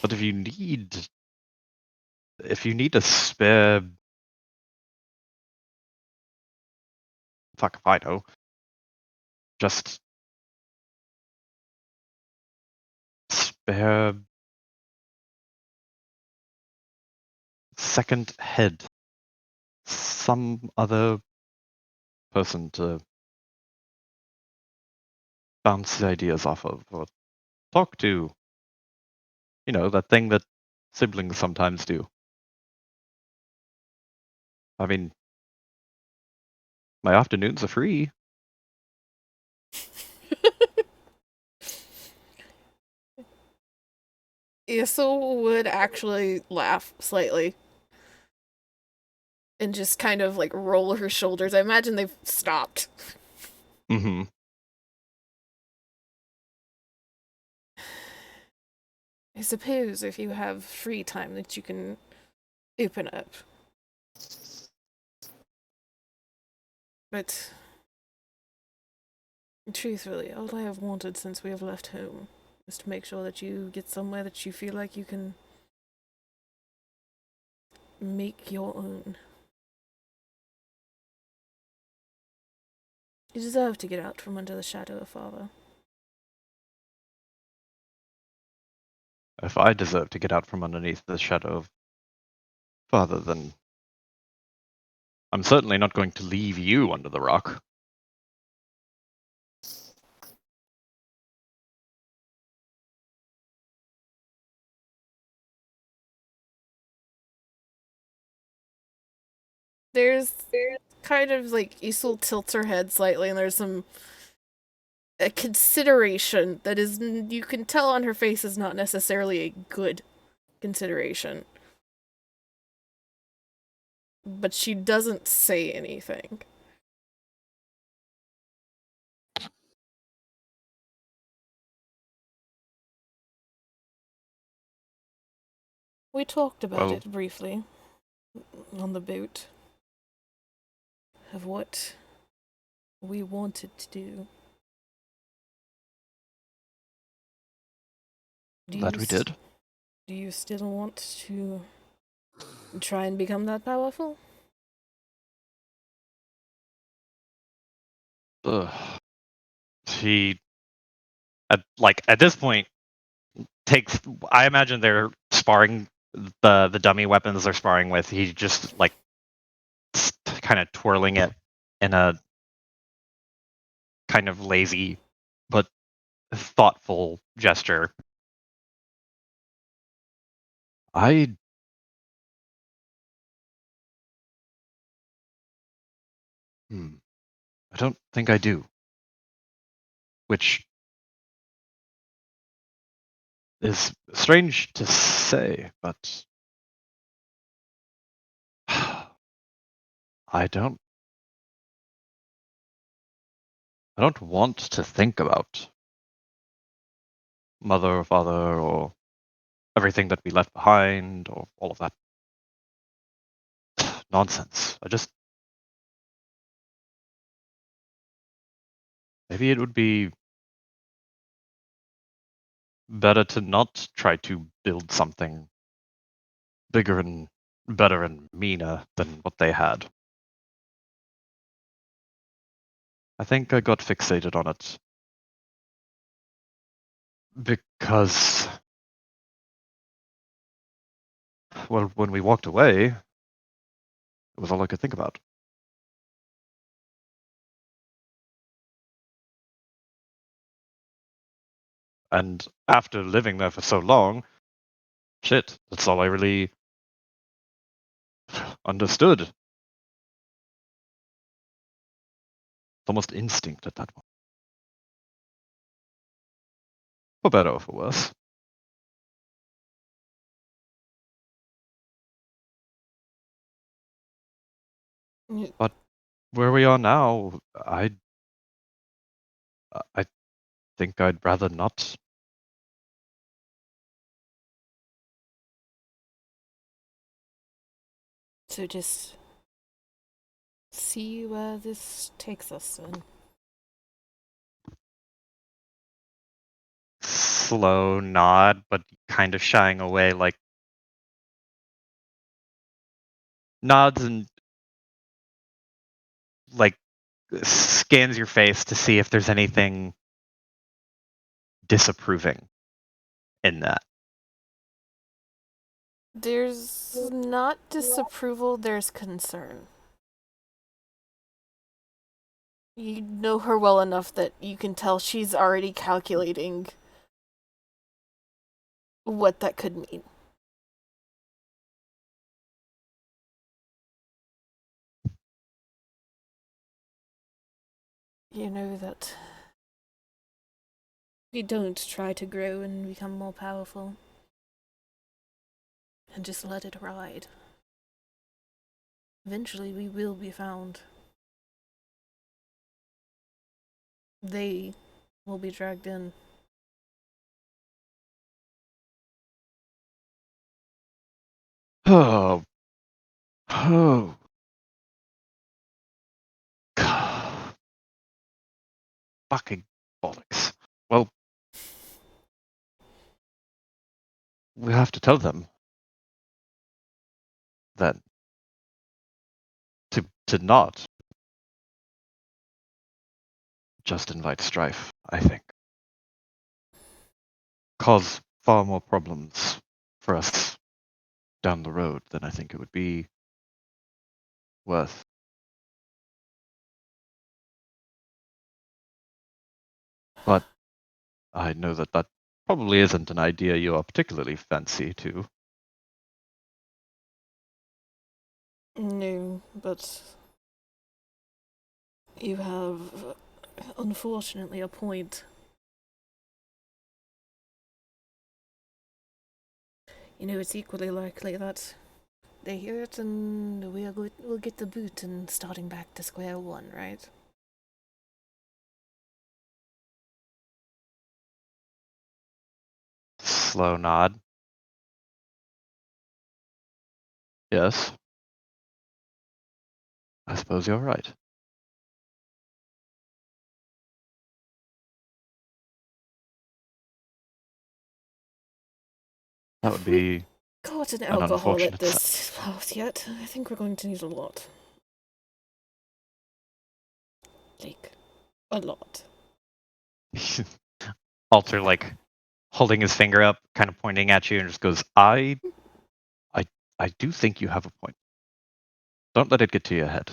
But if you need a spare, fuck if I know, just spare second head, some other person to bounce the ideas off of or talk to. You know, that thing that siblings sometimes do. I mean, my afternoons are free. Issel would actually laugh slightly and just kind of like roll her shoulders. I imagine they've stopped. Mm-hmm. I suppose if you have free time that you can open up. But truthfully, all I have wanted since we have left home is to make sure that you get somewhere that you feel like you can make your own. You deserve to get out from under the shadow of Father. If I deserve to get out from underneath the shadow of Father, then I'm certainly not going to leave you under the rock. There's kind of like Isul tilts her head slightly, and there's a consideration that is, you can tell on her face, is not necessarily a good consideration. But she doesn't say anything. We talked about Well- it briefly on the boat of what we wanted to do. That we did. Do you still want to try and become that powerful? Ugh. He, at this point, takes. I imagine they're sparring the dummy weapons they're sparring with. He just like kind of twirling it in a kind of lazy but thoughtful gesture. I I don't think I do. Which is strange to say, but I don't want to think about mother or father or everything that we left behind or all of that nonsense. Maybe it would be better to not try to build something bigger and better and meaner than what they had. I think I got fixated on it because, well, when we walked away, it was all I could think about. And after living there for so long, shit, that's all I really understood. It's almost instinct at that point. For better or for worse. But where we are now, I think I'd rather not. So just see where this takes us then. Slow nod, but kind of shying away, like nods and like scans your face to see if there's anything disapproving in that. There's not disapproval, there's concern. You know her well enough that you can tell she's already calculating what that could mean. You know that we don't try to grow and become more powerful and just let it ride. Eventually we will be found. They will be dragged in. Oh. Oh. God. Fucking bollocks. Well, we have to tell them then to not just invite strife, I think. Cause far more problems for us down the road than I think it would be worth. But I know that that probably isn't an idea you are particularly fancy to. No, but you have, unfortunately, a point. You know, it's equally likely that they hear it and we'll get the boot and starting back to square one, right? Slow nod. Yes. I suppose you're right. That would be Caught an an alcohol at unfortunate this house yet. I think we're going to need a lot. Like, a lot. Alter, like, holding his finger up, kind of pointing at you, and just goes, I do think you have a point. Don't let it get to your head.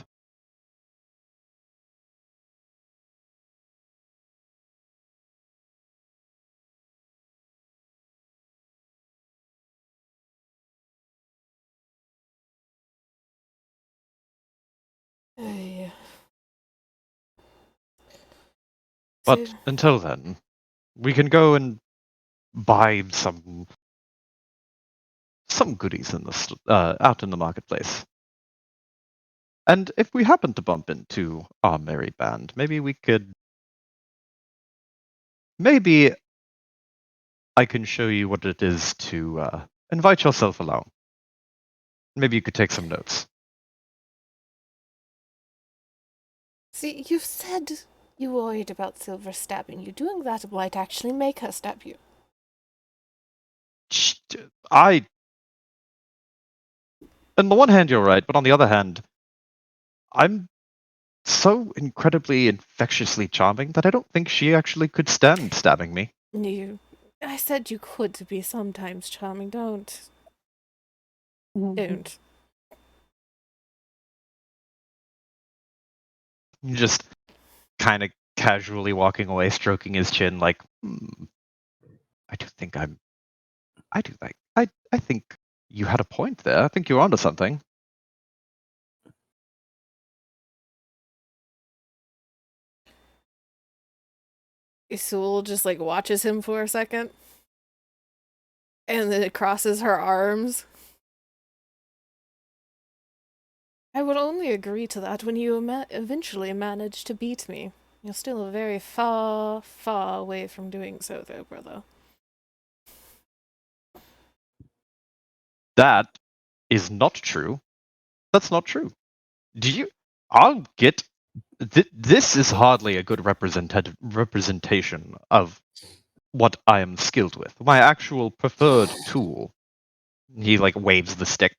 Hey. But So, until then, we can go and buy some goodies in the out in the marketplace. And if we happen to bump into our merry band, maybe I can show you what it is to invite yourself along. Maybe you could take some notes. see, you said you worried about Silver stabbing you. Doing that might actually make her stab you. On the one hand, you're right, but on the other hand, I'm so incredibly infectiously charming that I don't think she actually could stand stabbing me. I said you could be sometimes charming. Don't. Don't. You just kind of casually walking away, stroking his chin, like, I do think I think you had a point there. I think you're onto something. Isul just like watches him for a second. And then it crosses her arms. I would only agree to that when you eventually manage to beat me. You're still very far, far away from doing so, though, brother. That is not true. That's not true. I'll get. This is hardly a good representation of what I am skilled with. My actual preferred tool. He like waves the stick.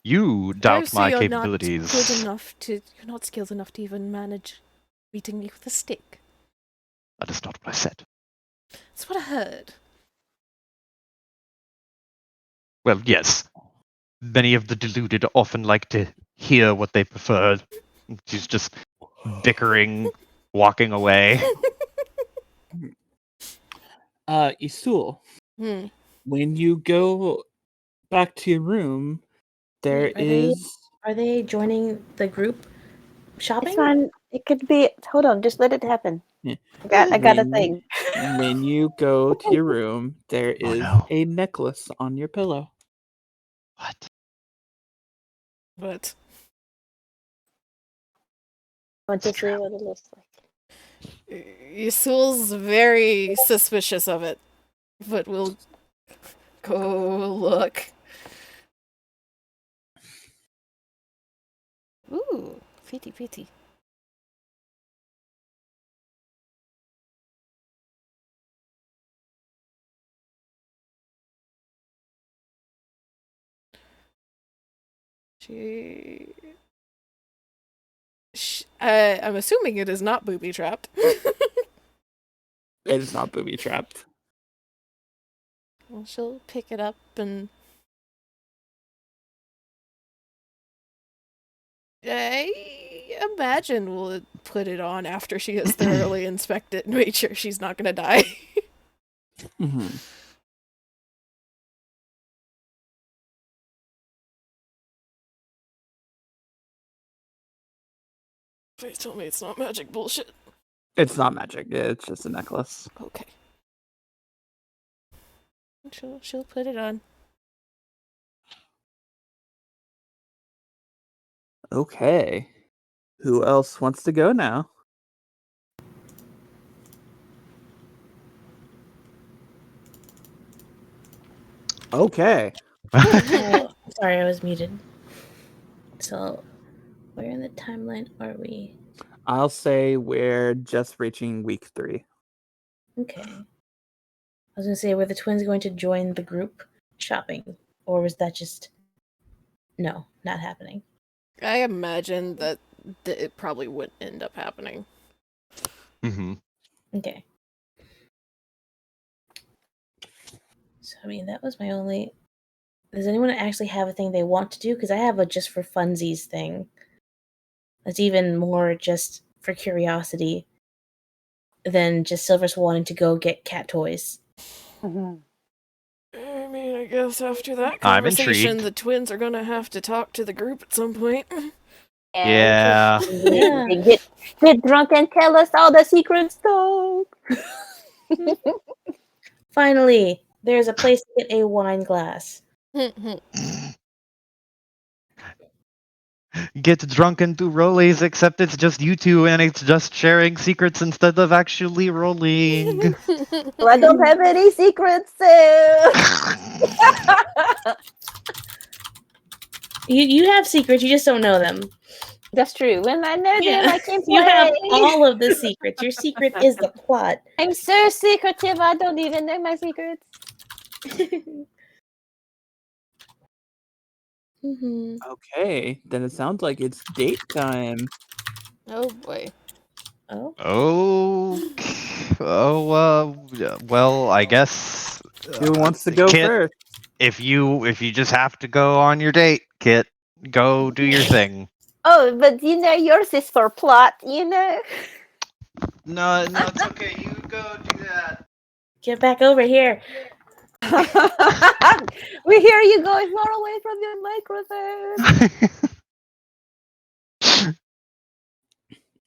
You doubt So my you're capabilities. you're not skilled enough to even manage beating me with a stick. That is not what I said. That's what I heard. Well, yes. Many of the deluded often like to hear what they prefer. She's just bickering, walking away. Isul, when you go back to your room, there Wait, is. Are they joining the group shopping? It's fine. It could be. Hold on, just let it happen. Yeah. I got a When- thing. When you go to your room, there Oh, is no. a necklace on your pillow. What? But Want to see what it looks like? Isul's very suspicious of it. But we'll go look. Ooh, pretty. I'm assuming it is not booby trapped. It is not booby trapped. Well, she'll pick it up and I imagine we'll put it on after she has thoroughly inspected and made sure she's not gonna die. Mm-hmm. Please tell me it's not magic bullshit. It's not magic. It's just a necklace. Okay. She'll put it on. Okay. Who else wants to go now? Okay. Sorry, I was muted. So, where in the timeline are we? I'll say we're just reaching week 3. Okay. I was gonna say, were the twins going to join the group shopping, or was that just no, not happening? I imagine that it probably wouldn't end up happening. Mm-hmm. Okay. So I mean, that was my only. Does anyone actually have a thing they want to do? Because I have a just for funsies thing. That's even more just for curiosity than just Silver's wanting to go get cat toys. I mean, I guess after that I'm conversation, intrigued. the twins are gonna have to talk to the group at some point. Yeah. Yeah. Get drunk and tell us all the secret stuff. Finally, there's a place to get a wine glass. Get drunk and do rollies, except it's just you two and it's just sharing secrets instead of actually rolling. Well, I don't have any secrets, so. You have secrets, you just don't know them. That's true. When I know them, I can play. You have all of the secrets. Your secret is the plot. I'm so secretive, I don't even know my secrets. Mm-hmm. Okay, then it sounds like it's date time. Oh boy. Oh, Well, I guess. Who wants to go Kit, first? If you just have to go on your date, Kit, go do your thing. Oh, but yours is for plot, No, it's okay. You go do that. get back over here. We hear you going far away from your microphone.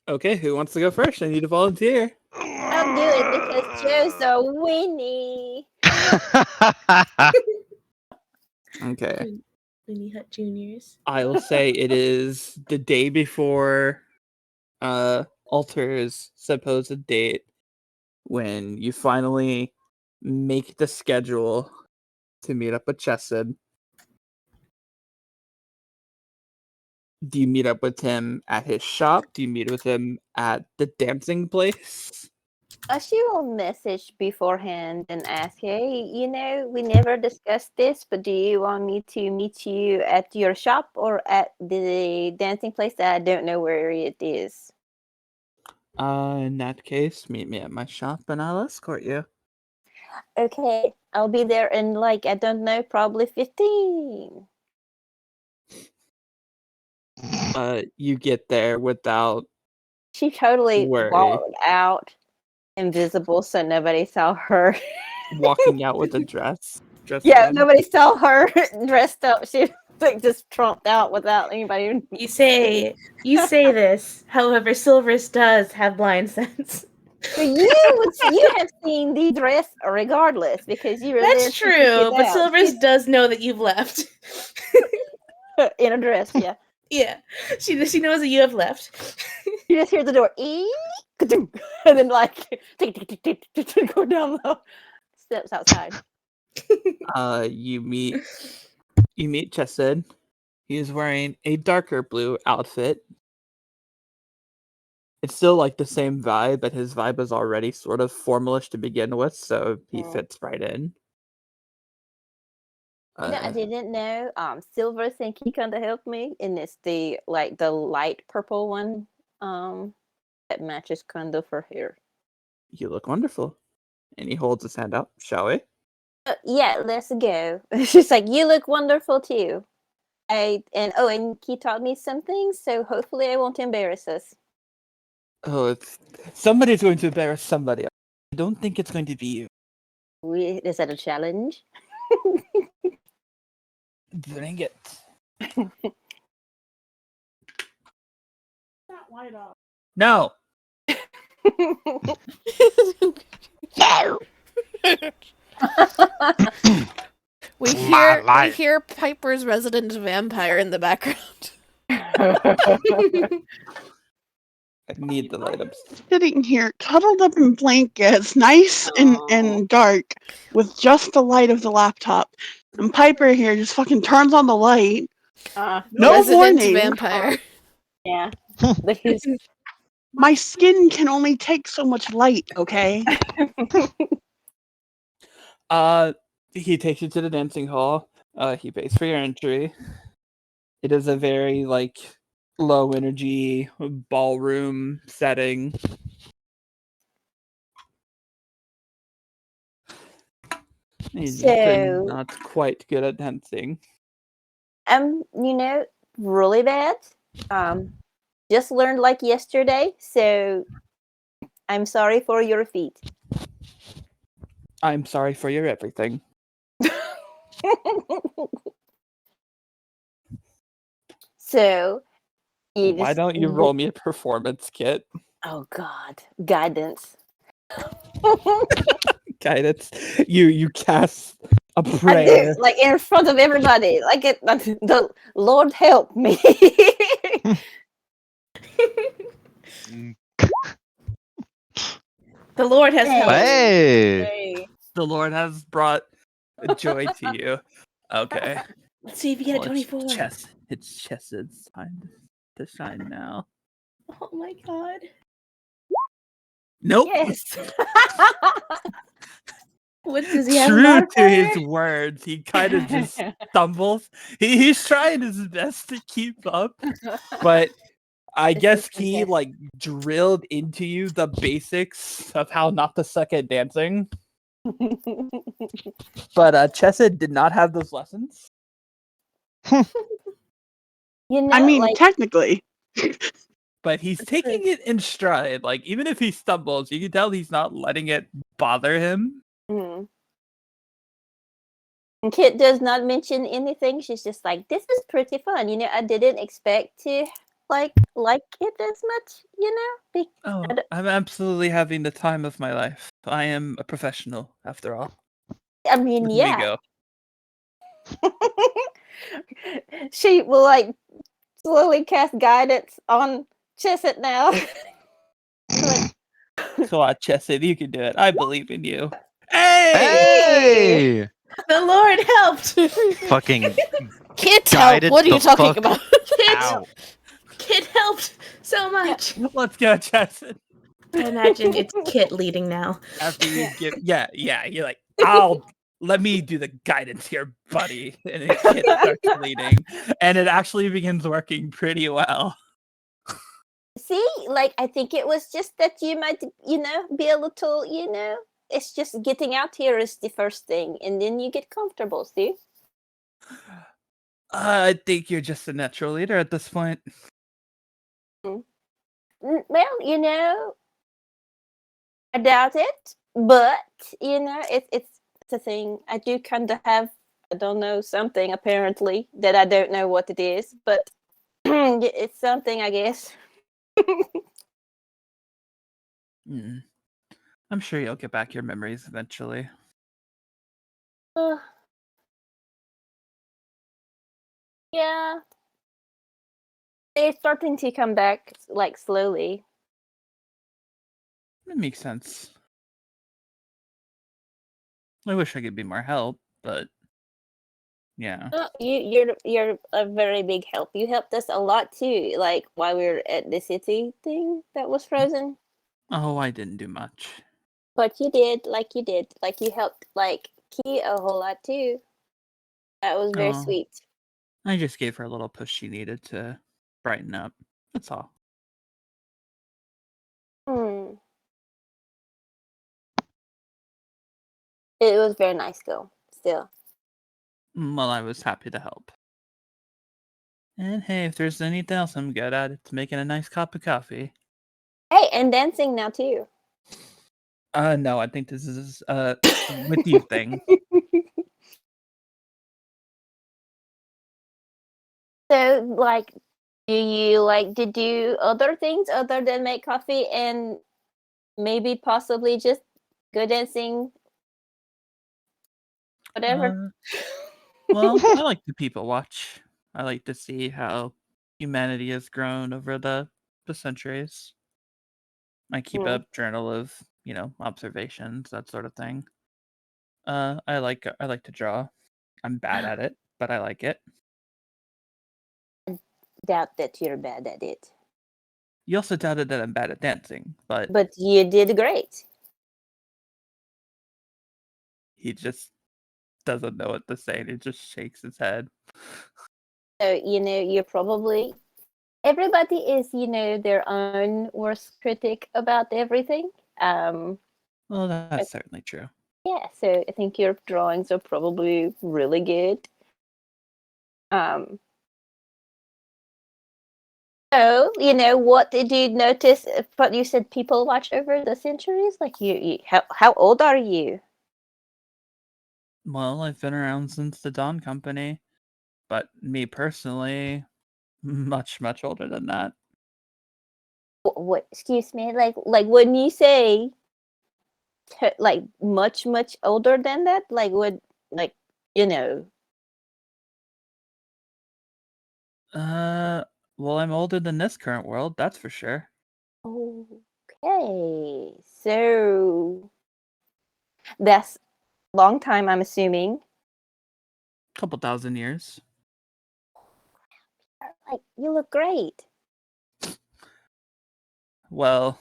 Okay, who wants to go first? I need a volunteer. I'll do it because Joe's a weenie. Okay. Winnie Hut Juniors. I will say it is the day before Alter's supposed date when you finally make the schedule to meet up with Chesed. Do you meet up with him at his shop? Do you meet with him at the dancing place? She will message beforehand and ask, hey, we never discussed this, but do you want me to meet you at your shop or at the dancing place that I don't know where it is? In that case, meet me at my shop and I'll escort you. Okay, I'll be there in I don't know, probably 15. You get there without She totally worry. walked out invisible so nobody saw her. Walking out with a dress. Yeah, on. nobody saw her dressed up. She just tromped out without anybody. You say this. However, Silverus does have blind sense. But you have seen the dress regardless because you were there. That's true, but Silverus does know that you've left. In a dress, yeah. Yeah, she knows that you have left. You just hear the door, and then go down the steps outside. You meet Chesed. He is wearing a darker blue outfit. It's still the same vibe, but his vibe is already sort of formalish to begin with, so he fits right in. I didn't know. Silver think he kind of helped me, and it's the light purple one. That matches kind of her hair. You look wonderful. And he holds his hand out. Shall we? Yeah, let's go. She's like, you look wonderful too. And he taught me some things, so hopefully I won't embarrass us. Oh, somebody's going to embarrass somebody. I don't think it's going to be you. Is that a challenge? Bring it. That light off. No. No. We My life. hear Piper's resident vampire in the background. I need the light up. Sitting here, cuddled up in blankets, nice and dark, with just the light of the laptop. And Piper here just fucking turns on the light. No Resident warning. vampire. Yeah. But his My skin can only take so much light, okay? He takes you to the dancing hall. He pays for your entry. It is a very like low energy ballroom setting. He's So- not quite good at dancing. really bad. Just learned like yesterday, so I'm sorry for your feet. I'm sorry for your everything. So you Why just- don't you roll me a performance kit? Oh God, guidance. Guidance. You cast a I do, prayer. like in front of everybody, like the Lord help me. The Lord has helped. Hey. The Lord has brought joy to you. Okay. Let's see if you get a Well, 24. It's Chessed's time to shine now. Oh my god. Nope. Yes. What does he have? True an to his modifier? words, he kind of just stumbles. He's trying his best to keep up, but I This guess is he fantastic. like drilled into you the basics of how not to suck at dancing. But Chesed did not have those lessons. You know, I mean, like technically. But he's taking it in stride. Like even if he stumbles, you can tell he's not letting it bother him. mm. And Kit does not mention anything. She's just like, "This is pretty fun." You know, I didn't expect to like it as much. You know, Oh, I don't- I'm absolutely having the time of my life. I am a professional, after all. I mean, Look at me yeah. go. She will like slowly cast guidance on Chesed now. Like, So, Chesed, you can do it. I believe in you. Hey! Hey. The Lord helped. Fucking Kit, Guided help! What are you the talking fuck about? Kid, ow. Kid helped so much. Let's go, Chesed. I imagine it's Kit leading now. After you Yeah. give, you're like, let me do the guidance here, buddy. And it Kit starts leading, and it actually begins working pretty well. see, like I think it was just that you might, be a little, it's just getting out here is the first thing, and then you get comfortable. See, I think you're just a natural leader at this point. well, I doubt it, but it's a thing. I do kind of have, I don't know, something apparently that I don't know what it is, but it's something, I guess. Mm. I'm sure you'll get back your memories eventually. Uh, yeah, they're starting to come back like slowly. That makes sense. I wish I could be more help, but yeah. Oh, you're a very big help. You helped us a lot too. Like while we were at the city thing that was frozen, Oh, I didn't do much. but you did. Like you helped like Key a whole lot too. That was very Oh. sweet. I just gave her a little push she needed to brighten up. That's all. Hmm. It was very nice though. Still. Well, I was happy to help. And hey, if there's anything else I'm good at, it's making a nice cup of coffee. Hey, and dancing now too. No, I think this is with you thing. So like Do you like to do other things other than make coffee and maybe possibly just go dancing? Whatever. Well, I like to people watch. I like to see how humanity has grown over the centuries. I keep Hmm. a journal of, observations, that sort of thing. I like to draw. I'm bad at it, but I like it. Doubt that you're bad at it. You also doubted that I'm bad at dancing, but But you did great. he just doesn't know what to say and he just shakes his head. So, you're probably everybody is, their own worst critic about everything. Well, I- that's certainly true. yeah, so I think your drawings are probably really good. So, what did you notice? But you said people watch over the centuries. Like how old are you? Well, I've been around since the Dawn Company, but me personally, much, much older than that. What? Excuse me. Like when you say like much older than that, like what? Like you know. Well, I'm older than this current world, that's for sure. Okay, so that's long time. I'm assuming. Couple thousand years. Like you look great. Well,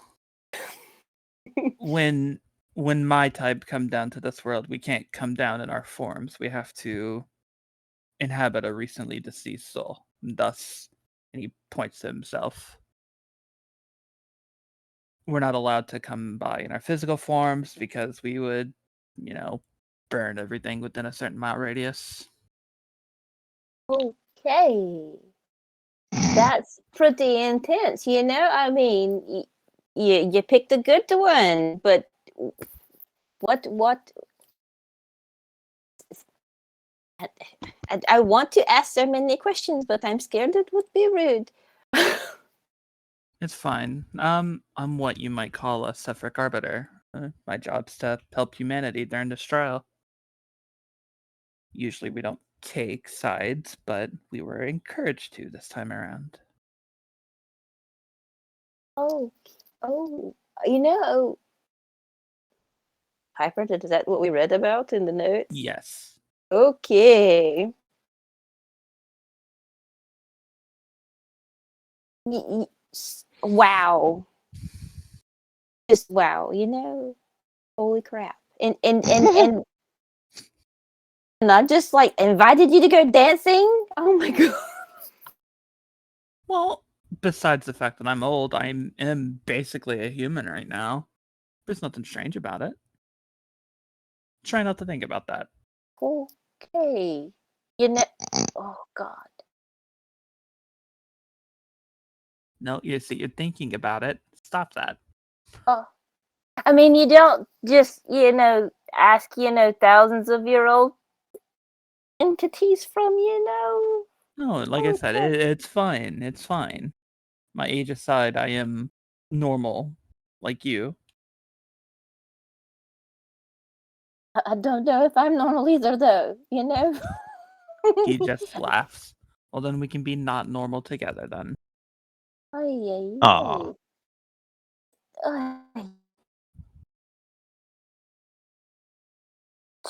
when my type come down to this world, we can't come down in our forms. We have to inhabit a recently deceased soul. Thus, and he points to himself. We're not allowed to come by in our physical forms because we would, burn everything within a certain mile radius. Okay. That's pretty intense, I mean, you picked a good one, but what? I want to ask so many questions, but I'm scared it would be rude. It's fine. I'm what you might call a Sephric Arbiter. My job's to help humanity during this trial. Usually we don't take sides, but we were encouraged to this time around. Oh, you know, Piper, is that what we read about in the notes? Yes. Okay. Wow. Just wow, holy crap. And not just like invited you to go dancing. Oh my god. Well, besides the fact that I'm old, am basically a human right now. There's nothing strange about it. Try not to think about that. Okay. Oh god. No, you see, you're thinking about it. Stop that. Oh. I mean, you don't just, ask, thousands of year old entities from, No, like I said, Okay. it's fine. It's fine. My age aside, I am normal, like you. I don't know if I'm normal either, though, He just laughs. Well, then we can be not normal together then. Ay, Aw. ay.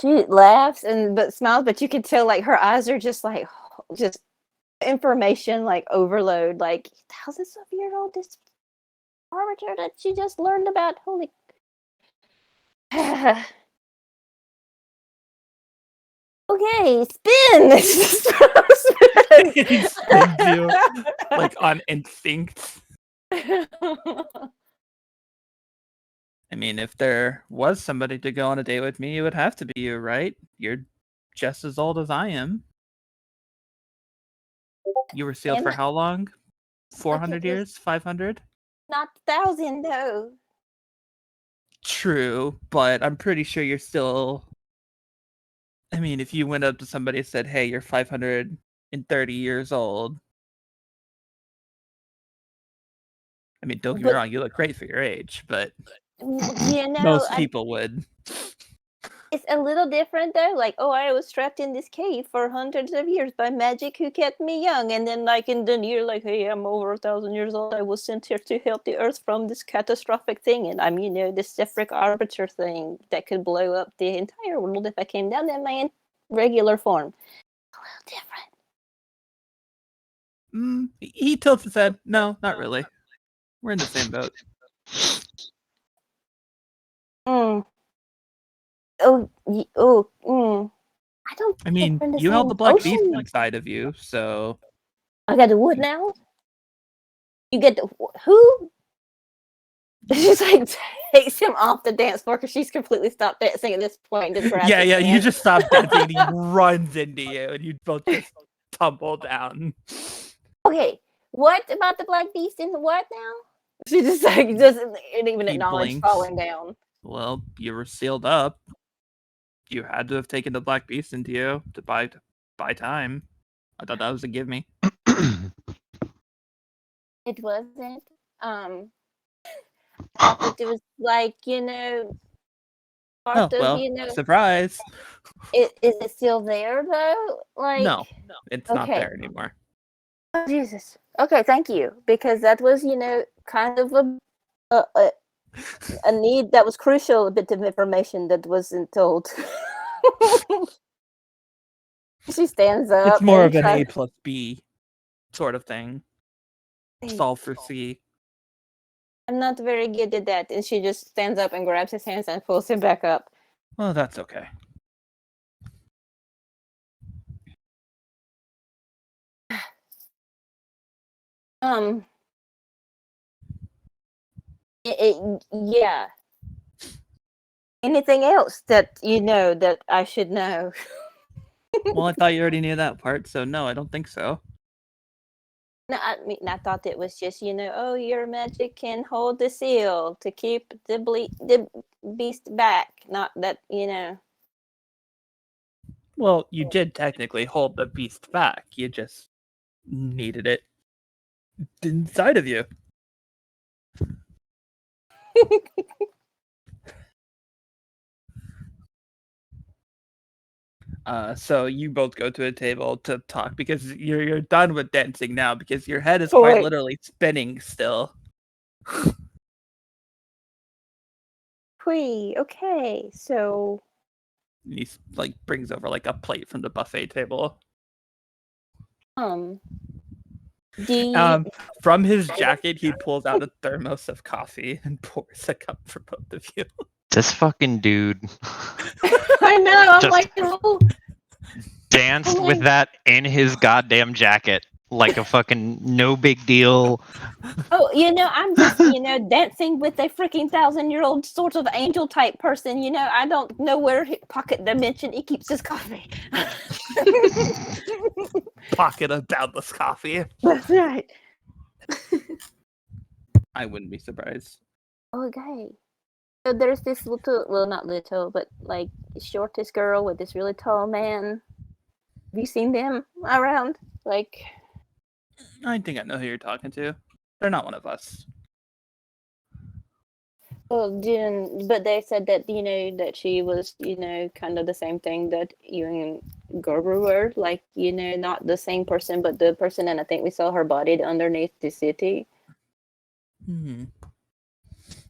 She laughs but smiles, but you can tell like her eyes are just like just information like overload, like thousands of year old this arbiter that she just learned about. Holy okay, spin. He spins you like on instinct. I mean, if there was somebody to go on a date with me, it would have to be you, right? You're just as old as I am. You were sealed for Am I- how long? But 400 it was years? 500? not 1,000 though. True, but I'm pretty sure you're still. I mean, if you went up to somebody and said, hey, you're 530 years old, I mean, don't get me But- wrong, you look great for your age, but You know, most people would. it's a little different though. Like, oh, I was trapped in this cave for hundreds of years by magic who kept me young, and then like in the year, like, hey, I'm over 1,000 years old. I was sent here to help the Earth from this catastrophic thing, and I'm, this Zephyric Arbiter thing that could blow up the entire world if I came down in my regular form. A little different. He tilts his head. No, not really. We're in the same boat. I don't. I mean, think we're in the you held same the black beast ocean. inside of you, so I got the wood now. You get the who? She's like takes him off the dance floor because she's completely stopped dancing at this point. And just grabs yeah, his yeah. You hand. just stop dancing, and he runs into you, and you both just tumble down. Okay, what about the black beast in the what now? She just like doesn't even He acknowledge blinks. falling down. Well, you were sealed up. You had to have taken the black beast into you to buy time. I thought that was a give me. It wasn't. I thought it was like part Oh of well, surprise! Is it still there though? Like No, it's not okay. there anymore. Oh, Jesus. Okay, thank you. Because that was, kind of a need that was crucial, a bit of information that wasn't told. She stands up. It's more and of an A tries- plus B sort of thing. Solve for C. I'm not very good at that. And she just stands up and grabs his hands and pulls him back up. Well, that's okay. Yeah. Anything else that you know that I should know? Well, I thought you already knew that part, so no, I don't think so. No, I mean, I thought it was just, oh, your magic can hold the seal to keep the beast back. Not that, Well, you did technically hold the beast back. You just needed it inside of you. So you both go to a table to talk because you're done with dancing now because your head is Oh, quite wait. literally spinning still. Okay, so And he like brings over like a plate from the buffet table. do you From his jacket, he pulls out a thermos of coffee and pours a cup for both of you. This fucking dude I know, I'm Just- like, oh, danced Oh my- with that in his goddamn jacket like a fucking no big deal. I'm just, dancing with a freaking 1,000-year-old sort of angel type person, I don't know where pocket dimension he keeps his coffee. Pocket of boundless coffee. That's right. I wouldn't be surprised. Okay. So there's this not little, but like shortest girl with this really tall man. Have you seen them around? Like, I think I know who you're talking to. They're not one of us. well, but they said that, that she was, kind of the same thing that you and Gerber were. Like, not the same person, but the person, and I think we saw her body underneath the city.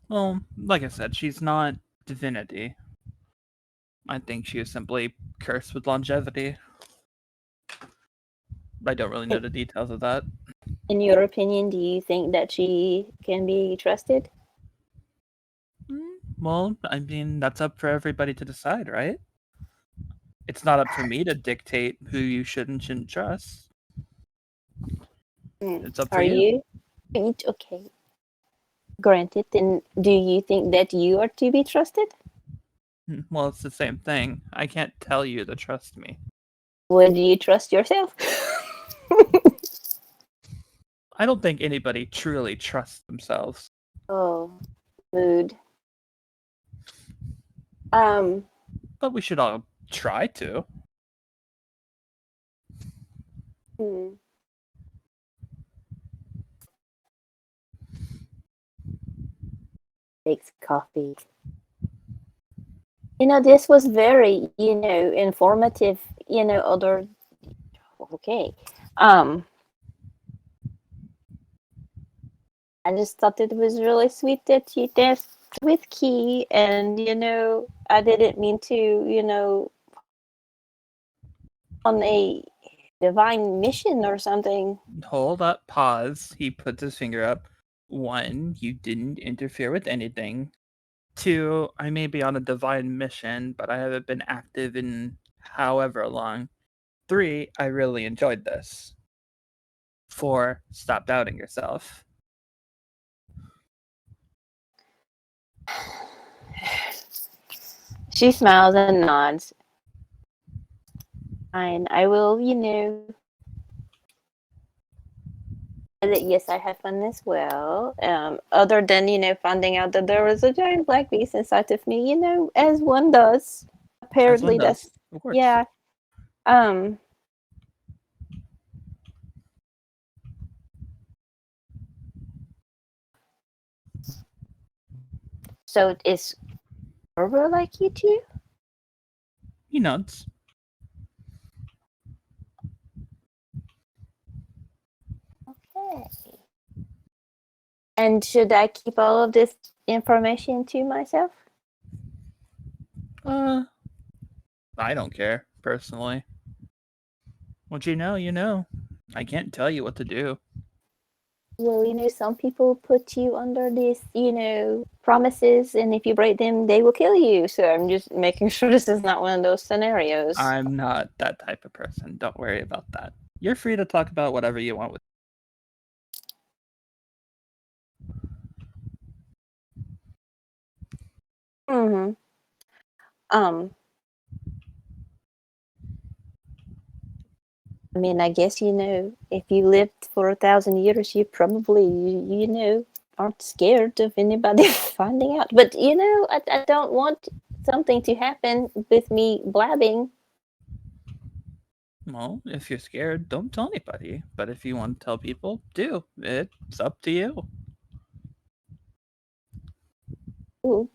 Well, like I said, she's not divinity. I think she is simply cursed with longevity. I don't really know the details of that. In your opinion, do you think that she can be trusted? Well, I mean, that's up for everybody to decide, right? It's not up for me to dictate who you should and shouldn't trust. It's up for Are you. you? Okay. Granted, then do you think that you are to be trusted? Well, it's the same thing. I can't tell you to trust me. Would you trust yourself? I don't think anybody truly trusts themselves. Oh, mood. But we should all try to. Hmm. Takes coffee. This was very, informative, other okay. I just thought it was really sweet that you danced with Key, and I didn't mean to, on a divine mission or something. Hold up, pause. He puts his finger up. 1, you didn't interfere with anything. 2, I may be on a divine mission, but I haven't been active in however long. 3, I really enjoyed this. 4, stop doubting yourself. She smiles and nods. Fine, I will, that yes, I had fun as well. Other than, finding out that there was a giant black beast inside of me, as one does. Apparently that's Of course. yeah. So is Corvo like you too? He nods. Okay. And should I keep all of this information to myself? I don't care, personally. What you know. I can't tell you what to do. Well, some people put you under these, promises, and if you break them, they will kill you. So I'm just making sure this is not one of those scenarios. I'm not that type of person. Don't worry about that. You're free to talk about whatever you want with. Mm-hmm. I mean, I guess, if you lived for 1,000 years, you probably, aren't scared of anybody finding out. But, I don't want something to happen with me blabbing. Well, if you're scared, don't tell anybody. But if you want to tell people, do. It's up to you. Ooh.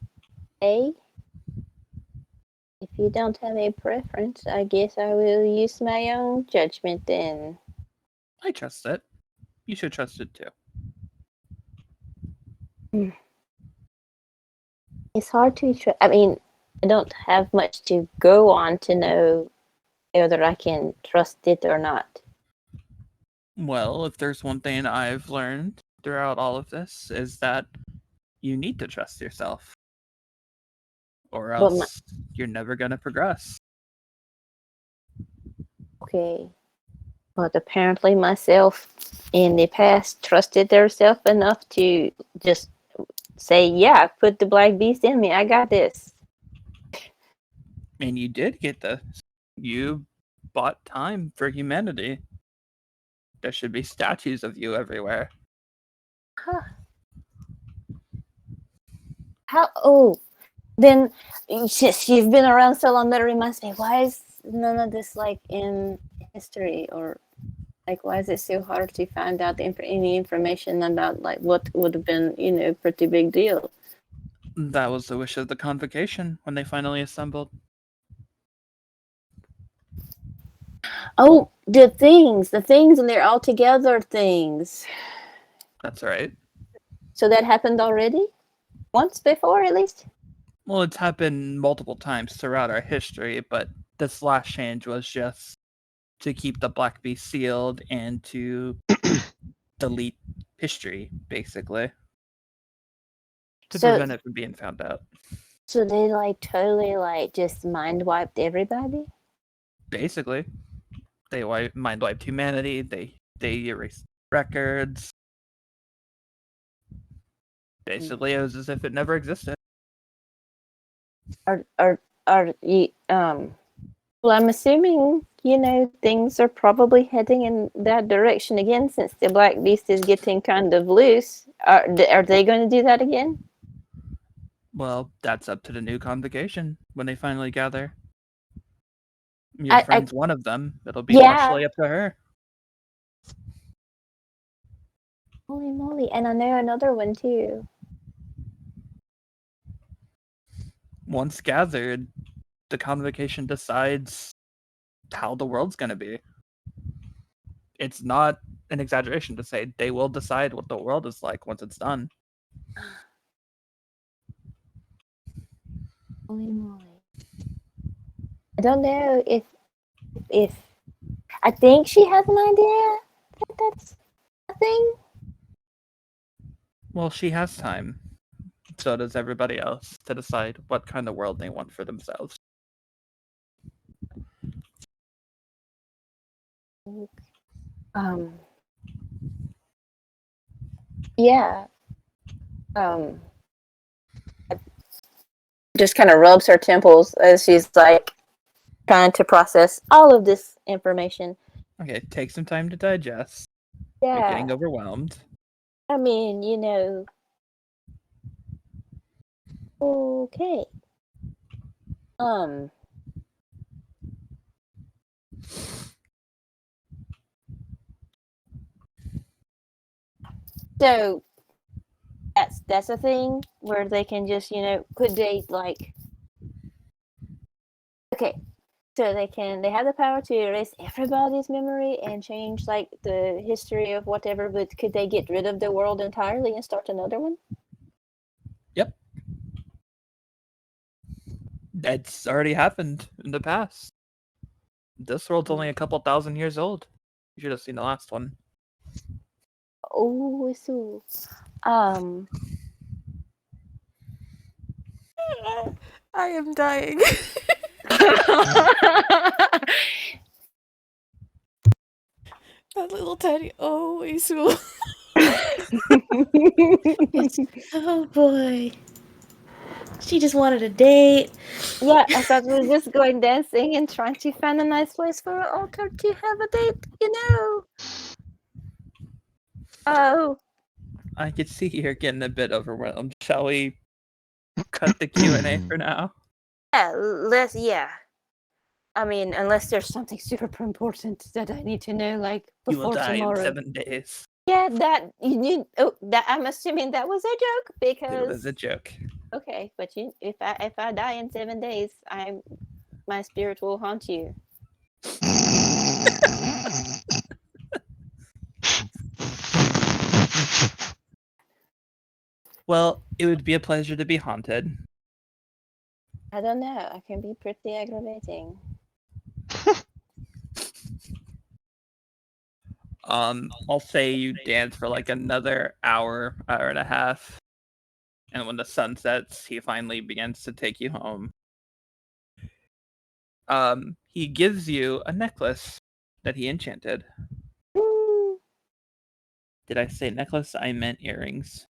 If you don't have a preference, I guess I will use my own judgment then. I trust it. You should trust it too. It's hard to I mean, I don't have much to go on to know whether I can trust it or not. Well, if there's one thing I've learned throughout all of this is that you need to trust yourself. Or But else you're never going to progress. Okay. But apparently myself in the past trusted theirself enough to just say, yeah, put the black beast in me. I got this. And you did get this. You bought time for humanity. There should be statues of you everywhere. Huh. How? Oh, then since you've been around so long, that reminds me, why is none of this like in history, or like why is it so hard to find out any information about like what would have been a pretty big deal? That was the wish of the convocation when they finally assembled. Oh, the things and they're all together things. That's right. So that happened already? Once before, at least? Well, it's happened multiple times throughout our history, but this last change was just to keep the Black Beast sealed and to delete history, basically. To prevent it from being found out. So they like totally like just mind wiped everybody? Basically. They mind wiped humanity, they erased records. Basically, it was as if it never existed. Are you well, I'm assuming things are probably heading in that direction again since the Black Beast is getting kind of loose. Are they going to do that again? Well, that's up to the new convocation when they finally gather. Your friend's one of them. It'll be partially up to her. Holy moly! And I know another one too. once gathered, the convocation decides how the world's going to be. It's not an exaggeration to say they will decide what the world is like once it's done. Holy moly. I don't know if I think she has an idea that that's a thing. Well, she has time. So does everybody else to decide what kind of world they want for themselves. Yeah. Just kind of rubs her temples as she's like trying to process all of this information. Okay, take some time to digest. You're Yeah. getting overwhelmed. I mean, you know. Okay. So that's a thing where they can just, you know, could they like okay. So they have the power to erase everybody's memory and change like the history of whatever, but could they get rid of the world entirely and start another one? Yep. That's already happened in the past. This world's only a couple thousand years old. You should have seen the last one. Oh, so I am dying. That little tiny Isul. Oh boy. She just wanted a date. Yeah, I thought we were just going dancing and trying to find a nice place for an altar to have a date, you know. Oh. I could see you're getting a bit overwhelmed. Shall we cut the Q&A for now? Yeah. I mean, unless there's something super important that I need to know, like You will before die tomorrow. in 7 days. Yeah, that you need. Oh, that I'm assuming that was a joke because It was a joke. okay, but if I die in 7 days, my spirit will haunt you. Well, it would be a pleasure to be haunted. I don't know. I can be pretty aggravating. I'll say you dance for like another hour and a half. And when the sun sets, he finally begins to take you home. He gives you a necklace that he enchanted. Ooh, Did I say necklace? I meant earrings.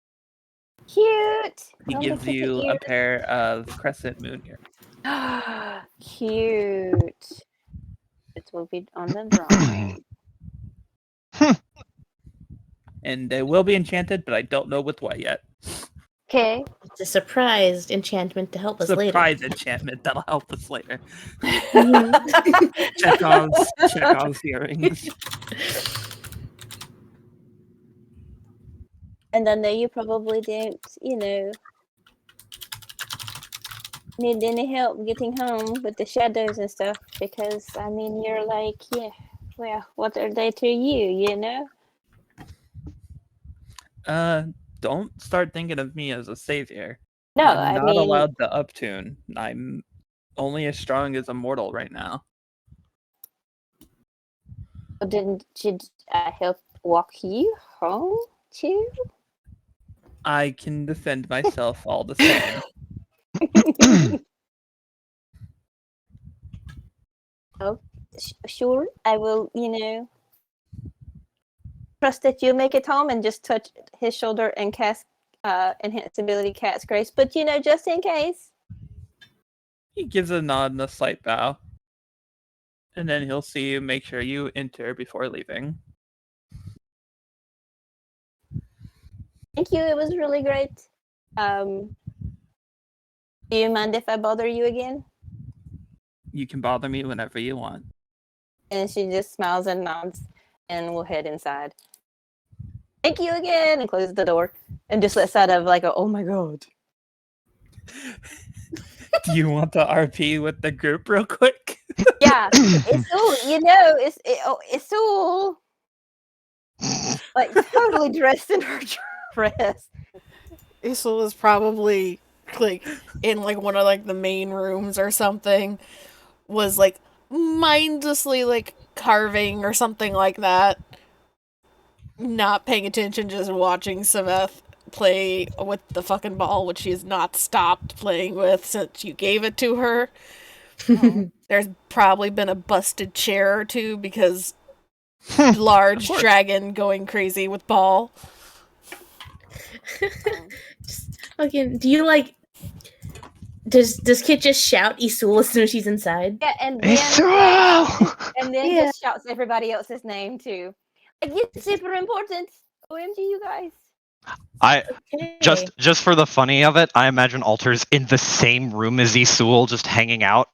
cute. He Oh, gives look at you the a pair of crescent moon earrings. ears. Cute. It will be on the drawing. And they will be enchanted, but I don't know with what yet. Okay. It's a surprise enchantment to help us later. Surprise enchantment that'll help us later. Mhm. Chekhov's earrings. And I know you probably don't, you know, need any help getting home with the shadows and stuff because I mean you're like, yeah, well, what are they to you, you know? Don't start thinking of me as a savior. No, I'm I not mean, allowed to uptune. I'm only as strong as a mortal right now. didn't she help walk you home too? I can defend myself all the same. Oh, sure, I will, you know, trust that you make it home and just touch his shoulder and cast enhance ability Cat's Grace, but you know, just in case. He gives a nod and a slight bow. And then he'll see you, make sure you enter before leaving. Thank you, it was really great. Do you mind if I bother you again? You can bother me whenever you want. And she just smiles and nods and will head inside. Thank you again, and closes the door and just lets out of like a oh my god. Do you want to RP with the group real quick? Yeah, it's all like totally dressed in her dress. Isul is probably like in like one of like the main rooms or something, was like mindlessly like carving or something like that, not paying attention, just watching Sameth play with the fucking ball, which she has not stopped playing with since you gave it to her. There's probably been a busted chair or two because large dragon going crazy with ball. Again, do you like? Does Kit just shout Isul as soon as she's inside? Yeah, and Isul! then Yeah. just shouts everybody else's name too. Like, it's super important. OMG, you guys. I Okay. just for the funny of it, I imagine Alter's in the same room as Isul, just hanging out,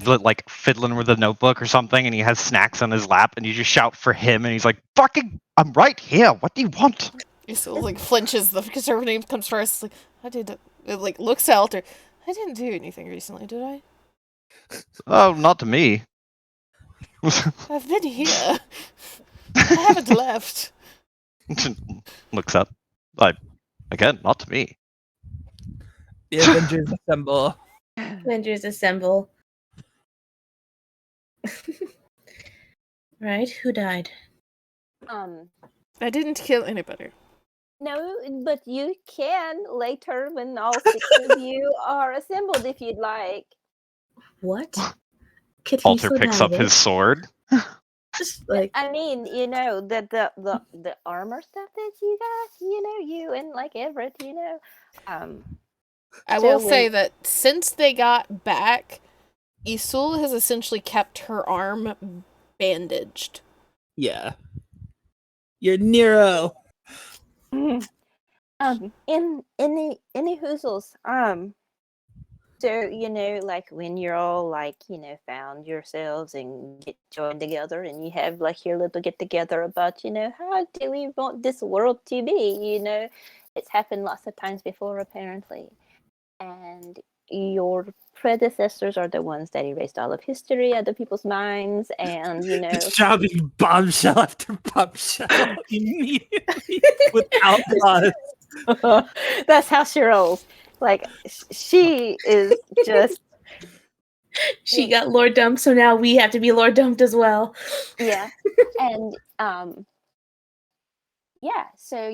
like fiddling with a notebook or something, and he has snacks on his lap, and you just shout for him, and he's like, "Fucking, I'm right here. What do you want?" Isul like flinches because her name comes first. Like, I did. It like looks at Alter. I didn't do anything recently, did I? Oh, not to me. I've been here. I haven't left. Looks up. Again, not to me. The Avengers assemble. Avengers assemble. Right, who died? I didn't kill anybody. No, but you can later when all 6 of you are assembled if you'd like. What? Kit, Alter you picks up his sword. Just like I mean, the armor stuff that you got, you and like Everett, I So will say when- that since they got back, Isul has essentially kept her arm bandaged. Yeah. You're Nero. in any hoozles, so like when you're all like found yourselves and get joined together and you have like your little get together about how do we want this world to be, it's happened lots of times before apparently, and your predecessors are the ones that erased all of history out of people's minds, and Dropping bombshell after bombshell immediately without pause. that's how she rolls. Like she is just she got Lord dumped, so now we have to be Lord dumped as well. yeah, and yeah. So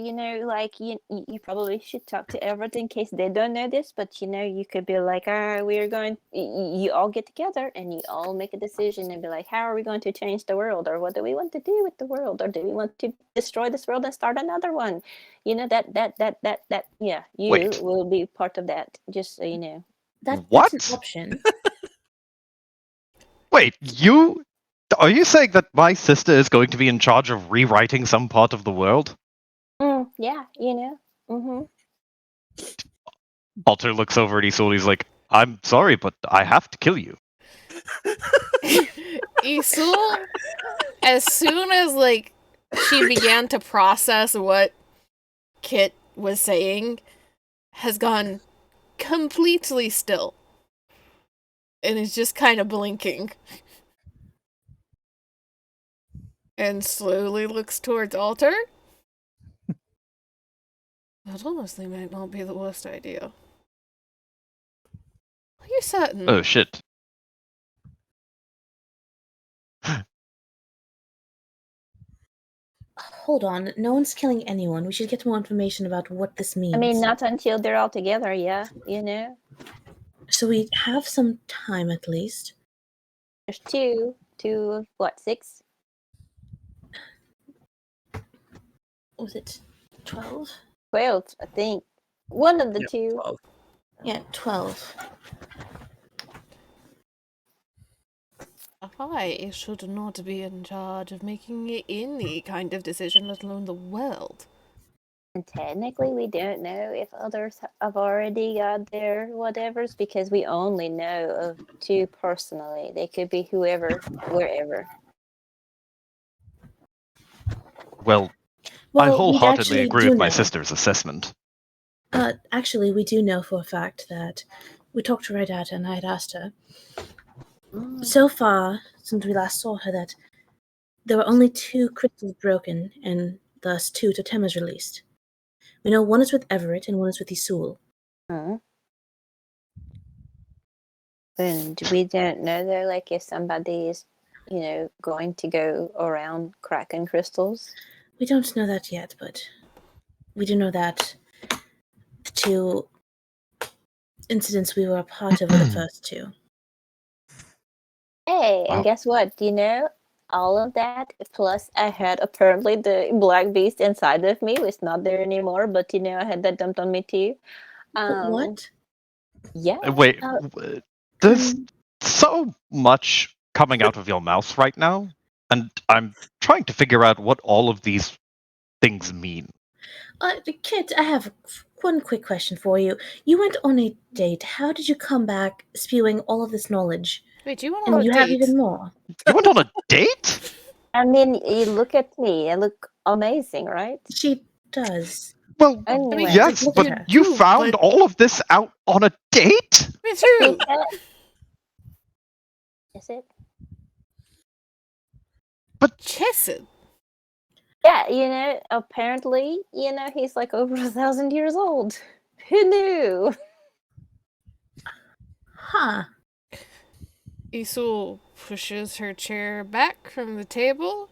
like you probably should talk to Everett in case they don't know this, but you could be like, we're going. You all get together and you all make a decision and be like, how are we going to change the world, or what do we want to do with the world, or do we want to destroy this world and start another one? That yeah. You Wait. will be part of that. Just so you know. That's What? an option. Wait, are you saying that my sister is going to be in charge of rewriting some part of the world? Yeah. Mm-hmm. Alter looks over at Isul. He's like, "I'm sorry, but I have to kill you." Isul, as soon as like she began to process what Kit was saying, has gone completely still. And is just kind of blinking. And slowly looks towards Alter. That honestly might not be the worst idea. Are you certain? Oh shit. Hold on, no one's killing anyone. We should get more information about what this means. I mean, not until they're all together. Yeah. So we have some time at least. There's two of what, 6? Was it 12? 12, I think. One of the Yep, two. 12. Yeah, 12. I should not be in charge of making any kind of decision, let alone the world. And technically, we don't know if others have already got their whatevers because we only know of 2 personally. They could be whoever, wherever. Well, I Well, we wholeheartedly actually agree do with my know. sister's assessment. Actually, we do know for a fact that we talked to Redata, and I had asked her. So far, since we last saw her, that there were only 2 crystals broken, and thus 2 totems released. We know one is with Everett and one is with Isul. Huh? And we don't know though, like if somebody is, going to go around cracking crystals. We don't know that yet, but we do know that the 2 incidents we were a part of were the first 2. Hey, Wow. and guess what? All of that, plus I had apparently the black beast inside of me, was not there anymore, but I had that dumped on me too. What? Yeah. Wait, Uh, there's so much coming out of your mouth right now, and I'm trying to figure out what all of these things mean. Kit, I have one quick question for you. You went on a date. How did you come back spewing all of this knowledge? Wait, you went on And a you have date? even more. You went on a date? I mean, you look at me, I look amazing, right? She does. Well, Anyway. yes, look but at her. you Dude, found but- all of this out on a date? Me too. Is it? Chesed. Yeah, apparently, he's like over 1,000 years old. Who knew? Huh. Isul pushes her chair back from the table,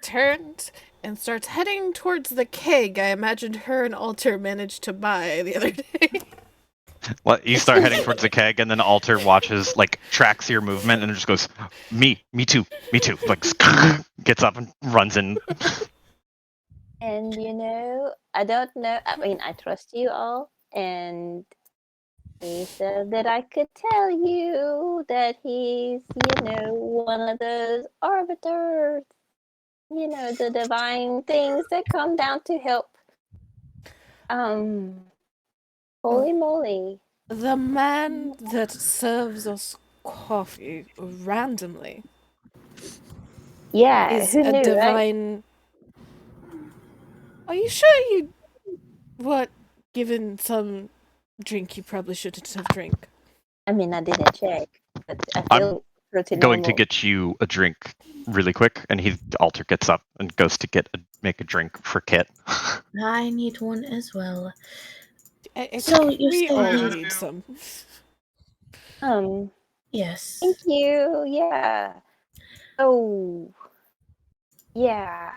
turns, and starts heading towards the keg I imagined her and Alter managed to buy the other day. Well, you start heading towards the keg, and then Alter watches, like, tracks your movement, and just goes, me too, like, gets up and runs in. And I don't know. I mean, I trust you all, and he said that I could tell you that he's, one of those arbiters, the divine things that come down to help. Holy moly. The man that serves us coffee randomly Yeah, is who a knew, right? divine. Are you sure you what given some drink you probably shouldn't have drank? I mean, I didn't check, but I I'm feel pretty Going to normal. get you a drink really quick, and Alter gets up and goes to make a drink for Kit. I need one as well. I So think you're we saying all he's- need some. Yes. Thank you. Yeah. Oh. Yeah.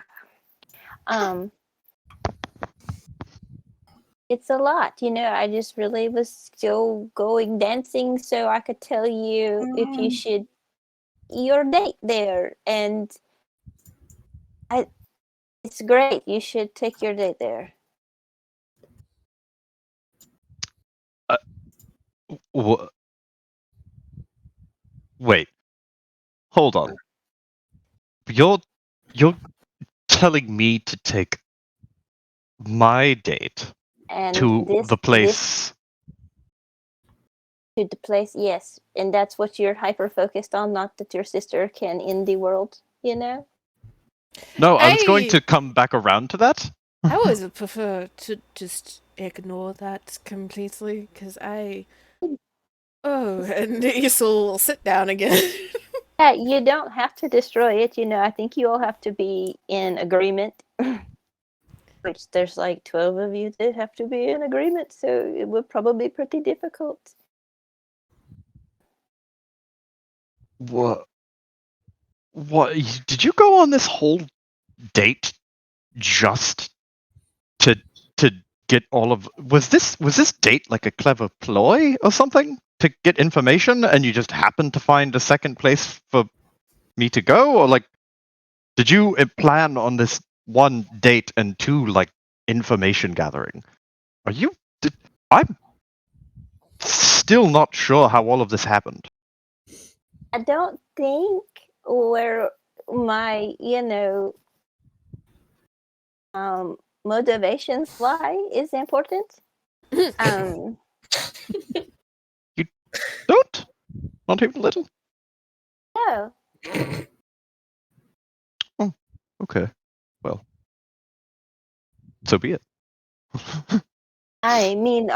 It's a lot, I just really was still going dancing so I could tell you if you should your date there, and it's great. You should take your date there. Wait, hold on. You're telling me to take my date And to this the place? to the place, yes, and that's what you're hyper focused on. Not that your sister can in the world, No, I was going I- to come back around to that. I always prefer to just ignore that completely because I. Oh, and Isul will sit down again. Yeah, you don't have to destroy it. I think you all have to be in agreement. Which there's like 12 of you that have to be in agreement, so it would probably be pretty difficult. What? Did you go on this whole date just to get all of? Was this date like a clever ploy or something to get information, and you just happened to find a second place for me to go, or like, did you plan on this one date and 2 like information gathering? I'm still not sure how all of this happened. I don't think where my, motivations lie is important. Don't? Not even a little? No. Okay. Well, so be it. I mean,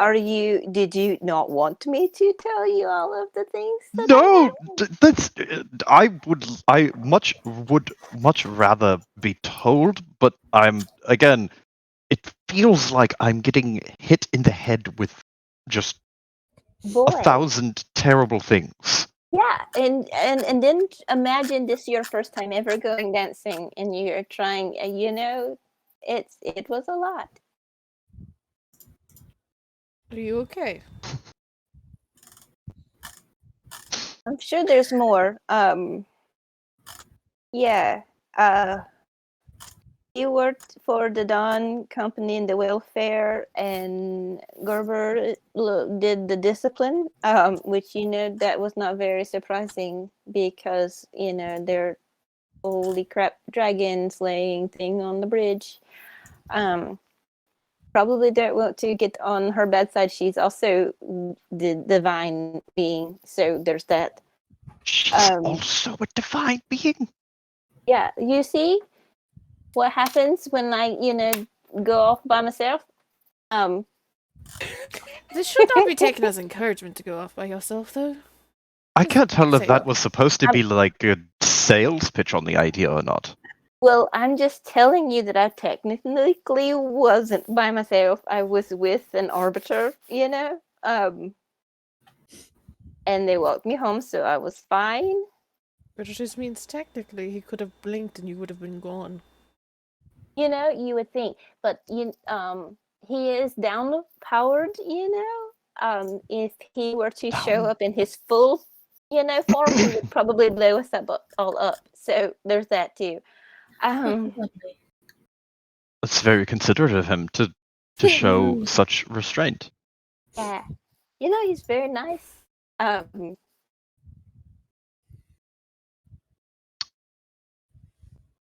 did you not want me to tell you all of the things that I No, know? that's. I would much rather be told, but I'm again. It feels like I'm getting hit in the head with just Boy. 1,000 terrible things. Yeah, and then imagine this your first time ever going dancing and you're trying, it was a lot. Are you okay? I'm sure there's more. Yeah. He worked for the Dawn Company in the welfare, and Gerber did the discipline, which that was not very surprising because they're holy crap dragon slaying thing on the bridge. Probably don't want to get on her bedside. She's also the divine being, so there's that. She's also a divine being. Yeah, you see what happens when I, go off by myself. This should not be taken as encouragement to go off by yourself, though. I can't tell if Say that what? was supposed to be like a sales pitch on the idea or not. Well, I'm just telling you that I technically wasn't by myself. I was with an arbiter, and they walked me home, so I was fine. But it just means technically he could have blinked and you would have been gone. You would think, but he is down powered. If he were to show up in his full, form, he would probably blow us all up. So there's that too. Lovely. It's very considerate of him to show such restraint. Yeah, he's very nice.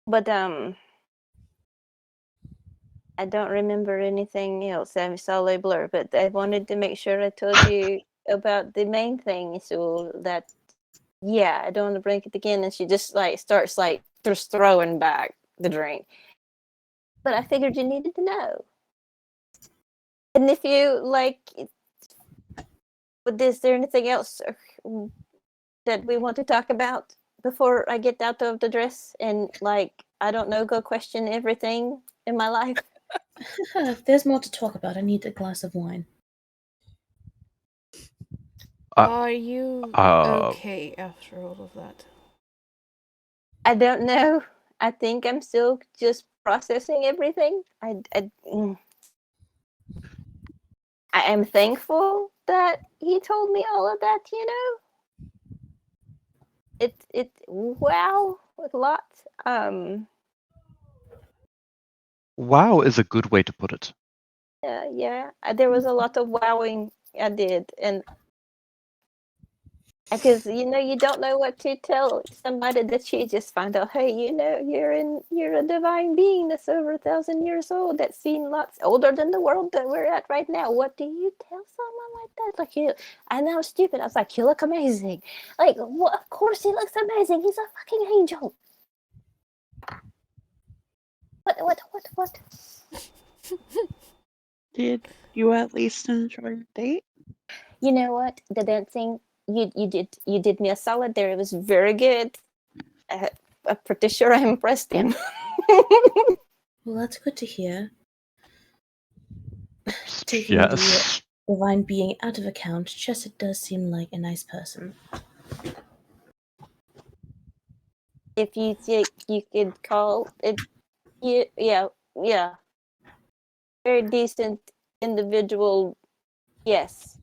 But I don't remember anything else. I'm solid blur, but I wanted to make sure I told you about the main thing, so that I don't want to break it again. And she just starts just throwing back the drink. But I figured you needed to know. And if you but is there anything else that we want to talk about before I get out of the dress and I don't know, go question everything in my life? If there's more to talk about, I need a glass of wine. Are you okay after all of that? I don't know. I think I'm still just processing everything. I am thankful that he told me all of that, wow, with lots. Wow is a good way to put it. Yeah, there was a lot of wowing I did, and because you don't know what to tell somebody that you just find out, hey, you're a divine being that's over 1,000 years old, that's seen lots older than the world that we're at right now. What do you tell someone like that? I know, stupid. I was like, you look amazing. Well, of course he looks amazing. He's a fucking angel. What? Did you at least enjoy your date? You know what? The dancing, you did me a solid there. It was very good. I'm pretty sure I impressed him. Well, that's good to hear. Taking Yes. the divine being out of account, Chesed does seem like a nice person. If you think you could call it, yeah, very decent individual. Yes.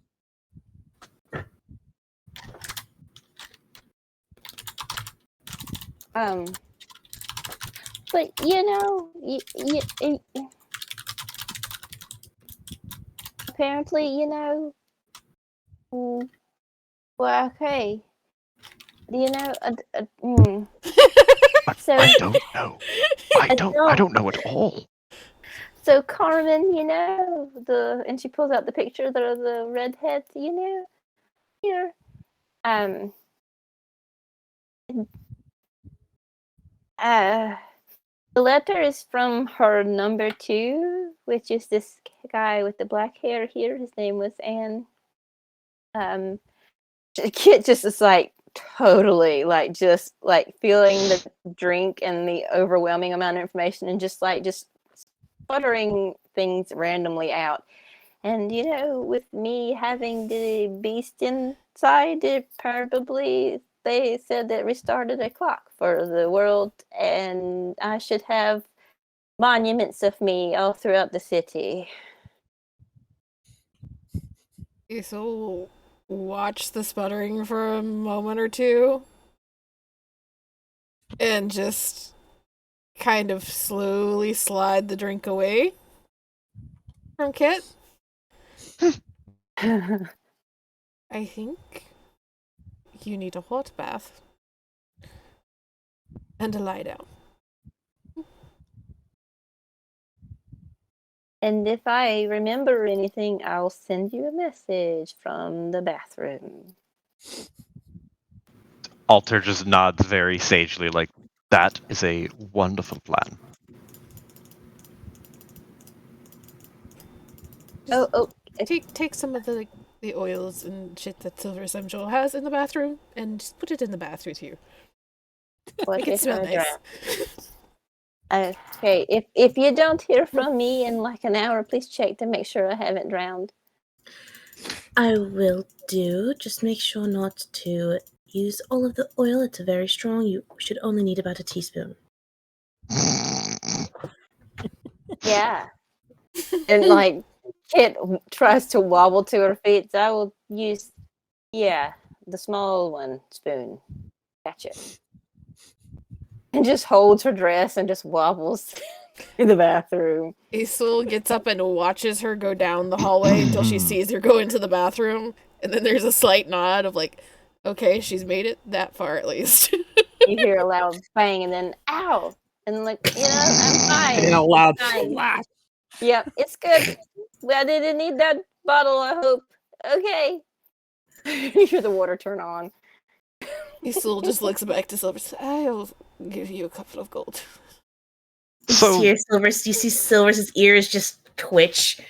But apparently, well, okay. So I don't know. I don't know at all. So Carmen, and she pulls out the picture of the redhead, here. The letter is from her number 2, which is this guy with the black hair here. His name was Anne. The kid just is like totally like just like feeling the drink and the overwhelming amount of information and just sputtering things randomly out. And with me having the beast inside, it probably they said that restarted a clock for the world, and I should have monuments of me all throughout the city. So watch the sputtering for a moment or two and just kind of slowly slide the drink away from Kit. I think you need a hot bath and a lie down. And if I remember anything, I'll send you a message from the bathroom. Alter just nods very sagely, like, that is a wonderful plan. Oh, Take some of the oils and shit that Silver Essential has in the bathroom and just put it in the bath with you. what Make it if smell I nice. Okay, if you don't hear from me in like an hour, please check to make sure I haven't drowned. I will do. Just make sure not to use all of the oil. It's very strong. You should only need about a teaspoon. Yeah. And like Kit tries to wobble to her feet, so I will use the small one spoon. Gotcha. And just holds her dress and just wobbles in the bathroom. Isul gets up and watches her go down the hallway until she sees her go into the bathroom, and then there's a slight nod of like, okay, she's made it that far at least. You hear a loud bang and then ow! And like, I'm fine. And a loud Fine. splash. Yep, it's good. Well, I didn't need that bottle, I hope. Okay. You hear the water turn on. Isul just looks back to Silver. I'll give you a couple of gold. So, You see Silver's ears just twitch.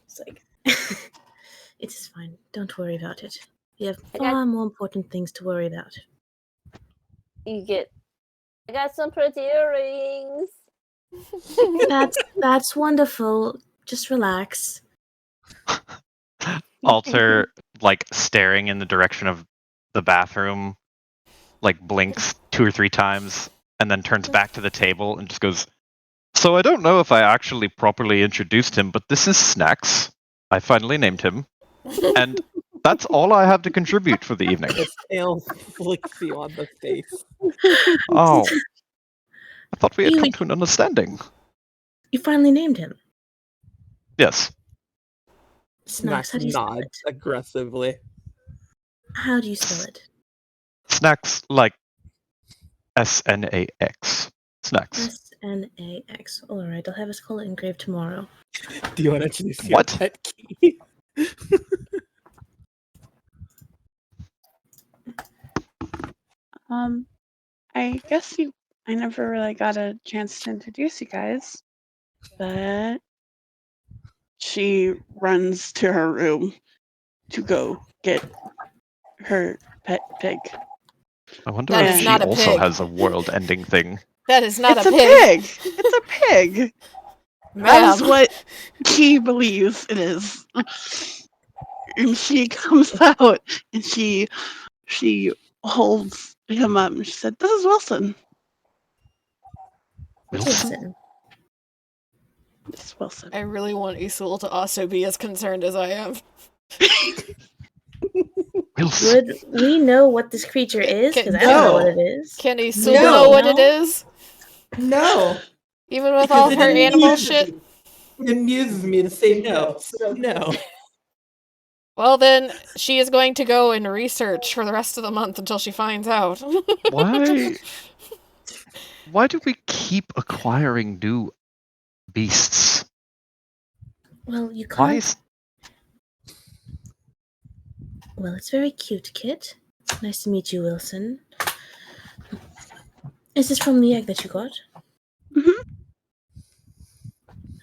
It's like, it is fine. Don't worry about it. We have far more important things to worry about. I got some pretty earrings. That's wonderful. Just relax. Alter, like, staring in the direction of the bathroom, like, blinks 2 or 3 times, and then turns back to the table and just goes, so I don't know if I actually properly introduced him, but this is Snacks. I finally named him. And that's all I have to contribute for the evening. His tail flicks you on the face. Oh. I thought we had You- come to an understanding. You finally named him. Yes. Snacks. How do you spell nods it? aggressively. How do you spell it? Snacks like SNAX. Snacks. SNAX. All right, I'll have his collar engraved tomorrow. Do you want to introduce your What? pet key? I guess I never really got a chance to introduce you guys, but she runs to her room to go get her pet pig. I wonder That if is she not a also pig. has a world-ending thing. That is not It's a a pig. pig. It's a pig. Ma'am. That is what she believes it is. And she comes out and she holds him up and she said, "This is Wilson. Wilson. This is Wilson." I really want Isul to also be as concerned as I am. Wilson. Would we know what this creature is? Because I don't know No. what it is. Can Isul No. know what it is? No. Even with Because all it her animal amuses shit? me. It amuses me to say no. So no. Well, then she is going to go and research for the rest of the month until she finds out. Why do we keep acquiring new beasts? Well, you Why can't. is Well, it's very cute, Kit. Nice to meet you, Wilson. Is this from the egg that you got?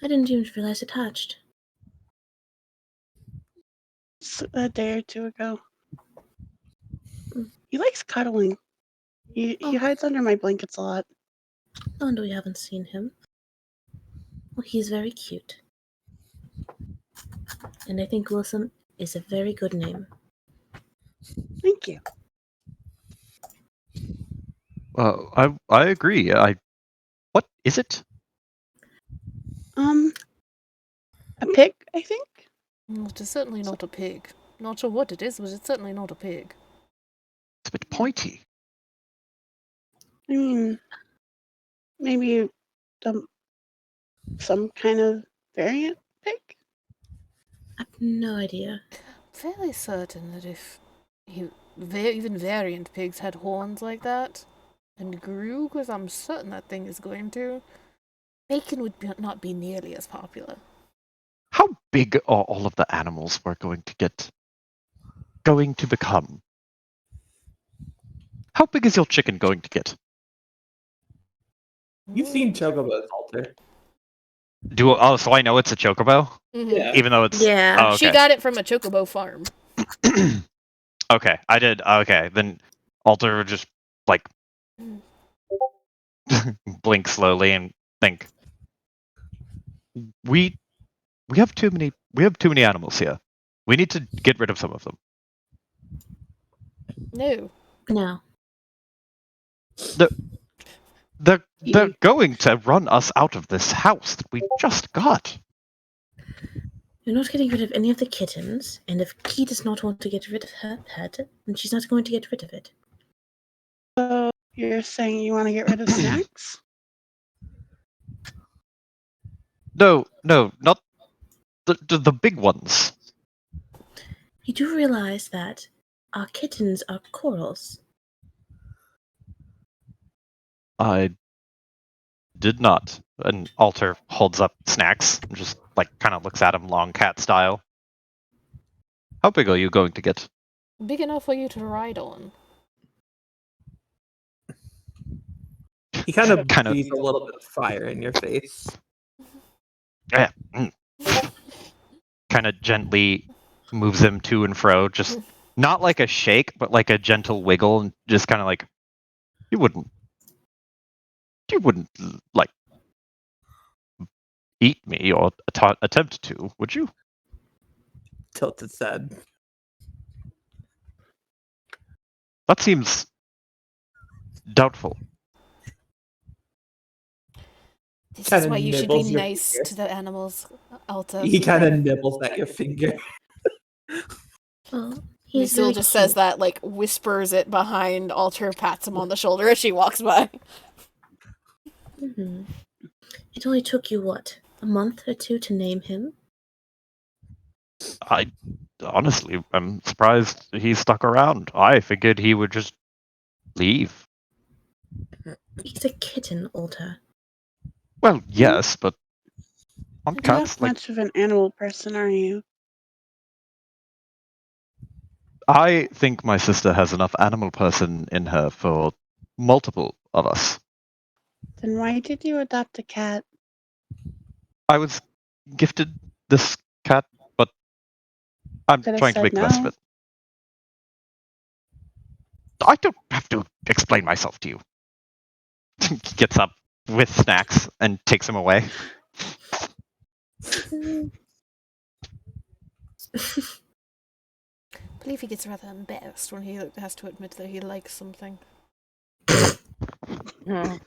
I didn't even realize it hatched. A day or two ago. Mm. He likes cuddling. He Oh. hides under my blankets a lot. No wonder we haven't seen him. Well, he's very cute. And I think Wilson is a very good name. Thank you. I agree. What is it? A pig, I think. It is certainly not a pig. Not sure what it is, but it's certainly not a pig. It's a bit pointy. I mean, maybe some kind of variant pig. I have no idea. Fairly certain that if even variant pigs had horns like that and grew, because I'm certain that thing is going to, bacon would not be nearly as popular. How big are all of the animals we're going to become? How big is your chicken going to get? You've seen Chocobo's altar. So I know it's a chocobo, Mhm. Yeah. even though it's Yeah. Oh, okay. She got it from a chocobo farm. Okay, I did. Okay, then Alter would just like blink slowly and think. We have too many animals here. We need to get rid of some of them. No. No. They're going to run us out of this house that we just got. You're not getting rid of any of the kittens, and if Key does not want to get rid of her pet, then she's not going to get rid of it. So you're saying you want to get rid of snacks? No, not the big ones. You do realize that our kittens are corals. I did not. And Alter holds up Snacks and just like kind of looks at him long cat style. How big are you going to get? Big enough for you to ride on. He kind of Kind of- breathes a little bit of fire in your face. Yeah. Kind of gently moves him to and fro, just not like a shake, but like a gentle wiggle, and just kind of like you wouldn't like eat me or attempt to, would you? Tilted said. That seems doubtful. This is Kinda why you should be nibbles your nice finger. to the animals, Alta. He kind of nibbles at your finger. Well, he's Lucille very just cute. says that, like, whispers it behind Alter, pats him on the shoulder as she walks by. Mhm. It only took you, what, a month or two to name him? I honestly, I'm surprised he stuck around. I figured he would just leave. He's a kitten, Alta. Well, yes, but on You're cats, not like much of an animal person, are you? I think my sister has enough animal person in her for multiple of us. Then why did you adopt a cat? I was gifted this cat, but I'm Could have trying to said make the best of no. it. I don't have to explain myself to you. He gets up with Snacks and takes him away. I believe he gets rather embarrassed when he has to admit that he likes something. Mm.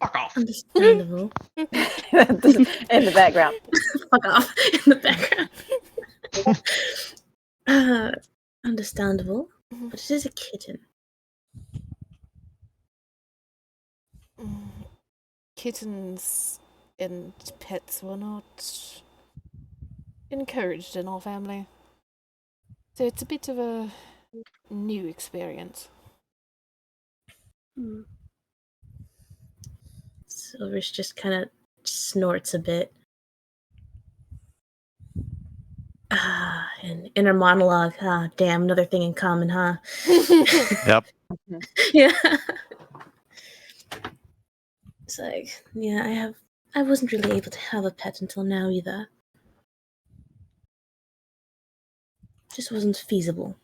Fuck off. Understandable. In the background. Fuck off in the background. Understandable, but it is a kitten. Kittens and pets were not encouraged in our family. So it's a bit of a new experience. Hmm. Silvers just kind of snorts a bit. And inner monologue. Damn, another thing in common, huh? Yep. Yeah. It's like, yeah, I wasn't really able to have a pet until now either. Just wasn't feasible.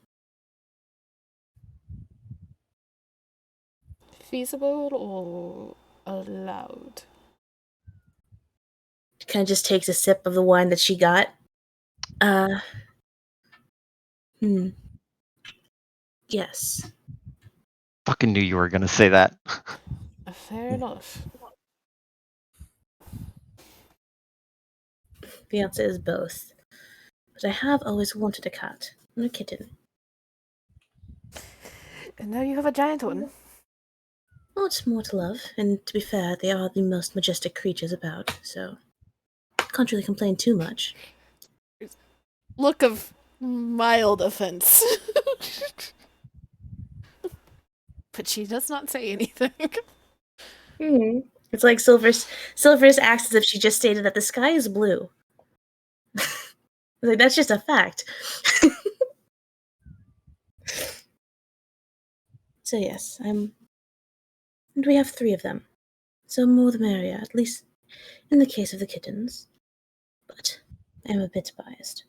Feasible or allowed? Kind of just takes a sip of the wine that she got. Yes. Fucking knew you were gonna say that. Fair enough. The answer is both. But I have always wanted a cat and a kitten. And now you have a giant one. Well, it's more to love, and to be fair, they are the most majestic creatures about, so can't really complain too much. Look of mild offense. But she does not say anything. It's like Silver's acts as if she just stated that the sky is blue. Like, that's just a fact. So yes, and we have 3 of them. So more the merrier, at least in the case of the kittens. But I am a bit biased.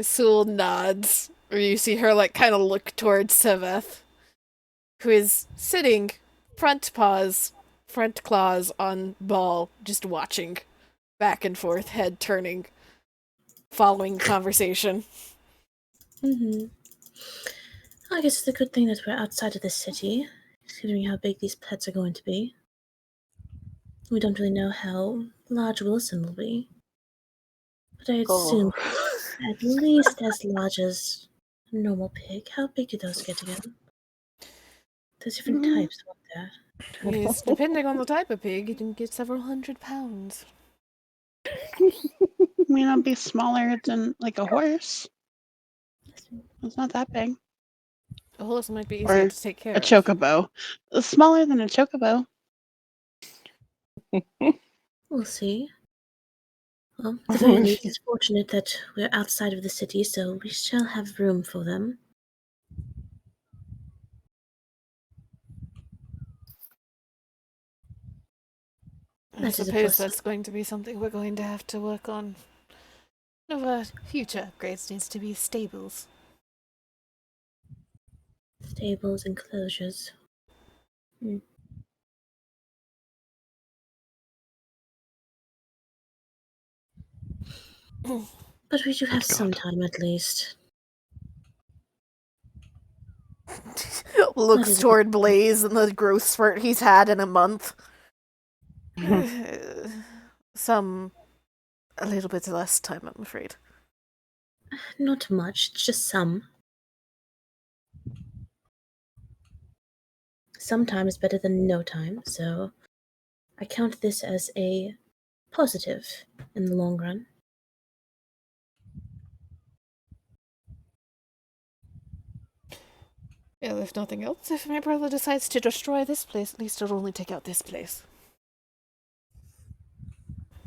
Sewell nods, or you see her like kind of look towards Seveth, who is sitting front claws on Ball, just watching back and forth, head turning, following conversation. I guess it's a good thing that we're outside of the city, considering how big these pets are going to be. We don't really know how large Wilson will be. But I assume at least as large as a normal pig. How big do those get again? There's different types, aren't there? Yes, depending on the type of pig, it can get several hundred pounds. May not be smaller than like a horse. It's not that big. A horse might be easier Or to take care a of. chocobo. It's smaller than a chocobo. We'll see. Well, at the very least, it's fortunate that we're outside of the city, so we shall have room for them. I That is a suppose plus. that's going to be something we're going to have to work on. One of our future upgrades needs to be stables. Stables, enclosures. But we do have some time at least. Looks toward Blaze and the growth spurt he's had in a month. A little bit less time, I'm afraid. Not much, just some. Some time is better than no time, so I count this as a positive in the long run. Well, if nothing else, if my brother decides to destroy this place, at least it'll only take out this place.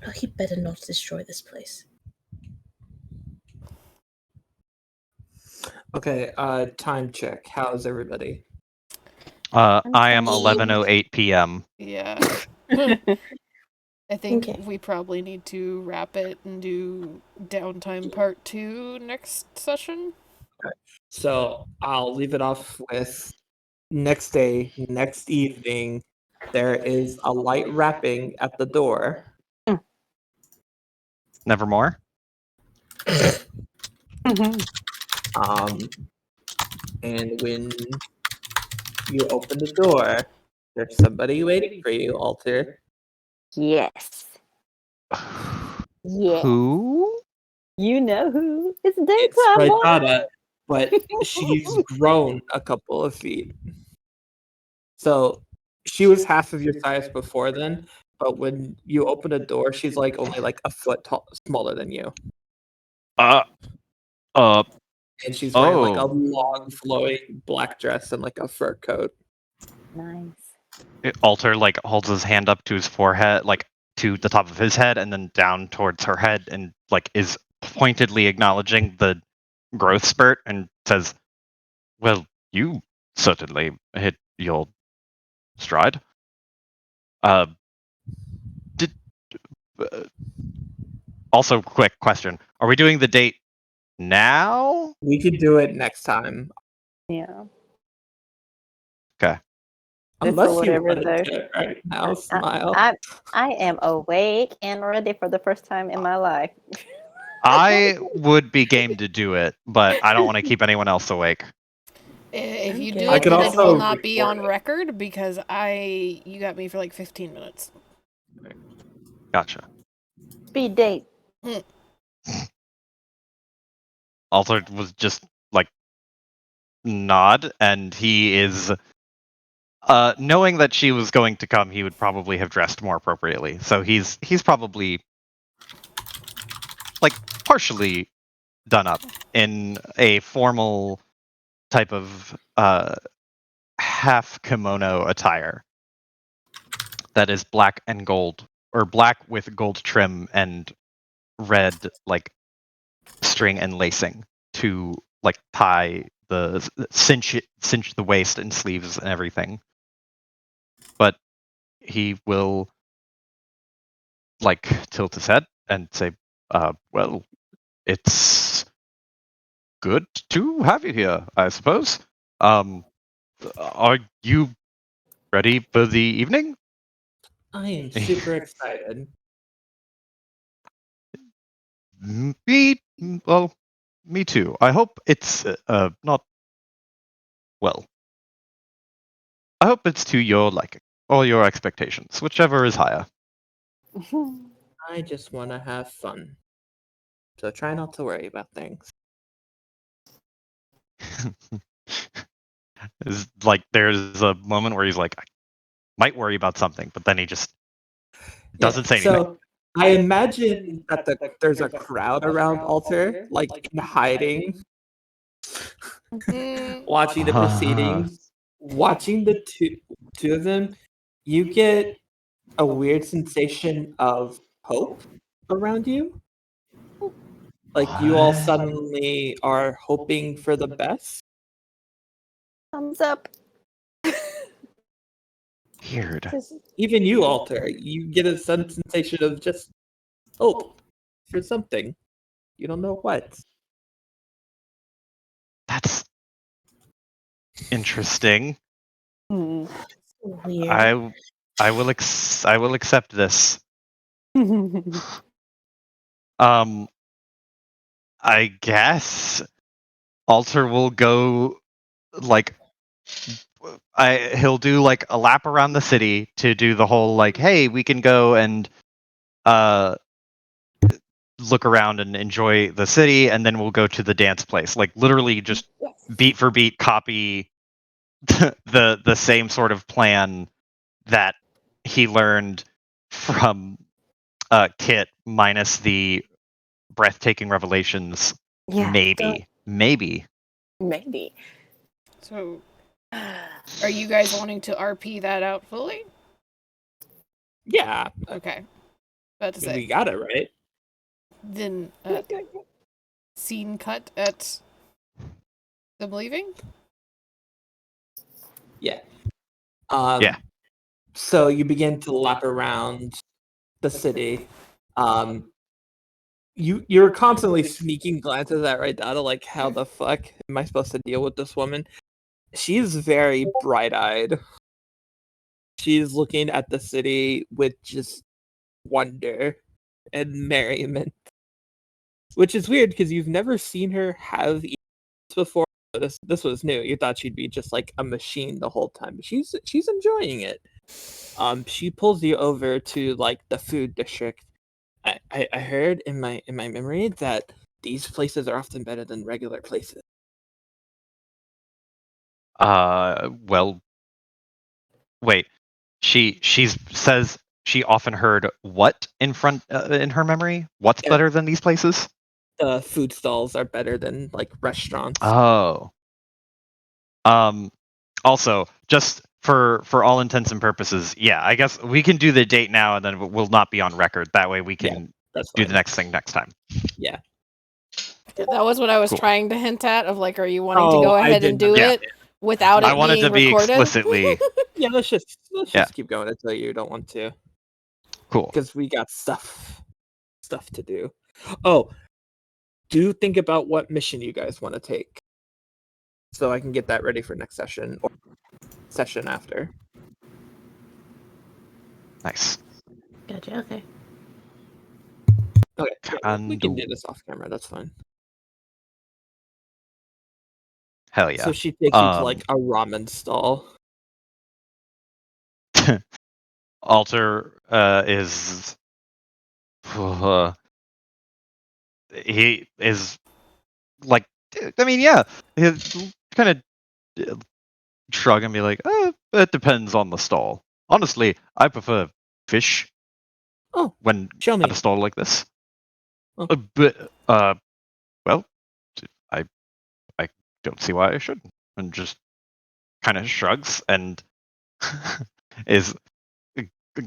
Oh, he better not destroy this place. Okay, time check. How's everybody? I am 11:08 p.m. Yeah. I think Okay. we probably need to wrap it and do downtime part 2 next session. So I'll leave it off with next day, next evening, there is a light rapping at the door. Nevermore. And when you open the door, there's somebody waiting for you, Alter. Yes. Yeah. Who? You know who? It's It's daytime, boy. Raijada, but she's grown a couple of feet. So she was half of your size before then, but when you open a door, she's like only like a foot smaller than you. And she's wearing like a long flowing black dress and like a fur coat. Nice. Alter like holds his hand up to his forehead, like to the top of his head, and then down towards her head, and like is pointedly acknowledging the growth spurt, and says, "Well, you certainly hit your stride. Did also quick question: are we doing the date now? We could do it next time. Yeah. Okay. Good for Unless you whatever, want to though. do it right now, Smile. I am awake and ready for the first time in my life. I would be game to do it, but I don't want to keep anyone else awake. If you Okay. do I it, could then it also will not be record on it. record because you got me for like 15 minutes. Gotcha. Speed date. Alter was just like nod, and he is knowing that she was going to come, he would probably have dressed more appropriately. So he's probably like partially done up in a formal type of half kimono attire that is black and gold, or black with gold trim and red like string and lacing to like tie the cinch the waist and sleeves and everything. But he will like tilt his head and say, well, it's good to have you here, I suppose. Are you ready for the evening? I am super excited. Me too. I hope it's not, well, I hope it's to your liking, or your expectations, whichever is higher. I just want to have fun. So try not to worry about things. Is like there's a moment where he's like, I might worry about something, but then he just doesn't say anything. So I imagine that there's a crowd around Alter, like in hiding, watching the proceedings, watching the two of them. You get a weird sensation of hope around you. Like you all What? suddenly are hoping for the best. Thumbs up. Weird. Even you, Alter, you get a sensation of just hope for something. You don't know what. That's interesting. Hmm. Weird. I will accept this. I guess Alter will go like he'll do like a lap around the city to do the whole like, hey, we can go and look around and enjoy the city, and then we'll go to the dance place. Like literally just beat for beat copy the same sort of plan that he learned from Kit, minus the breathtaking revelations. Yeah. Maybe. Maybe. So, are you guys wanting to RP that out fully? Yeah, Okay. About to I mean, we say. got it right. Then, scene cut at them leaving? Yeah. Yeah. So you begin to lap around the city. You're constantly sneaking glances at Raidata, like, how the fuck am I supposed to deal with this woman? She's very bright-eyed. She's looking at the city with just wonder and merriment, which is weird because you've never seen her have eats before. This was new. You thought she'd be just like a machine the whole time. But she's enjoying it. She pulls you over to like the food district. I heard in my memory that these places are often better than regular places. Well, wait. She says she often heard what in her memory? What's Yeah. better than these places? The food stalls are better than like restaurants. Oh. Also, just for all intents and purposes, yeah, I guess we can do the date now, and then we'll not be on record. That way we can That's do fine. the next thing next time. Yeah. That was what I was Cool. trying to hint at, of like, are you wanting to go I ahead did and do not- it? without it I want it being to be recorded? explicitly Yeah, let's just Yeah. keep going until you don't want to, cool. because we got stuff to do. Oh, do think about what mission you guys want to take, so I can get that ready for next session or session after. Nice. Gotcha. Okay. Okay, yeah, we can do Can this off camera. That's fine. Hell yeah. So she takes you to like a ramen stall. Alter is he is like, I mean, yeah, he's kind of shrug and be like, it depends on the stall. Honestly, I prefer fish. Oh, when show me. at a stall like this. Oh. But well, I don't see why I shouldn't. And just kind of shrugs and is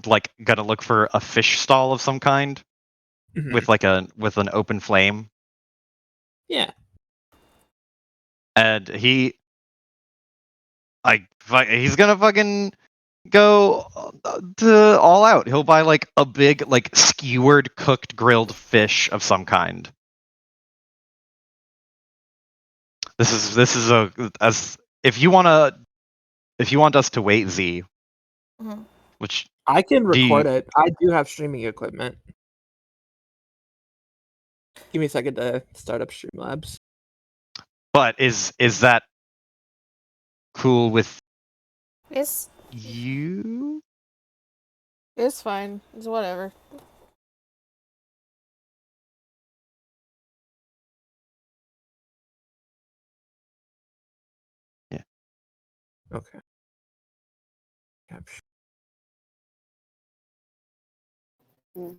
like gonna look for a fish stall of some kind Mhm. with an open flame. Yeah. And he's gonna fucking go to all out. He'll buy like a big like skewered cooked grilled fish of some kind. This is as if you want us to wait, Z, Mhm. which I can Do you- record it. I do have streaming equipment. Give me a second to start up Streamlabs. but is that cool with It's you? it's fine. It's whatever. Okay. Capture. Mm.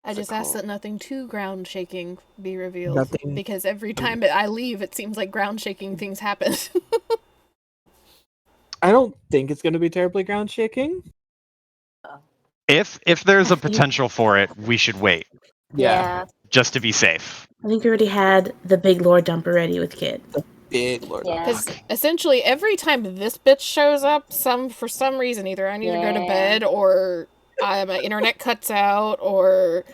I What's it just ask that called? nothing too ground shaking be revealed. Nothing- Because every time I leave, it seems like ground shaking things happen. I don't think it's going to be terribly ground shaking. If there's a potential for it, we should wait Yeah. just to be safe. I think we already had the big lore dumper ready with Kit. Big Lord. Yeah. Because essentially, every time this bitch shows up, for some reason, either I need to go to Yeah. bed, or my internet cuts out, or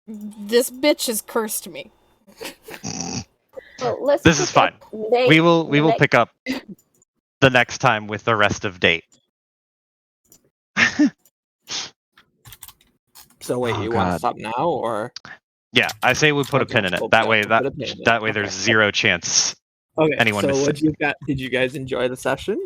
this bitch has cursed me. Well, let's This is pick up fine. date- We will the next- pick up the next time with the rest of date. So wait, Oh, you want to God. stop now or? Yeah, I say we put a Okay, pin in it. we'll That put way a pin in it. that way Okay. there's zero chance Okay. anyone so missed what it. you got? Did you guys enjoy the session?